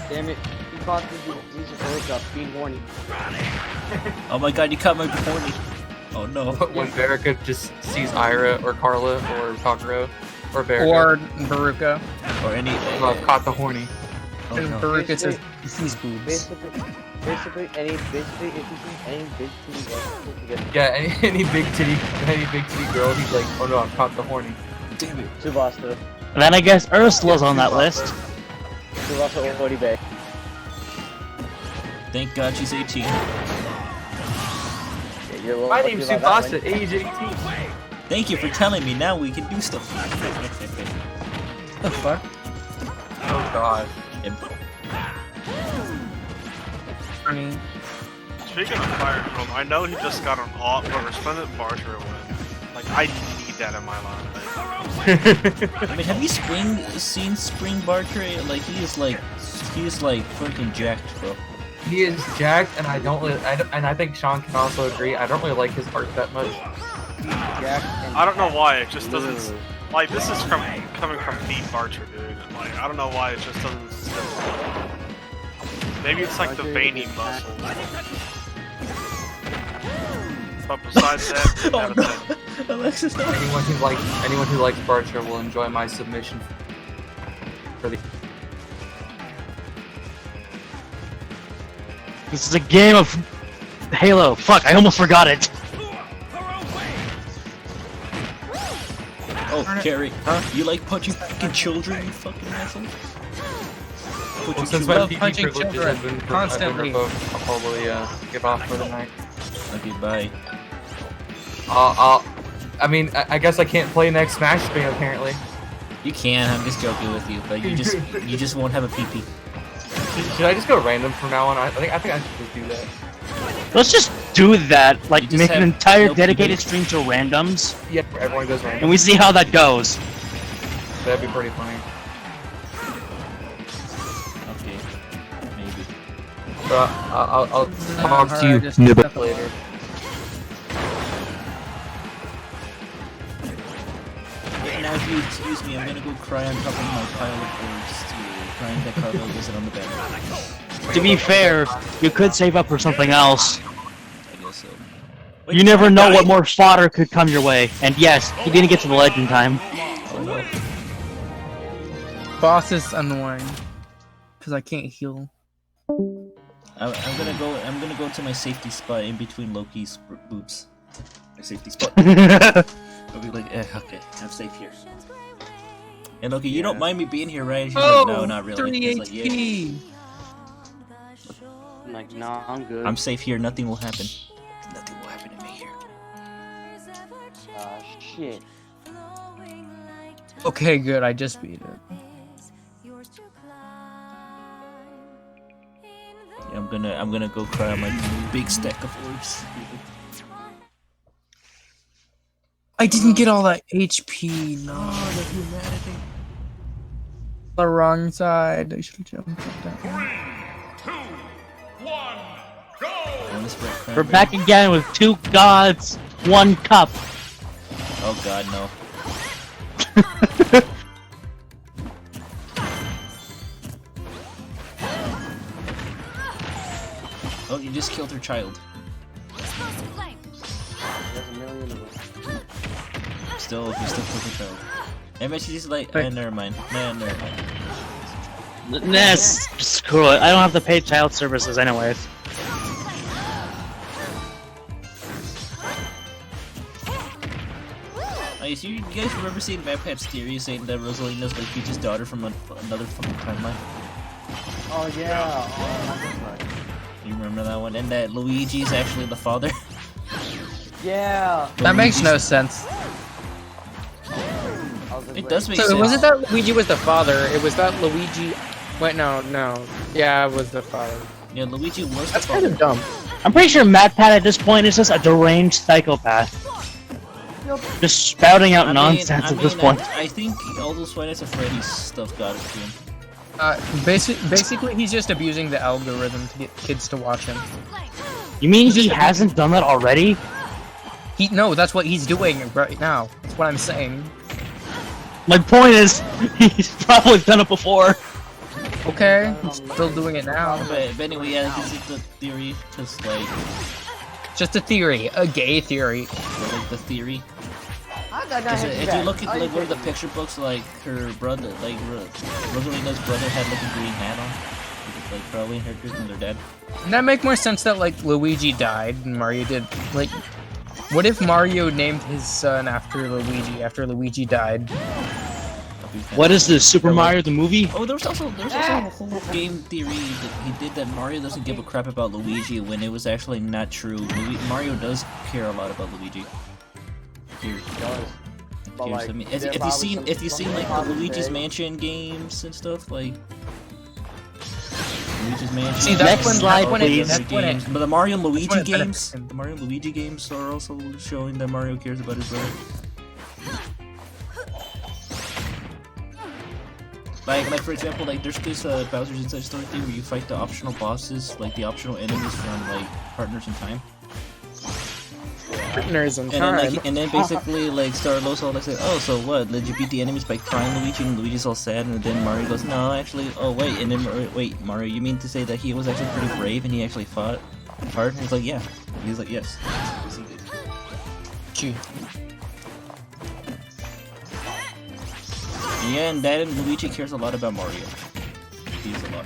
Damn it. You caught this disease of Beruka, being horny. Oh my god, you caught my horny. Oh no. When Beruka just sees Ira or Carla or Takuro or Beruka. Or Beruka. Or any. Oh, I've caught the horny. Oh, And no. Beruka says, these boobs. Basically, if you see any big titty girl, you get Yeah, any big titty girl, he's like, oh no, I've caught the horny. Damn it. Subasta. Then I guess Ursula's on that list. Subasta or Horny Bay. Thank God she's 18. Yeah, you're a little My lucky name's about that Subasa, one. age 18. Thank you for telling me. Now we can do stuff. What the fuck? Oh god. I mean, Speaking of Fire Emblem, I know he just got an alt, but Resplendent Barter win. Like, I need that in my life. I mean, have you seen Spring Bartray? Like, he is like freaking jacked, bro. He is jacked, and I don't really, and I think Sean can also agree. I don't really like his art that much. I don't know why, it just doesn't... Like, this is coming from Pete Barter, dude. Like, I don't know why it just doesn't still... Maybe it's like the veiny muscle. But besides that, Oh no! Alexis, no! Anyone who likes Barter will enjoy my submission for the. This is a game of Halo. Fuck, I almost forgot it. Oh, Carrie, huh? You like punching fucking children, you fucking asshole? Well, since my PP privileges have been constantly, I'll probably get off for the night. Okay, bye. I mean, I guess I can't play next Smash stream apparently. You can. I'm just joking with you, but you just won't have a PP. Should I just go random from now on? I think I should just do that. Let's just do that. Like, make an entire no dedicated stream to randoms. Yeah, everyone goes random. And we see how that goes. That'd be pretty funny. Okay, maybe. But I'll talk to you a bit later. Now, if you excuse me, I'm gonna go cry on top of my pile of orbs to crying that Carvel isn't on the bed. To be fair, you could save up for something else. I guess so. You never know what more fodder could come your way. And yes, he didn't get to the ledge in time. Oh no. Boss is annoying because I can't heal. I'm gonna go to my safety spot in between Loki's boobs. My safety spot. I'll be like, okay, I'm safe here. And Loki, you don't mind me being here, right? She's like, no, not really. 3 He's like, yeah. HP. I'm like, no, I'm good. I'm safe here. Nothing will happen. Nothing will happen to me here. Shit. Okay, good. I just beat it. Yeah, I'm gonna go cry on my big stack of orbs. I didn't get all that HP. No, the humanity. The wrong side. I should have jumped up that one. 3, 2, 1, go! We're back again with 2 gods, 1 cup. Oh god, no. Oh, you just killed her child. You still killed her child. I bet she's like, never mind. Never mind. Nah, screw it. I don't have to pay child services anyways. So you guys remember seeing MadPat's theory saying that Rosalina's like Peach's daughter from another fucking timeline? Oh yeah. You remember that one? And that Luigi's actually the father? Yeah. That makes no sense. It does make sense. So it wasn't that Luigi was the father, it was that Luigi... Wait, no. Yeah, it was the father. Yeah, Luigi was the father. That's kind of dumb. I'm pretty sure MadPat at this point is just a deranged psychopath. Just spouting out nonsense at this point. I think all those Five Nights at Freddy's stuff got it to him. Basically, he's just abusing the algorithm to get kids to watch him. You mean he hasn't done that already? No, that's what he's doing right now. That's what I'm saying. My point is, he's probably done it before. Okay, he's still doing it now. But anyway, yeah, this is the theory, just like... Just a theory, a gay theory. Like the theory. If you look at like one of the picture books, like her brother, like Rosalina's brother had like a green hat on, like probably inherited from their dad. Doesn't that make more sense that like Luigi died and Mario did? Like, what if Mario named his son after Luigi died? What is this, Super Mario the movie? Oh, there's also a whole game theory that he did that Mario doesn't give a crap about Luigi when it was actually not true. Mario does care a lot about Luigi. I mean, if you've seen like the Luigi's Mansion games and stuff, like Luigi's Mansion. See, that's when But the Mario and Luigi games, are also showing that Mario cares about his brother. Like for example, like there's this Bowser's Inside Story thing where you fight the optional bosses, like the optional enemies from like Partners in Time. Partners in Time. And then basically like Starlow's all like say, oh, so what? Did you beat the enemies by crying, Luigi? And Luigi's all sad, and then Mario goes, no, actually, oh wait, and then wait, Mario, you mean to say that he was actually pretty brave and he actually fought hard? And he's like, yeah. He's like, yes. Gee. Yeah, and Dad and Luigi cares a lot about Mario. He's a lot.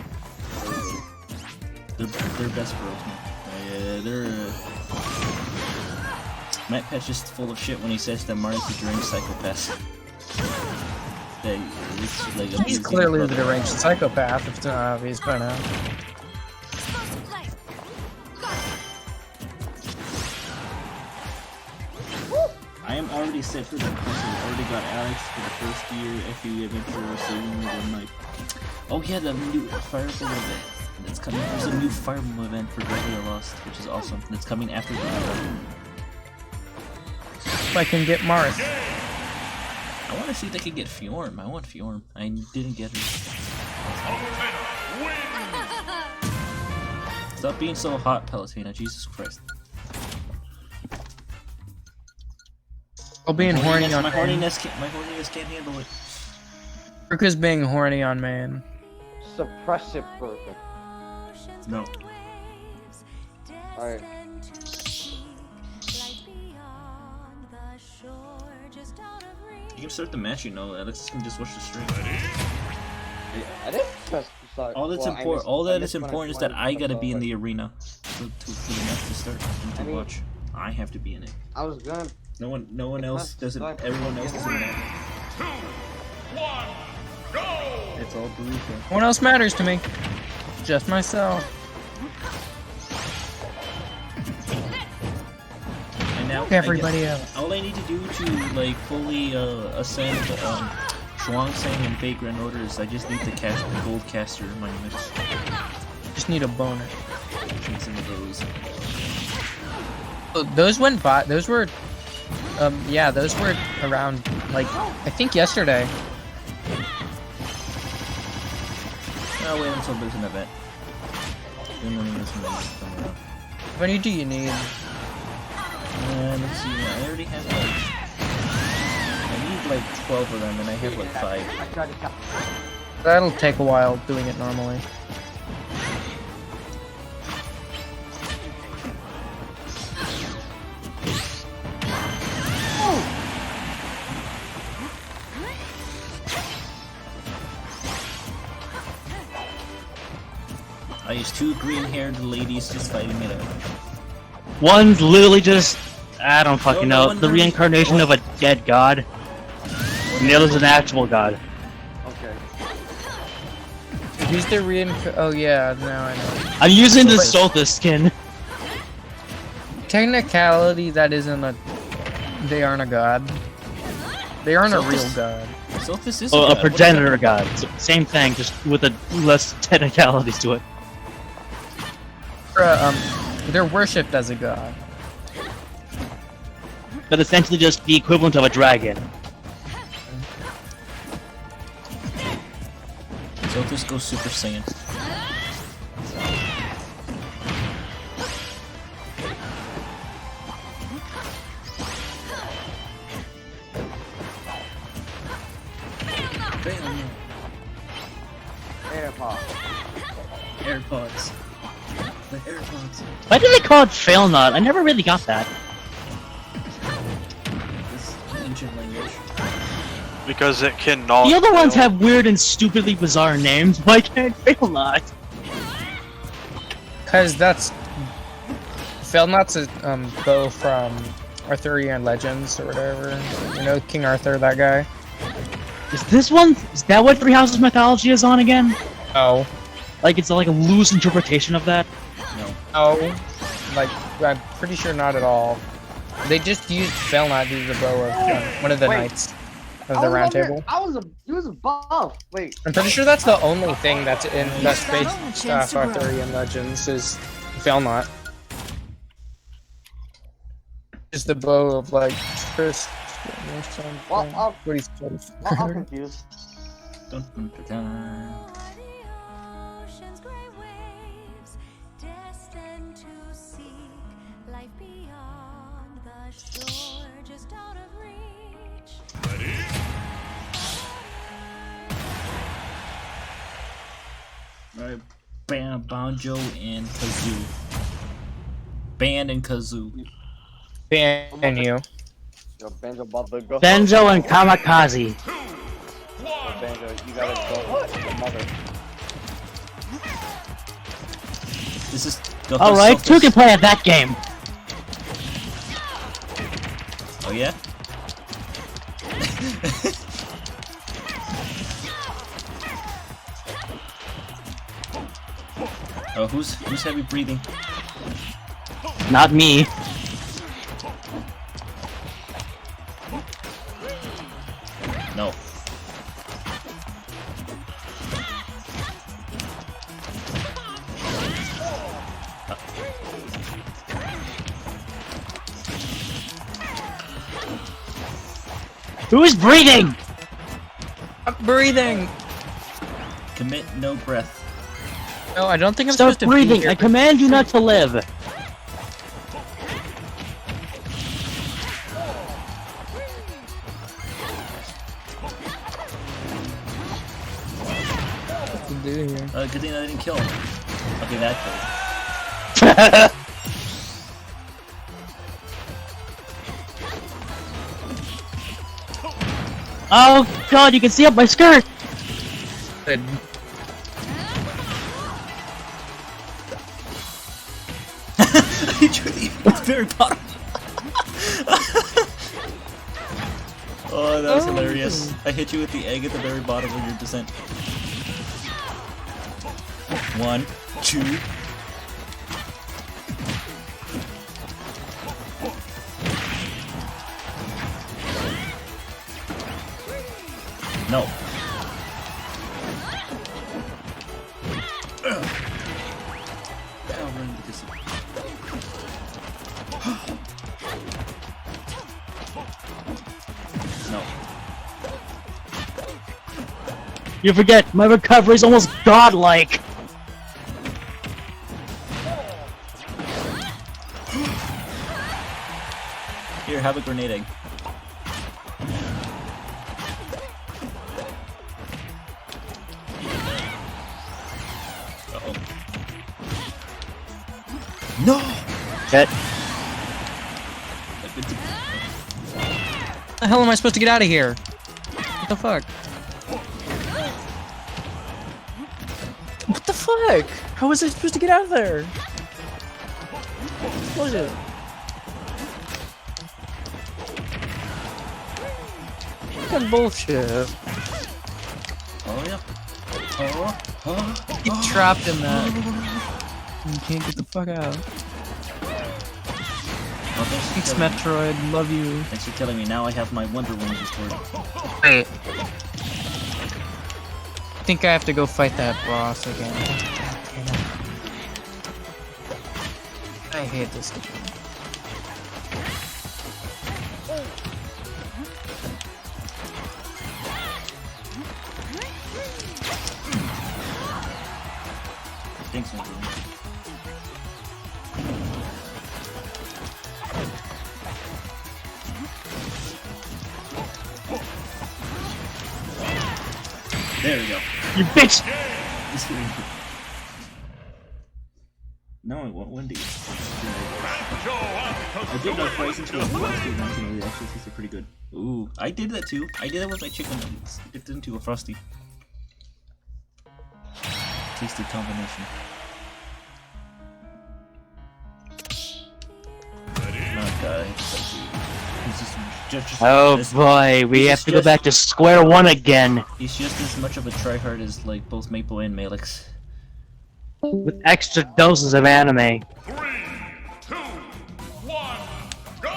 They're best bros, man. MadPat's just full of shit when he says that Mario's a deranged psychopath. He's clearly the deranged psychopath, if it's not obvious by now. I am already set for the first year. I already got Alex for the first year FU event for saving me one night. Oh yeah, the new Fireball event that's coming. There's a new Fireball event for Regular Lost, which is awesome. That's coming after the event. If I can get Mars. I want to see if they can get Fjorm. I want Fjorm. I didn't get her. Stop being so hot, Palutena. Jesus Christ. I'll being horny on my man. horniness can't handle it. Beruka's being horny on man. Suppress it, Beruka. No. Alright. You can start the match, you know. Alex can just watch the stream. I didn't press start. All that's important. All that is important is that I gotta be in the arena for the match to start and to watch. I have to be in it. I was gonna. No one else doesn't. Everyone else doesn't matter. 2, 1, go! It's all Beruka. No one else matters to me. Just myself. And now Everybody else. All I need to do to like fully ascend Shuang Sang and Fate Grand Order is I just need to cast the gold caster monuments. Just need a boner. Need some of those. Oh, those went by. Those were. Yeah, those were around, like, I think yesterday. I'll wait until there's an event. Then there's some events coming up. How many do you need? Let's see, I already have like... I need like 12 of them, and I have like 5. That'll take a while doing it normally. I used 2 green-haired ladies just fighting it out. One's literally just, I don't fucking No, know, the reincarnation of a dead god. And the other's an actual god. Okay. Who's the oh yeah, now I know. I'm using the Solthus skin. Technicality, that isn't a... They aren't a god. They aren't a real god. Solthus is A progenitor god. Same thing, just with a less technicalities to it. They're worshipped as a god. But essentially just the equivalent of a dragon. Solthus goes Super Saiyan. AirPods. The AirPods. Why do they call it Failnut? I never really got that. This ancient language. Because it cannot. The other ones have weird and stupidly bizarre names. Why can't Failnut? Cause that's... Failnut's a bow from Arthurian Legends or whatever. You know, King Arthur, that guy. Is this one? Is that what Three Houses mythology is on again? Oh. Like it's like a loose interpretation of that? No. Oh. Like, I'm pretty sure not at all. They just used Failnut to use the bow of one of the knights of the Round Table. He was a buff. Wait. I'm pretty sure that's the only thing that's in that's based off Arthurian Legends is Failnut. Is the bow of like Chris or something. Well, What he's I'm confused. Dun, dun, dun, dun. Alright, Bam, Banjo, and Kazoo. Band and Kazoo. Ban you. Yo, Banjo about to go. Benzo and Kamikaze. Banjo, you gotta go. The mother. This is. Alright, 2 can play at that game. Oh yeah? Oh, who's heavy breathing? Not me. No. Who's breathing? I'm breathing. Commit no breath. No, I don't think I'm Stop supposed to breathing. be here. I command you not to live. What to do here? Good thing I didn't kill him. Okay, that killed. Oh god, you can see up my skirt! Good. I drew the very bottom. Oh, that was hilarious. I hit you with the egg at the very bottom of your descent. 1, 2. No. No. You forget, my recovery is almost godlike! Here, have a grenade egg. Uh-oh. No! Shit. How the hell am I supposed to get out of here? What the fuck? What the fuck? How was I supposed to get out of there? What was it? What kind of bullshit? Oh yeah. Keep trapped in that. You can't get the fuck out. Oh, Thanks, Metroid. Love you. Thanks for killing me. Now I have my Wonder Wings restored. Wait. I think I have to go fight that boss again. I hate this game. Thanks, Wonder Wings. There we go. You bitch! No, I want Wendy. I did that twice into a frosty once and it actually tasted pretty good. Ooh, I did that too. I did it with my chicken nuggets. Dipped it into a frosty. Tasty combination. Oh god, I hate to fight you. He's just Oh as- boy, we he's have to go just- back to square one again. He's just as much of a tryhard as like both Maple and Malix. With extra doses of anime. 3, 2, 1, go!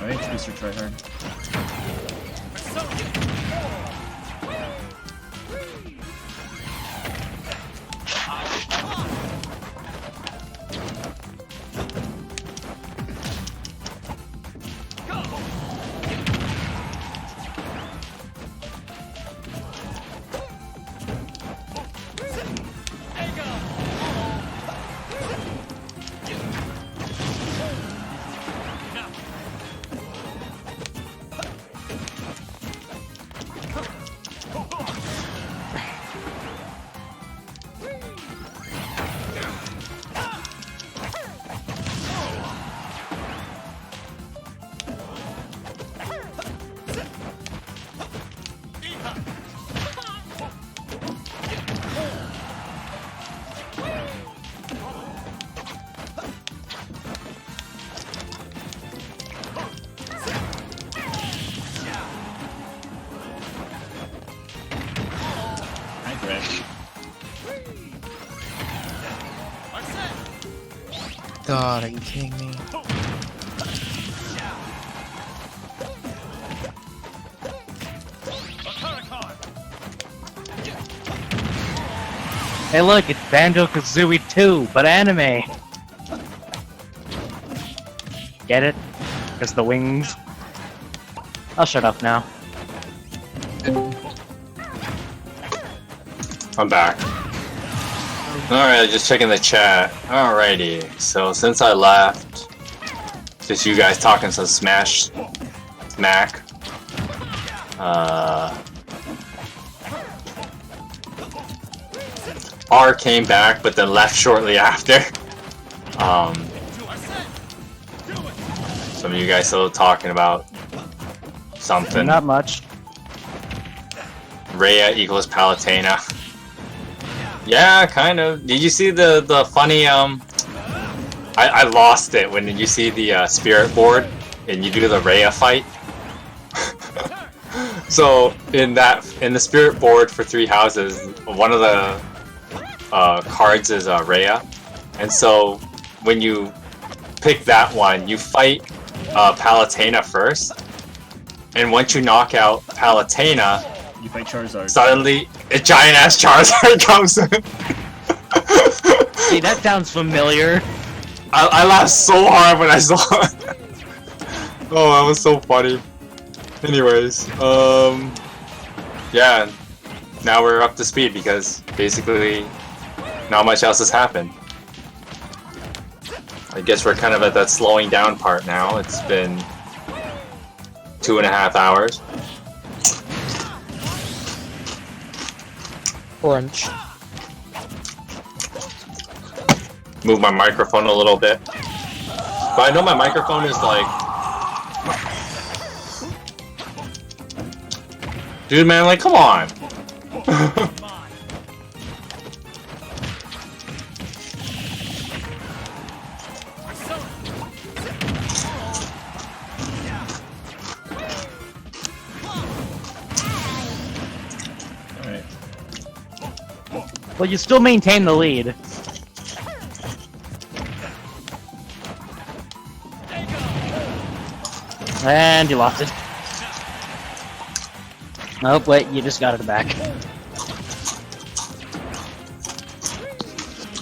Alright, Mr. Tryhard. God, are you kidding me? Hey look, it's Banjo-Kazooie 2, but anime! Get it? Because the wings? I'll shut up now. I'm back. Alright, just checking the chat. Alrighty, so since I left, just you guys talking some smack, R came back, but then left shortly after. Some of you guys still talking about something. Not much. Rhea equals Palutena. Yeah, kind of. Did you see the funny I lost it when you see the spirit board and you do the Rhea fight. So in the spirit board for 3 houses, one of the cards is Rhea, and so when you pick that one, you fight Palutena first, and once you knock out Palutena, you fight Charizard. Suddenly, a giant ass Charizard comes in. See, that sounds familiar. I laughed so hard when I saw it. Oh, that was so funny. Anyways, yeah, now we're up to speed because basically not much else has happened. I guess we're kind of at that slowing down part now. It's been 2.5 hours. Crunch. Move my microphone a little bit. But I know my microphone is like... Dude, man, like, come on! Alright. Well, you still maintain the lead. And you lost it. Nope, wait, you just got it back.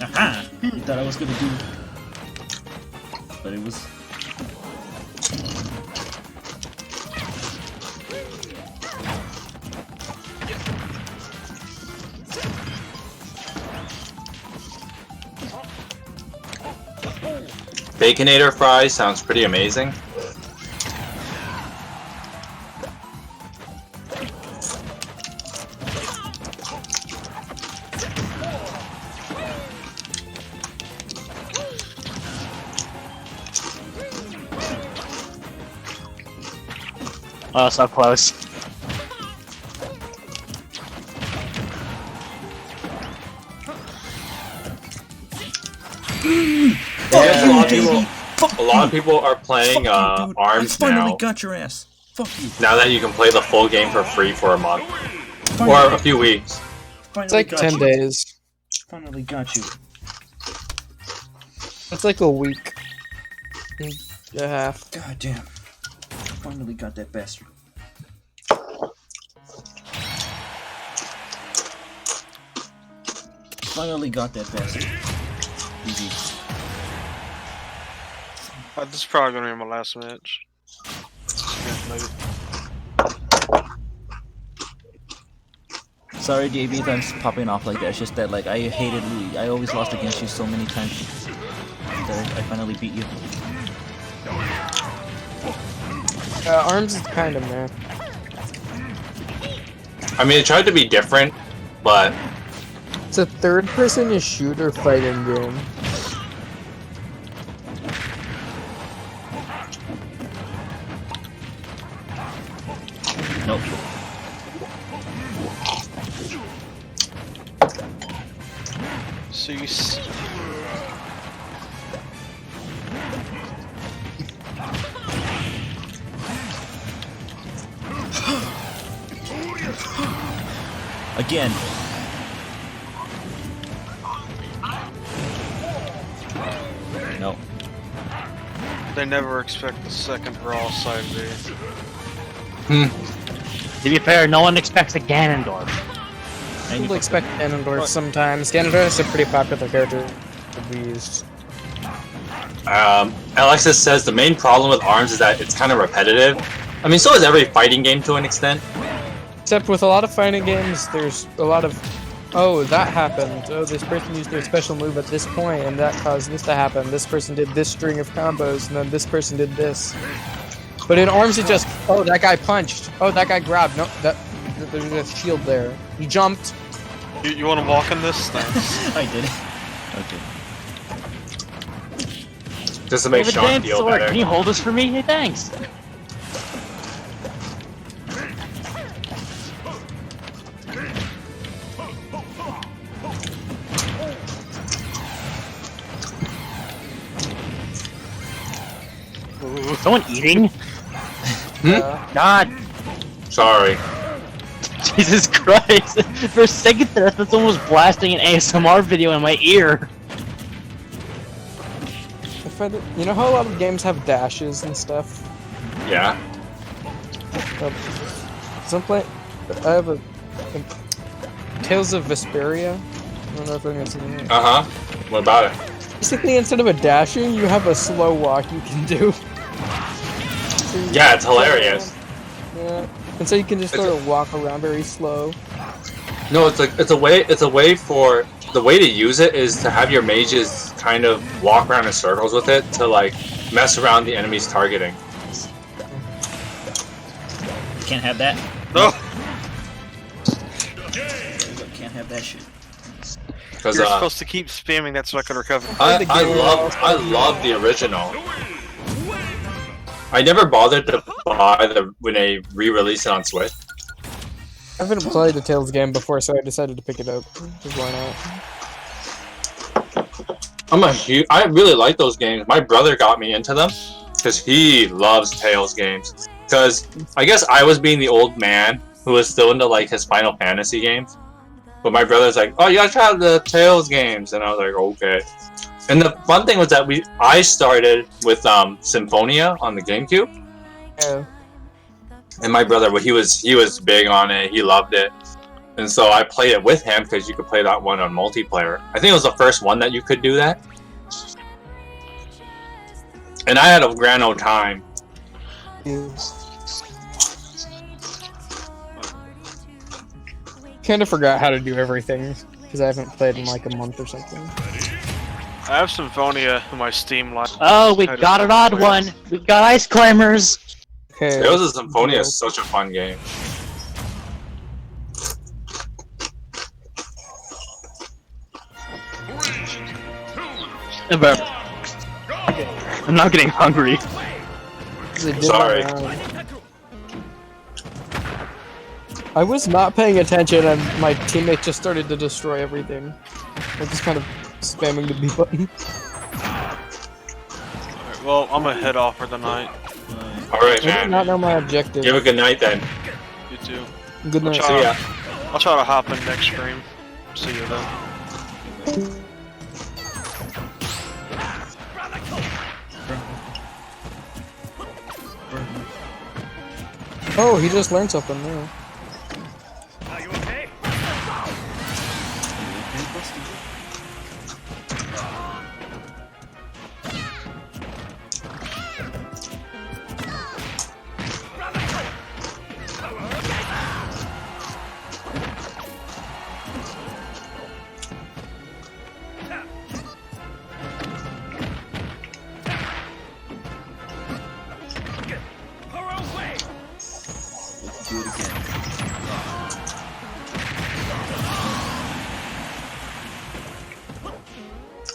Aha! You thought I was gonna do... But it was... Baconator fries sounds pretty amazing. Oh, so close. A lot of people are playing ARMS I finally now. got your ass. Fuck you. Now that you can play the full game for free for a month. Or a few weeks. It's like 10 days. Finally got you. It's like a week and a half. God damn. Finally got that bastard. Finally got that bastard. GG. This is probably gonna be my last match. Yeah, maybe. Sorry, JB, if I'm popping off like that. It's just that, like, I hated Louis. I always lost against you so many times that I finally beat you. ARMS is kind of meh. I mean, it tried to be different, but... It's a third-person shooter fighting game. Nope. Cease. Again. No. They never expect the second Raw side B. To be fair, no one expects a Ganondorf. People expect Ganondorf sometimes. Ganondorf is a pretty popular character to be used. Alexis says the main problem with ARMS is that it's kind of repetitive. I mean, so is every fighting game to an extent. Except with a lot of fighting games, there's a lot of, oh, that happened. Oh, this person used their special move at this point, and that caused this to happen. This person did this string of combos, and then this person did this. But in ARMS, it just, oh, that guy punched. Oh, that guy grabbed. No, there's a shield there. He jumped. You want to walk in this? Thanks. I did. Okay. Just to make Sean feel better. Can you hold this for me? Hey, thanks. Someone eating? God. Sorry. Jesus Christ. For a second there, I thought someone was blasting an ASMR video in my ear. You know how a lot of games have dashes and stuff? Yeah. I have a Tales of Vesperia. I don't know if anyone's seen it. Uh-huh. What about it? Basically, instead of a dashing, you have a slow walk you can do. Yeah, it's hilarious. Yeah. And so you can just sort of walk around very slow. No, it's a way for the way to use it is to have your mages kind of walk around in circles with it to like mess around the enemy's targeting. Can't have that. No. Can't have that shit. You're supposed to keep spamming that so I can recover. I love the original. I never bothered to buy when they re-released it on Switch. I haven't played a Tales game before, so I decided to pick it up. Just why not? I really like those games. My brother got me into them because he loves Tales games. Because I guess I was being the old man who was still into like his Final Fantasy games, but my brother's like, "Oh, you gotta try the Tales games," and I was like, "Okay." And the fun thing was that I started with Symphonia on the GameCube. Yeah. And my brother, he was big on it. He loved it, and so I played it with him because you could play that one on multiplayer. I think it was the first one that you could do that, and I had a grand old time. Kind of forgot how to do everything because I haven't played in like a month or something. I have Symphonia in my Steam library. Oh, we got an odd one. We got Ice Climbers. Okay. Tales of Symphonia is such a fun game. I'm not getting hungry. Sorry. I was not paying attention and my teammate just started to destroy everything. I was just kind of spamming the B button. Alright, well, I'm gonna head off for the night. Alright, I man. did not know my objective. You have a good night then. You too. Good night. See ya. I'll try to hop in next stream. See you then. Oh, he just learned something new. Are you okay?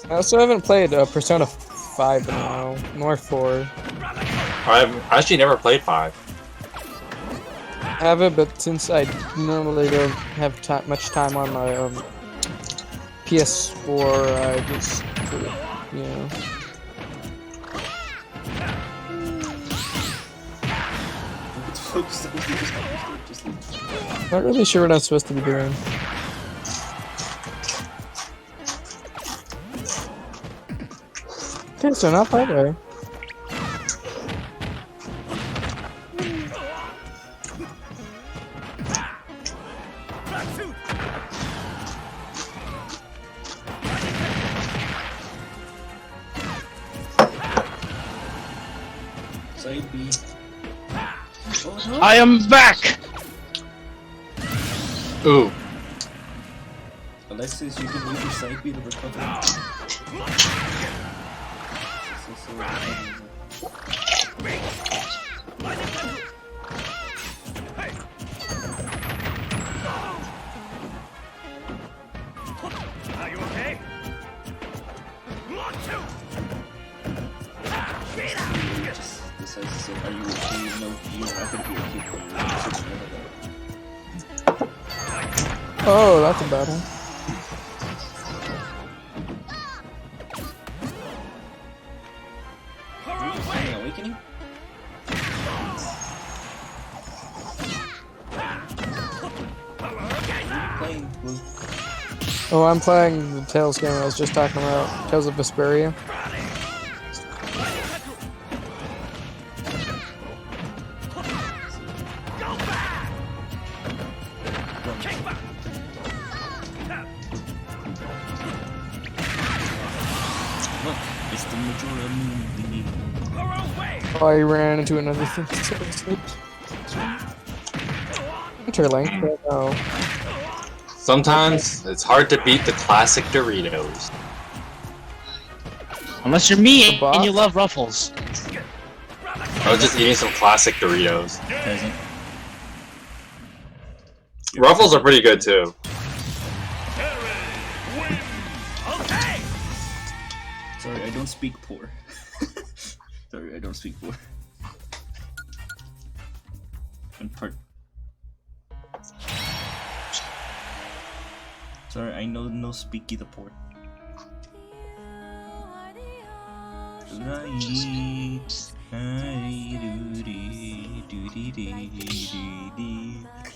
I also haven't played Persona 5 in a while, nor 4. I've actually never played 5. I have it, but since I normally don't have much time on my PS4, I just, you know. Not really sure what I'm supposed to be doing. I Okay, so not that way. Side B. I am back! Ooh. Alexis, you can use your side B to recover. Are you okay? This has so are you okay? No, you're not gonna be okay for you. Oh, that's a bad one. Awakening? Playing blue. Oh, I'm playing the Tales game I was just talking about. Tales of Vesperia. Look, it's the Majora Moon thingy. Oh, I ran into another thing. Interlink, but no. Sometimes it's hard to beat the classic Doritos. Unless you're me The boss? and you love Ruffles. I was just eating some classic Doritos. Peasant. Ruffles are pretty good too. Sorry, I don't speak poor. Sorry, I don't speak poor. And part. Sorry, I know no speaky the poor.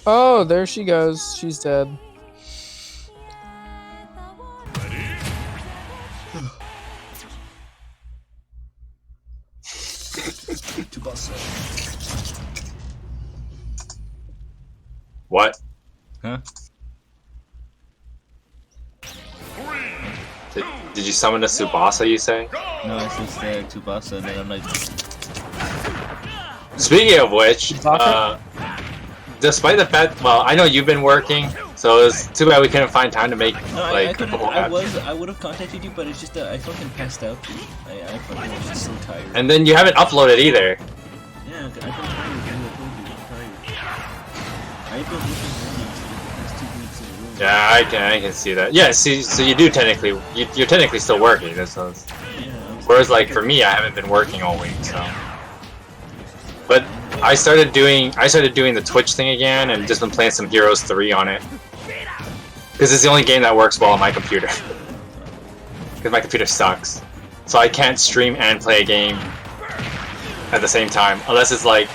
Oh, there she goes. She's dead. What? Huh? Did you summon a Tsubasa, you say? No, it's just Tsubasa, and then I'm like. Speaking of which, despite the fact, well, I know you've been working, so it's too bad we couldn't find time to make No, like I the whole app. I would have contacted you, but it's just that I fucking passed out. I fucking was just so tired. And then you haven't uploaded either. Yeah, I've been tired, dude. I told you, I'm tired. I've been looking for the past 2 weeks in a row. Yeah, I can see that. Yeah, see, so you do technically, you're technically still working. Whereas like for me, I haven't been working all week, so. But I started doing the Twitch thing again, and just been playing some Heroes 3 on it. Because it's the only game that works well on my computer. Because my computer sucks. So I can't stream and play a game at the same time, unless it's like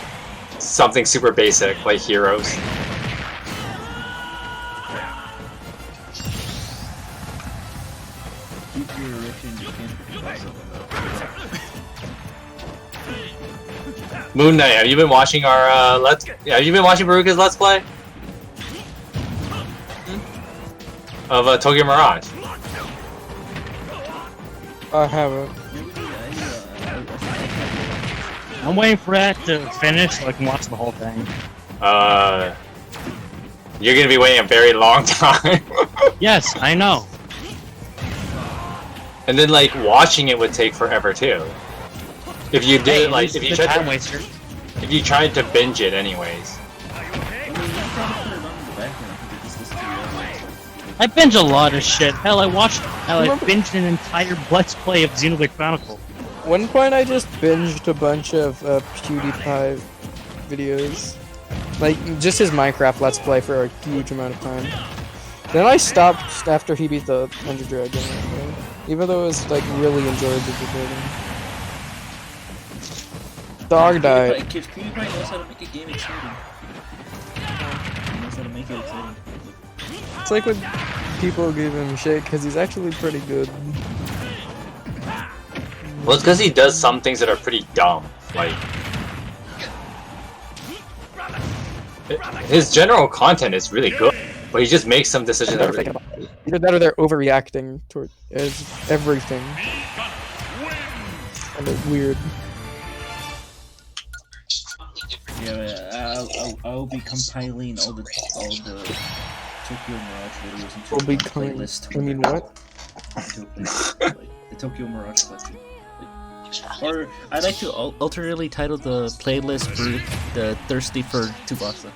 something super basic, like Heroes. Moon Knight, have you been watching our have you been watching Beruka's Let's Play? Of Tokyo Mirage. I haven't. I'm waiting for that to finish so I can watch the whole thing. You're gonna be waiting a very long time. Yes, I know. And then like watching it would take forever too. If you did like if you tried to binge it anyways. I binge a lot of shit. Hell, I binged an entire Let's Play of Xenoblade Chronicle. One point I just binged a bunch of PewDiePie videos. Like, just his Minecraft Let's Play for a huge amount of time. Then I stopped after he beat the Ender Dragon. Even though it was, like, really enjoyable to do. Dog died. Because PewDiePie knows how to make a game exciting. He knows how to make it exciting. It's like when people give him shit because he's actually pretty good. Well, it's because he does some things that are pretty dumb. Like, his general content is really good, but he just makes some decisions that are really... Either that or they're overreacting toward everything. Kind of weird. Yeah, I'll be compiling all the Tokyo Mirage videos into We'll be one playlist. I mean, what? Like, the Tokyo Mirage collection. Or I'd like to alternately title the playlist for the Thirsty for Tsubasa.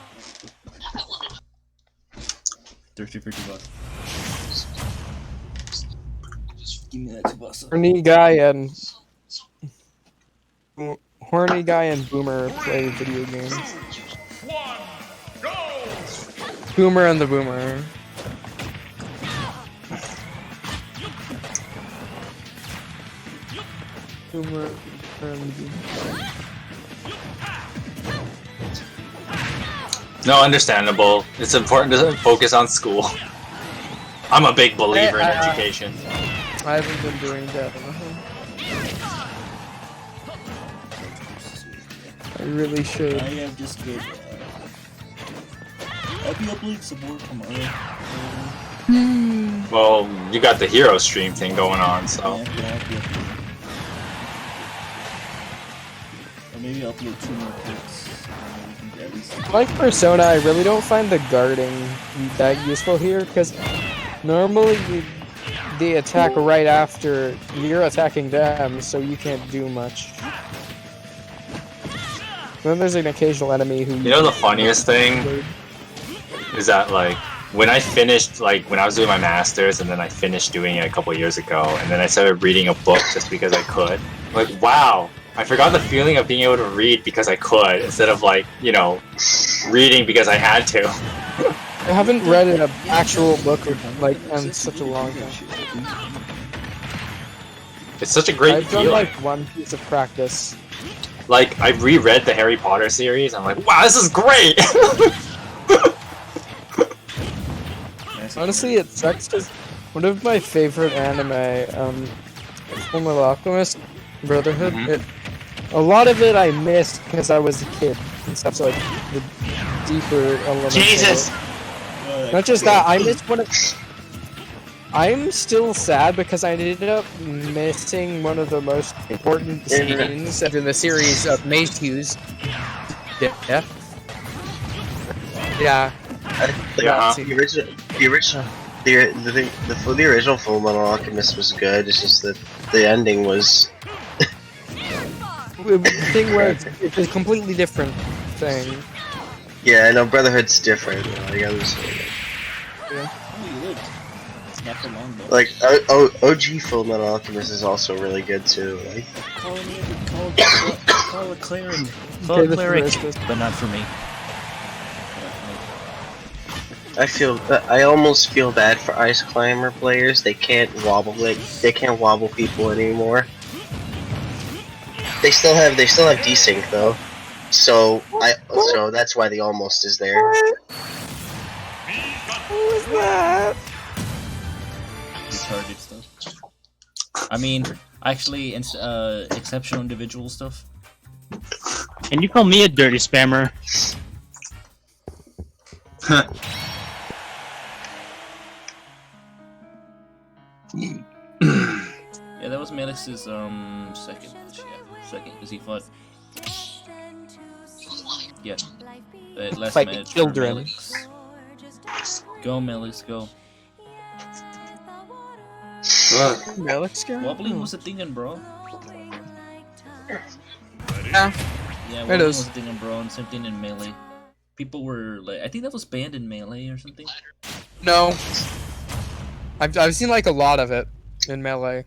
Thirsty for Tsubasa. Give me that Tsubasa. Horny guy and Boomer play video games. Boomer and the Boomer. Boomer and the Boomer. No, understandable. It's important to focus on school. I'm a big believer in education. I haven't been doing that. I really should. I have just good. I'll be uploading some more tomorrow. Well, you got the hero stream thing going on, so. Or maybe I'll upload 2 more clips. Like Persona, I really don't find the guarding that useful here, because normally they attack right after you're attacking them, so you can't do much. Then there's an occasional enemy who... You know the funniest thing? Is that, like, when I finished, like, when I was doing my master's, and then I finished doing it a couple years ago, and then I started reading a book just because I could. Like, wow! I forgot the feeling of being able to read because I could, instead of, like, you know, reading because I had to. I haven't read an actual book, like, in such a long time. It's such a great I've done, feeling. like, one piece of practice. Like, I reread the Harry Potter series, I'm like, wow, this is great! Honestly, it sucks because one of my favorite anime, Fullmetal Alchemist Brotherhood, a lot of it I missed because I was a kid and stuff, so like the deeper elements. Jesus! Not just that, I missed one of. I'm still sad because I ended up missing one of the most important scenes in the series of Mayhew's death. Yeah. The original Fullmetal Alchemist was good. It's just that the ending was. The thing where it's a completely different thing. Yeah, I know Brotherhood's different. Like I was. Yeah. Like OG Fullmetal Alchemist is also really good too. Like. Call a cleric. Call a cleric, but not for me. I almost feel bad for Ice Climber players. They can't wobble people anymore. They still have desync though. So that's why the almost is there. Who is that? Retarded stuff. I mean, actually, exceptional individual stuff. And you call me a dirty spammer? Yeah, that was Melix's second match. Yeah, second because he fought. Yeah, last Fight match. children. Go Melix, go. Melix go? Wobbling was a thing in bro. Yeah. Yeah, it wobbling is. was a thing in bro, and same thing in melee. People were like, I think that was banned in melee or something. No. I've seen like a lot of it in melee.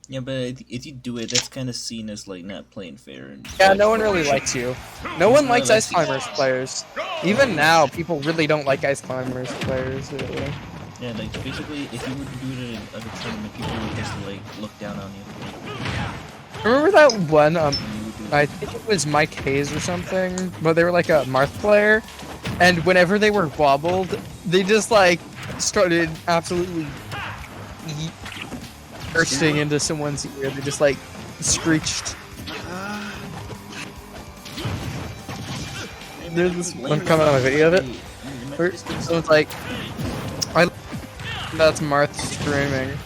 Yeah, but if you do it, that's kind of seen as like not playing fair. And Yeah, no one really likes you. No one likes Ice Climbers players. Even now, people really don't like Ice Climbers players. Really. Yeah, like basically, if you were to do it at a tournament, people would just like look down on you. Remember that one? I think it was Mike Hayes or something, but they were like a Marth player, and whenever they were wobbled, they just like started absolutely bursting into someone's ear. They just like screeched. There's this one comment on a video of it. Where someone's like, that's Marth screaming.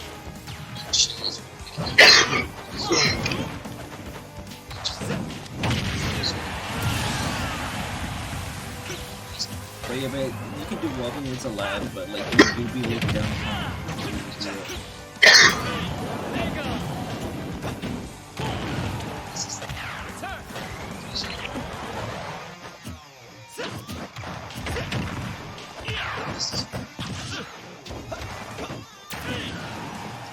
But yeah, but you can do walking, it's allowed, but like you'll be looking down.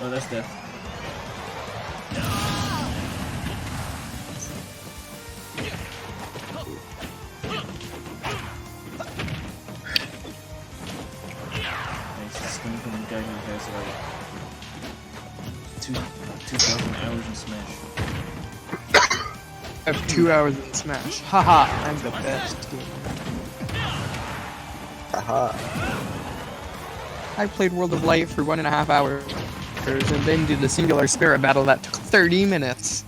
Oh, that's death. It's coming from the guy who has like 2,000 hours in Smash. I have 2 hours in Smash. Haha, I'm the best gamer. Haha. I played World of Light for 1.5 hours, and then did the singular spirit battle that took 30 minutes.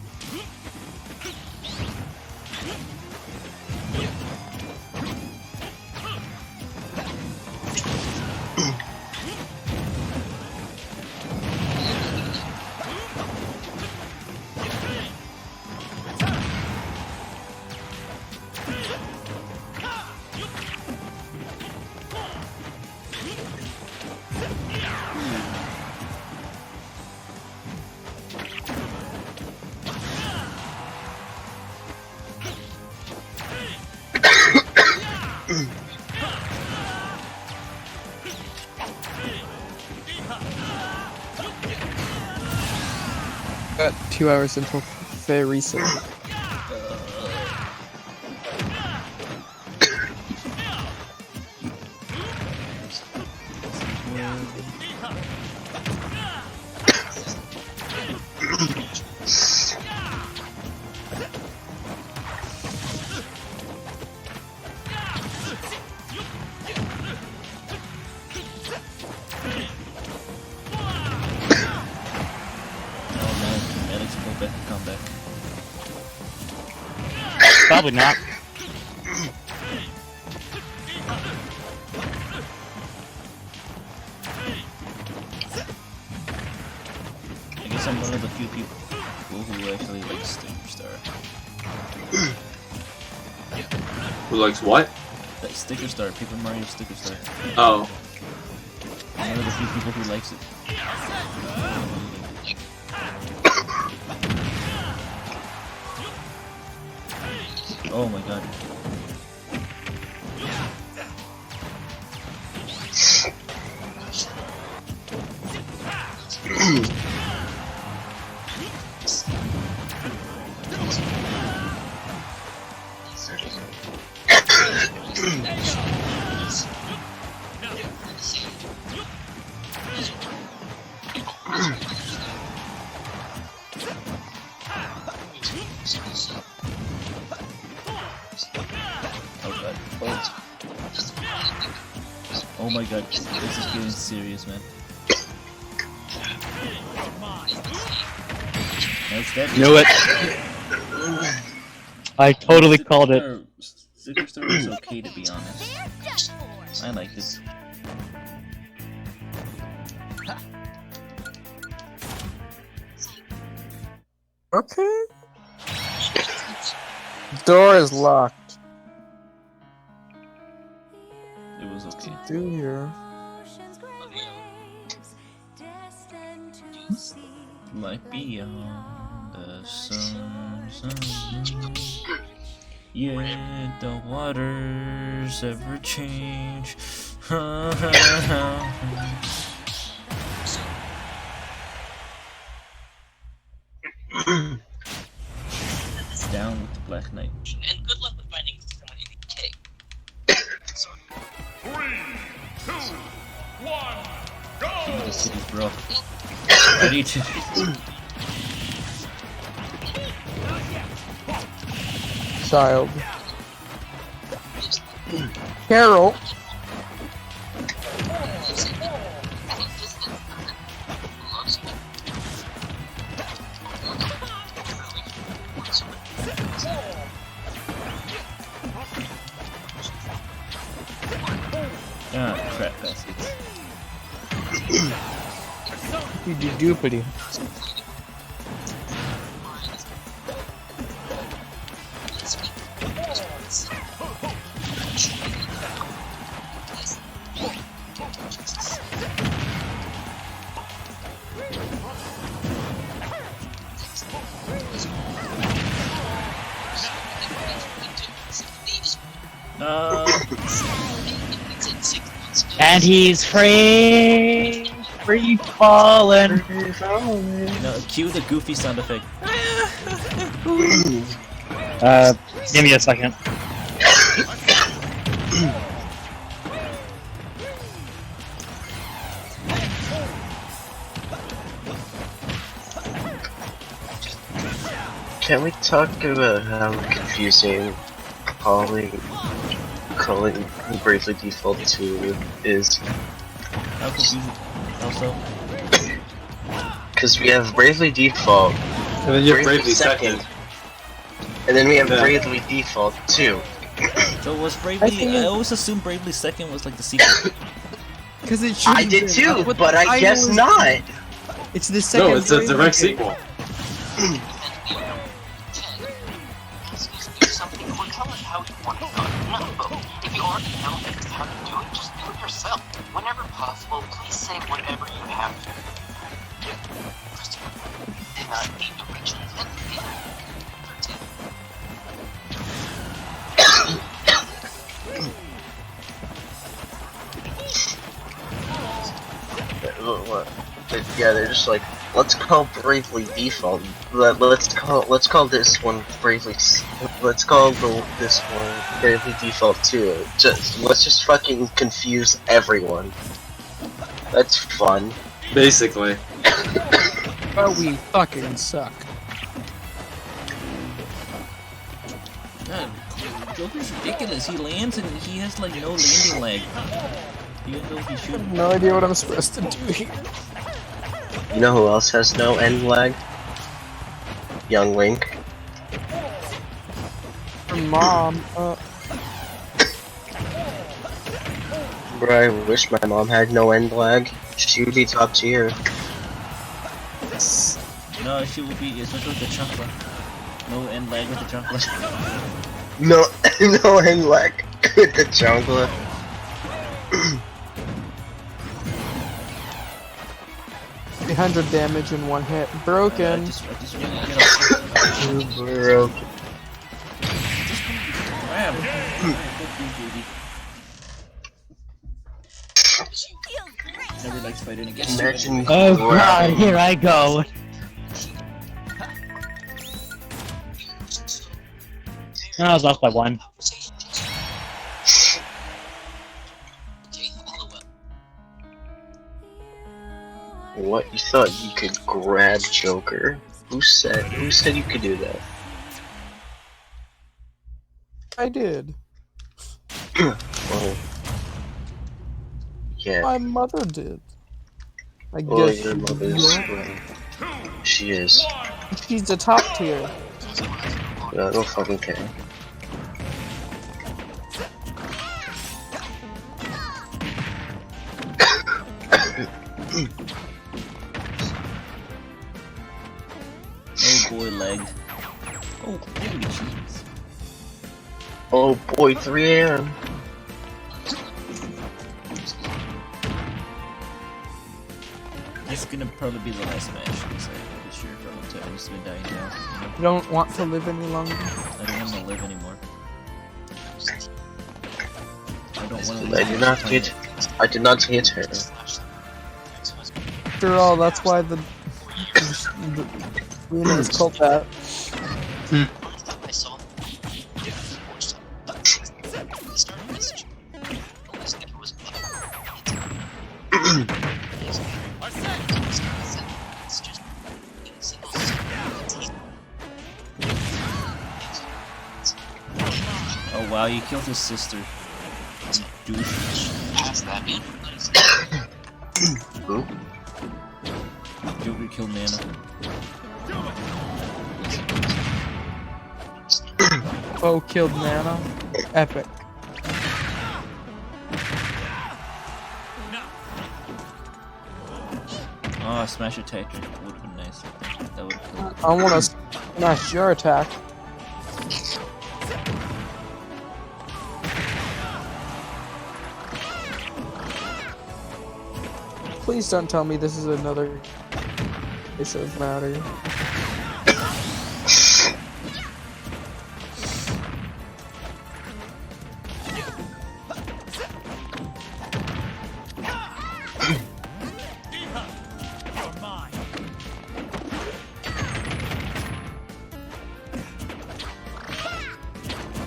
Got 2 hours until very soon. Probably not. I guess I'm one of the few people who actually like Sticker Star. Who likes what? That Sticker Star, Paper Mario Sticker Star. Oh. I'm one of the few people who likes it. Oh my god. Oh my god, this is getting serious, man. That's that. Knew it. I totally called it. Sticker Star is okay, to be honest. I like this. Okay. Door is locked. It was okay. Do here. Like beyond the sun. Yeah, the waters ever change. Down with the Black Knight. And good luck with finding someone in the cake. 3, 2, 1, go! This city's bro. Ready to. Child. Carol. Ah, crap baskets. You do doopity. And he's free! Free falling! No, cue the goofy sound effect. Give me a second. Can we talk about how confusing calling Bravely Default 2 is? How confusing? Also? Because we have Bravely Default, and then you have Bravely Second, and then we have Bravely Default 2. So was Bravely? I always assumed Bravely Second was like the sequel. Because it I did too, but I guess not. It's the second. No, it's a direct sequel. Something or tell us how you want it done. Not both. If you already know how to do it, just do it yourself. Whenever possible, please save whatever you have. Christopher did not need directions and Yeah, they're just like, let's call Bravely Default. Let's call this one Bravely. Let's call this one Bravely Default 2. Let's just fucking confuse everyone. That's fun. Basically. But we fucking suck. God, Joker's ridiculous. He lands and he has like no landing leg. Even though he should. I have no idea what I'm supposed to do here. You know who else has no end lag? Young Link. Mom. Bro, I wish my mom had no end lag. She would be top tier. No, she would be, especially with the chocolate. No end lag with the chocolate. No, no end lag with the chocolate. 300 damage in one hit. Broken. I just really get off. Broken. Never likes fighting against Imagine. Oh god, here I go. I was lost by one. What? You thought you could grab Joker? Who said you could do that? I did. Well, yeah. My mother did. I Oh, guess your mother's right. She is. She's a top tier. Yeah, I don't fucking care. Oh boy, leg. Oh, holy jeez. Oh boy, 3 AM. This is gonna probably be the last match this year. I'm just gonna die now. You don't want to live any longer. I don't want to live anymore. I don't want to live. I did not hit her. After all, that's why the Luna is called that. Oh wow, you killed his sister. You douche. Who? Joker killed Nana. foe killed Nana. Epic. Oh, smash attack would have been nice. That would have killed. I want to smash your attack. Please don't tell me this is another issue of matter.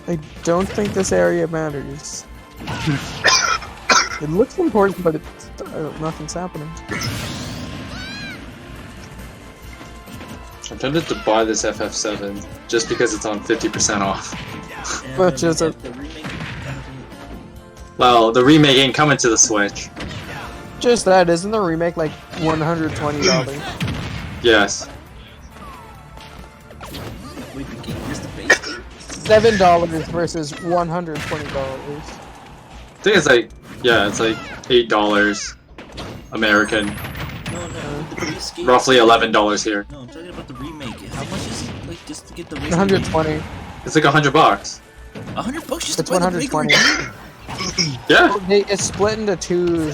I don't think this area matters. It looks important, but nothing's happening. I'm tempted to buy this FF7 just because it's on 50% off. Which is a... Well, the remake ain't coming to the Switch. Just that, isn't the remake like $120? Yes. $7 versus $120. I think it's like, yeah, it's like $8 American. Roughly $11 here. No, I'm talking about the remake. How much is it, like, just to get the original? 120. It's like $100. $100 just to It's buy the 120. Yeah. It's split into two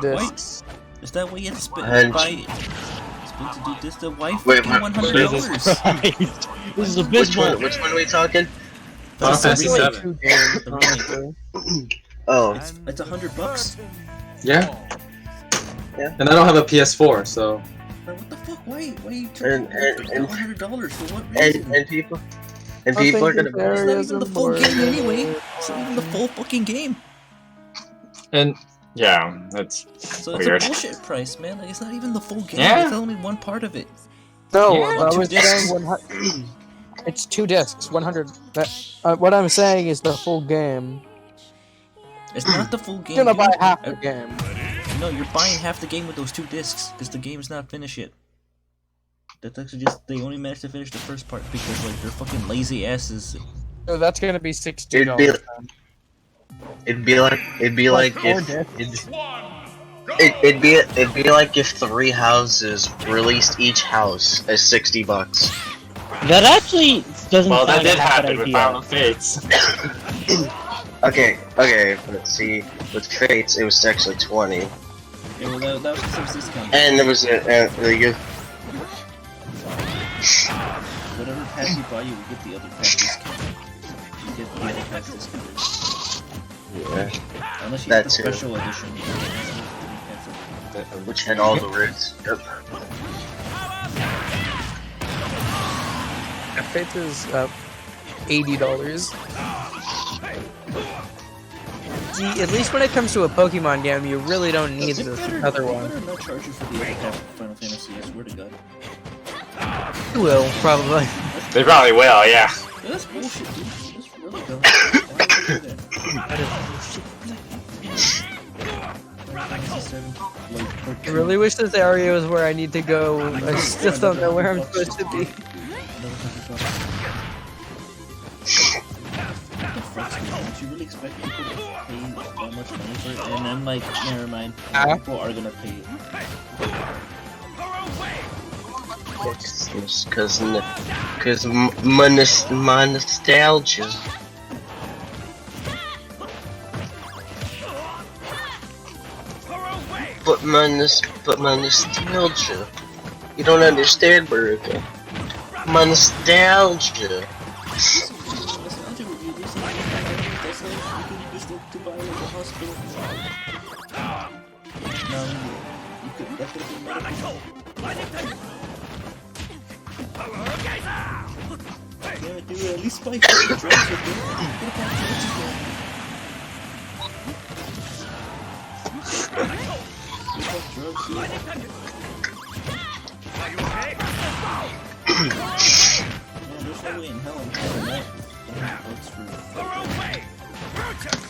discs. Is that what you have to split And- buy? Split to do this? The wife Wait, paying $100. This is abysmal. Which one are we talking? Final Fantasy Like 7. two games, honestly. Oh. It's $100. Yeah. Yeah. And I don't have a PS4, so. Bro, what the fuck? Why are you turning $100 for what And reason? people I think are gonna. It's not even the full game anyway. It's not even the full fucking game. And yeah, that's So it's weird. a bullshit price, man. Like, it's not even the full game. Yeah. It's only one part of it. No, Yeah, I two was discs. saying 100. It's two discs, 100. What I'm saying is the full game. It's not the full game. You're gonna buy dude. half the game. No, you're buying half the game with those two discs because the game's not finished yet. That's actually just they only managed to finish the first part because like they're fucking lazy asses. So that's gonna be $60. It'd be like four if discs. it'd be like if 3 houses released each house as $60. That actually doesn't Well, that sound did like a happen bad with idea. Final Fates. Okay, but see, with Fates it was actually 20, Yeah, well, that was some discount. and there was Whatever pass you buy, you will get the other pass discount. You get the other pass discount. yeah, Unless you that get the too. special edition. Which had all the roots. Yep. Faith is $80. See, at least when it comes to a Pokemon game, you really don't need this other one. Better not charge you for the other half of Final Fantasy, I swear to God. You will, probably. They probably will, yeah. That's bullshit, dude. That's really dumb. Why would you do that? I really wish this area was where I need to go. I still don't know where I'm supposed to be. Don't you really expect people to pay that much money for it? And then, like, never mind. People are gonna pay it. It's because my nostalgia. But my nostalgia. You don't understand, Beruka. My nostalgia. Damn it, dude, at least buy fucking drugs with it.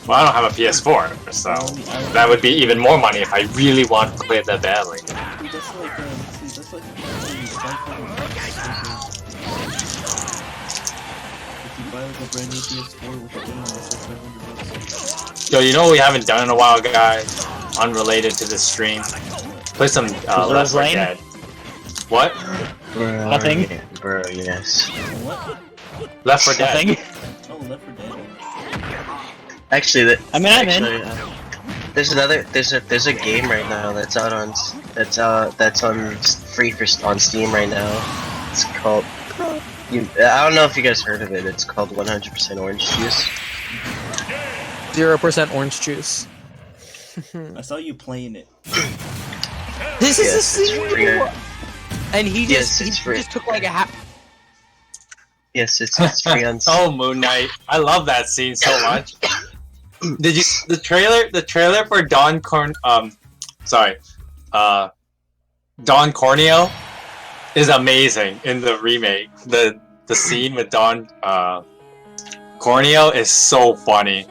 Well, I don't have a PS4, so that would be even more money if I really wanted to play it that badly. Dude, that's like, if you you buy like a brand new PS4 with a game that's like $500. Yo, you know what we haven't done in a while, guys? Unrelated to this stream. Play some Left 4 Dead. What? Bro, Nothing. Yeah, bro, yes. What? Left 4 Dead. Nothing. Oh, Left 4 Dead. Actually, I'm in. There's a game right now that's out on free on Steam right now. It's called I don't know if you guys heard of it. It's called 100% Orange Juice. 0% orange juice. I saw you playing it. This is a free. And he Yes, just it's free. just took like a half. Yes, it's free on. Oh, Moon Knight! I love that scene so much. Did you the trailer for Don Corneo is amazing in the remake. The scene with Don Corneo is so funny.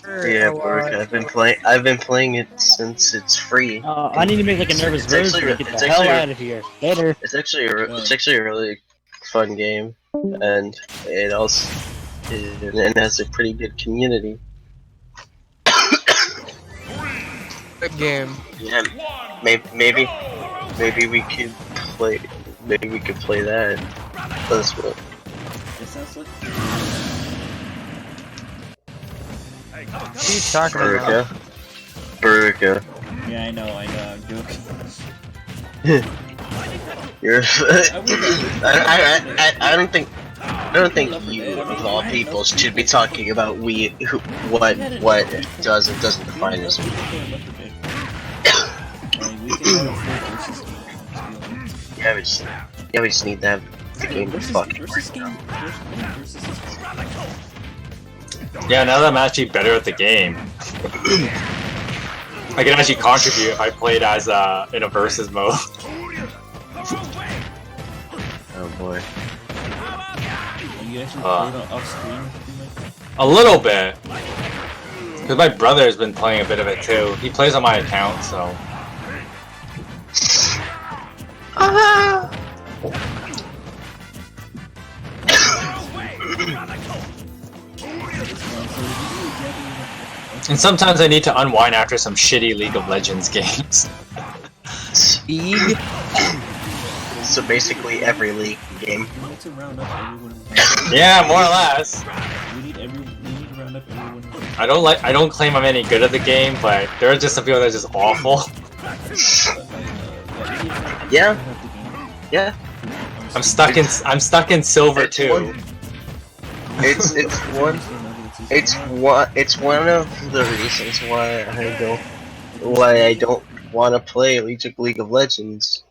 Yeah, Beruka, I've been playing it since it's free. I need to make like a nervous version to get the hell out of here. Later. It's actually a really fun game, and it has a pretty good community. Good game. Yeah, maybe we could play. Maybe we could play that. That's what. What are you talking about? Beruka. Yeah, I know, I'm joking. You're. I don't think you, of all people, should be talking about what does and doesn't define us. Yeah, we just need to have the game to fuck. Yeah, now that I'm actually better at the game, I can actually contribute if I played as in a versus mode. Oh boy. You actually played off screen? A little bit. Because my brother has been playing a bit of it too. He plays on my account, so. And sometimes I need to unwind after some shitty League of Legends games. League? So basically every League game. Yeah, more or less. We need to round up everyone. I don't claim I'm any good at the game, but there are just some people that are just awful. Yeah. Yeah. I'm stuck in silver too. It's one of the reasons why I don't want to play League of Legends.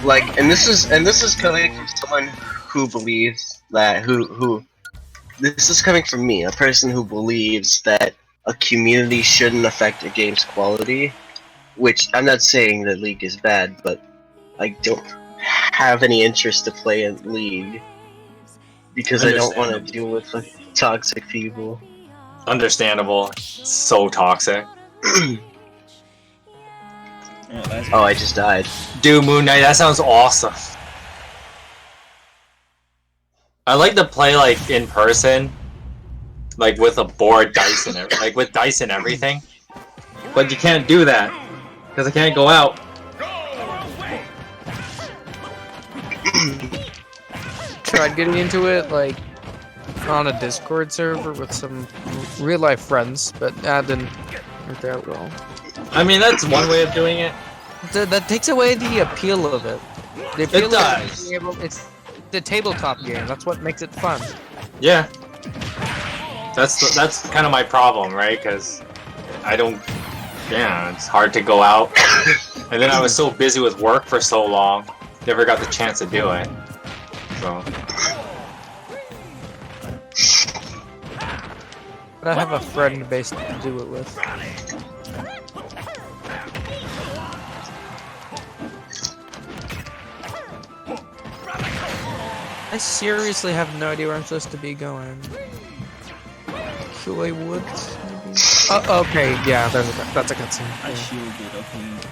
Like, and this is coming from someone who believes that this is coming from me, a person who believes that a community shouldn't affect a game's quality. Which I'm not saying that League is bad, but I don't have any interest to play in League because I don't want to deal with toxic people. Understandable. So toxic. Oh, I just died. Dude, Moon Knight, that sounds awesome. I like to play like in person, like with a board, dice and with dice and everything. But you can't do that because I can't go out. Tried getting into it like on a Discord server with some real life friends, but that didn't work out well. I mean, that's one way of doing it. That takes away the appeal of it. The appeal It does. It's the tabletop game. That's what makes it fun. Yeah. That's kind of my problem, right? Because I don't. Yeah, it's hard to go out. And then I was so busy with work for so long, never got the chance to do it. So. But I have a friend base to do it with. I seriously have no idea where I'm supposed to be going. Killy Woods, maybe? Okay, yeah, that's a cutscene. I shielded, okay.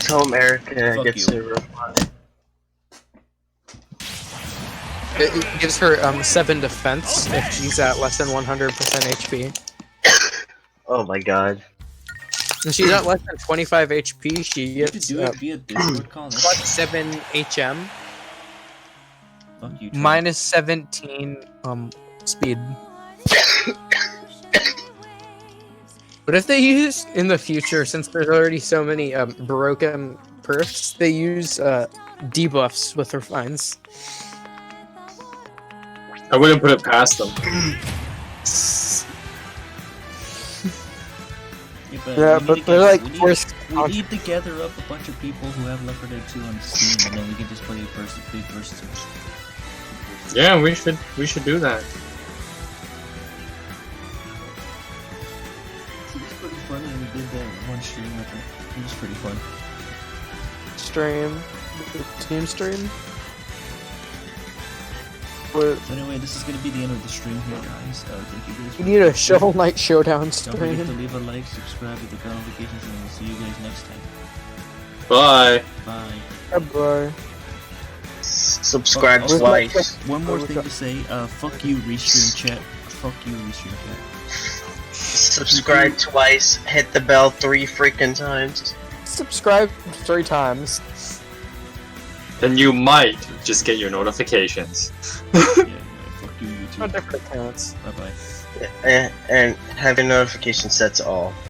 tell America Fuck gets you. a reply. It gives her 7 defense if she's at less than 100% HP. Oh my god. If she's at less than 25 HP, she gets do it via Discord call. plus 7 HM, Fuck you, Trey. minus 17 speed. But if they use in the future, since there's already so many Beruka perfs, they use debuffs with refines. I wouldn't put it past them. Yeah, but they're like forced. We need to gather up a bunch of people who have Left 4 Dead 2 on Steam, and then we can just play big versus. Yeah, we should do that. It was pretty fun when we did that one stream with it. It was pretty fun. Stream, team stream. What? So anyway, this is gonna be the end of the stream here, guys. Thank you guys. We need a Shovel Knight Showdown Don't forget to stream. leave a like, subscribe, hit the bell notifications, and we'll see you guys next time. Bye. Bye. Bye. Subscribe Also, twice. One more thing to say. Fuck you, Restream chat. Fuck you, Restream chat. Subscribe twice. Hit the bell 3 freaking times. Subscribe 3 times. Then you might just get your notifications. Fuck you, YouTube. On different accounts. Bye bye. And have your notifications set to all.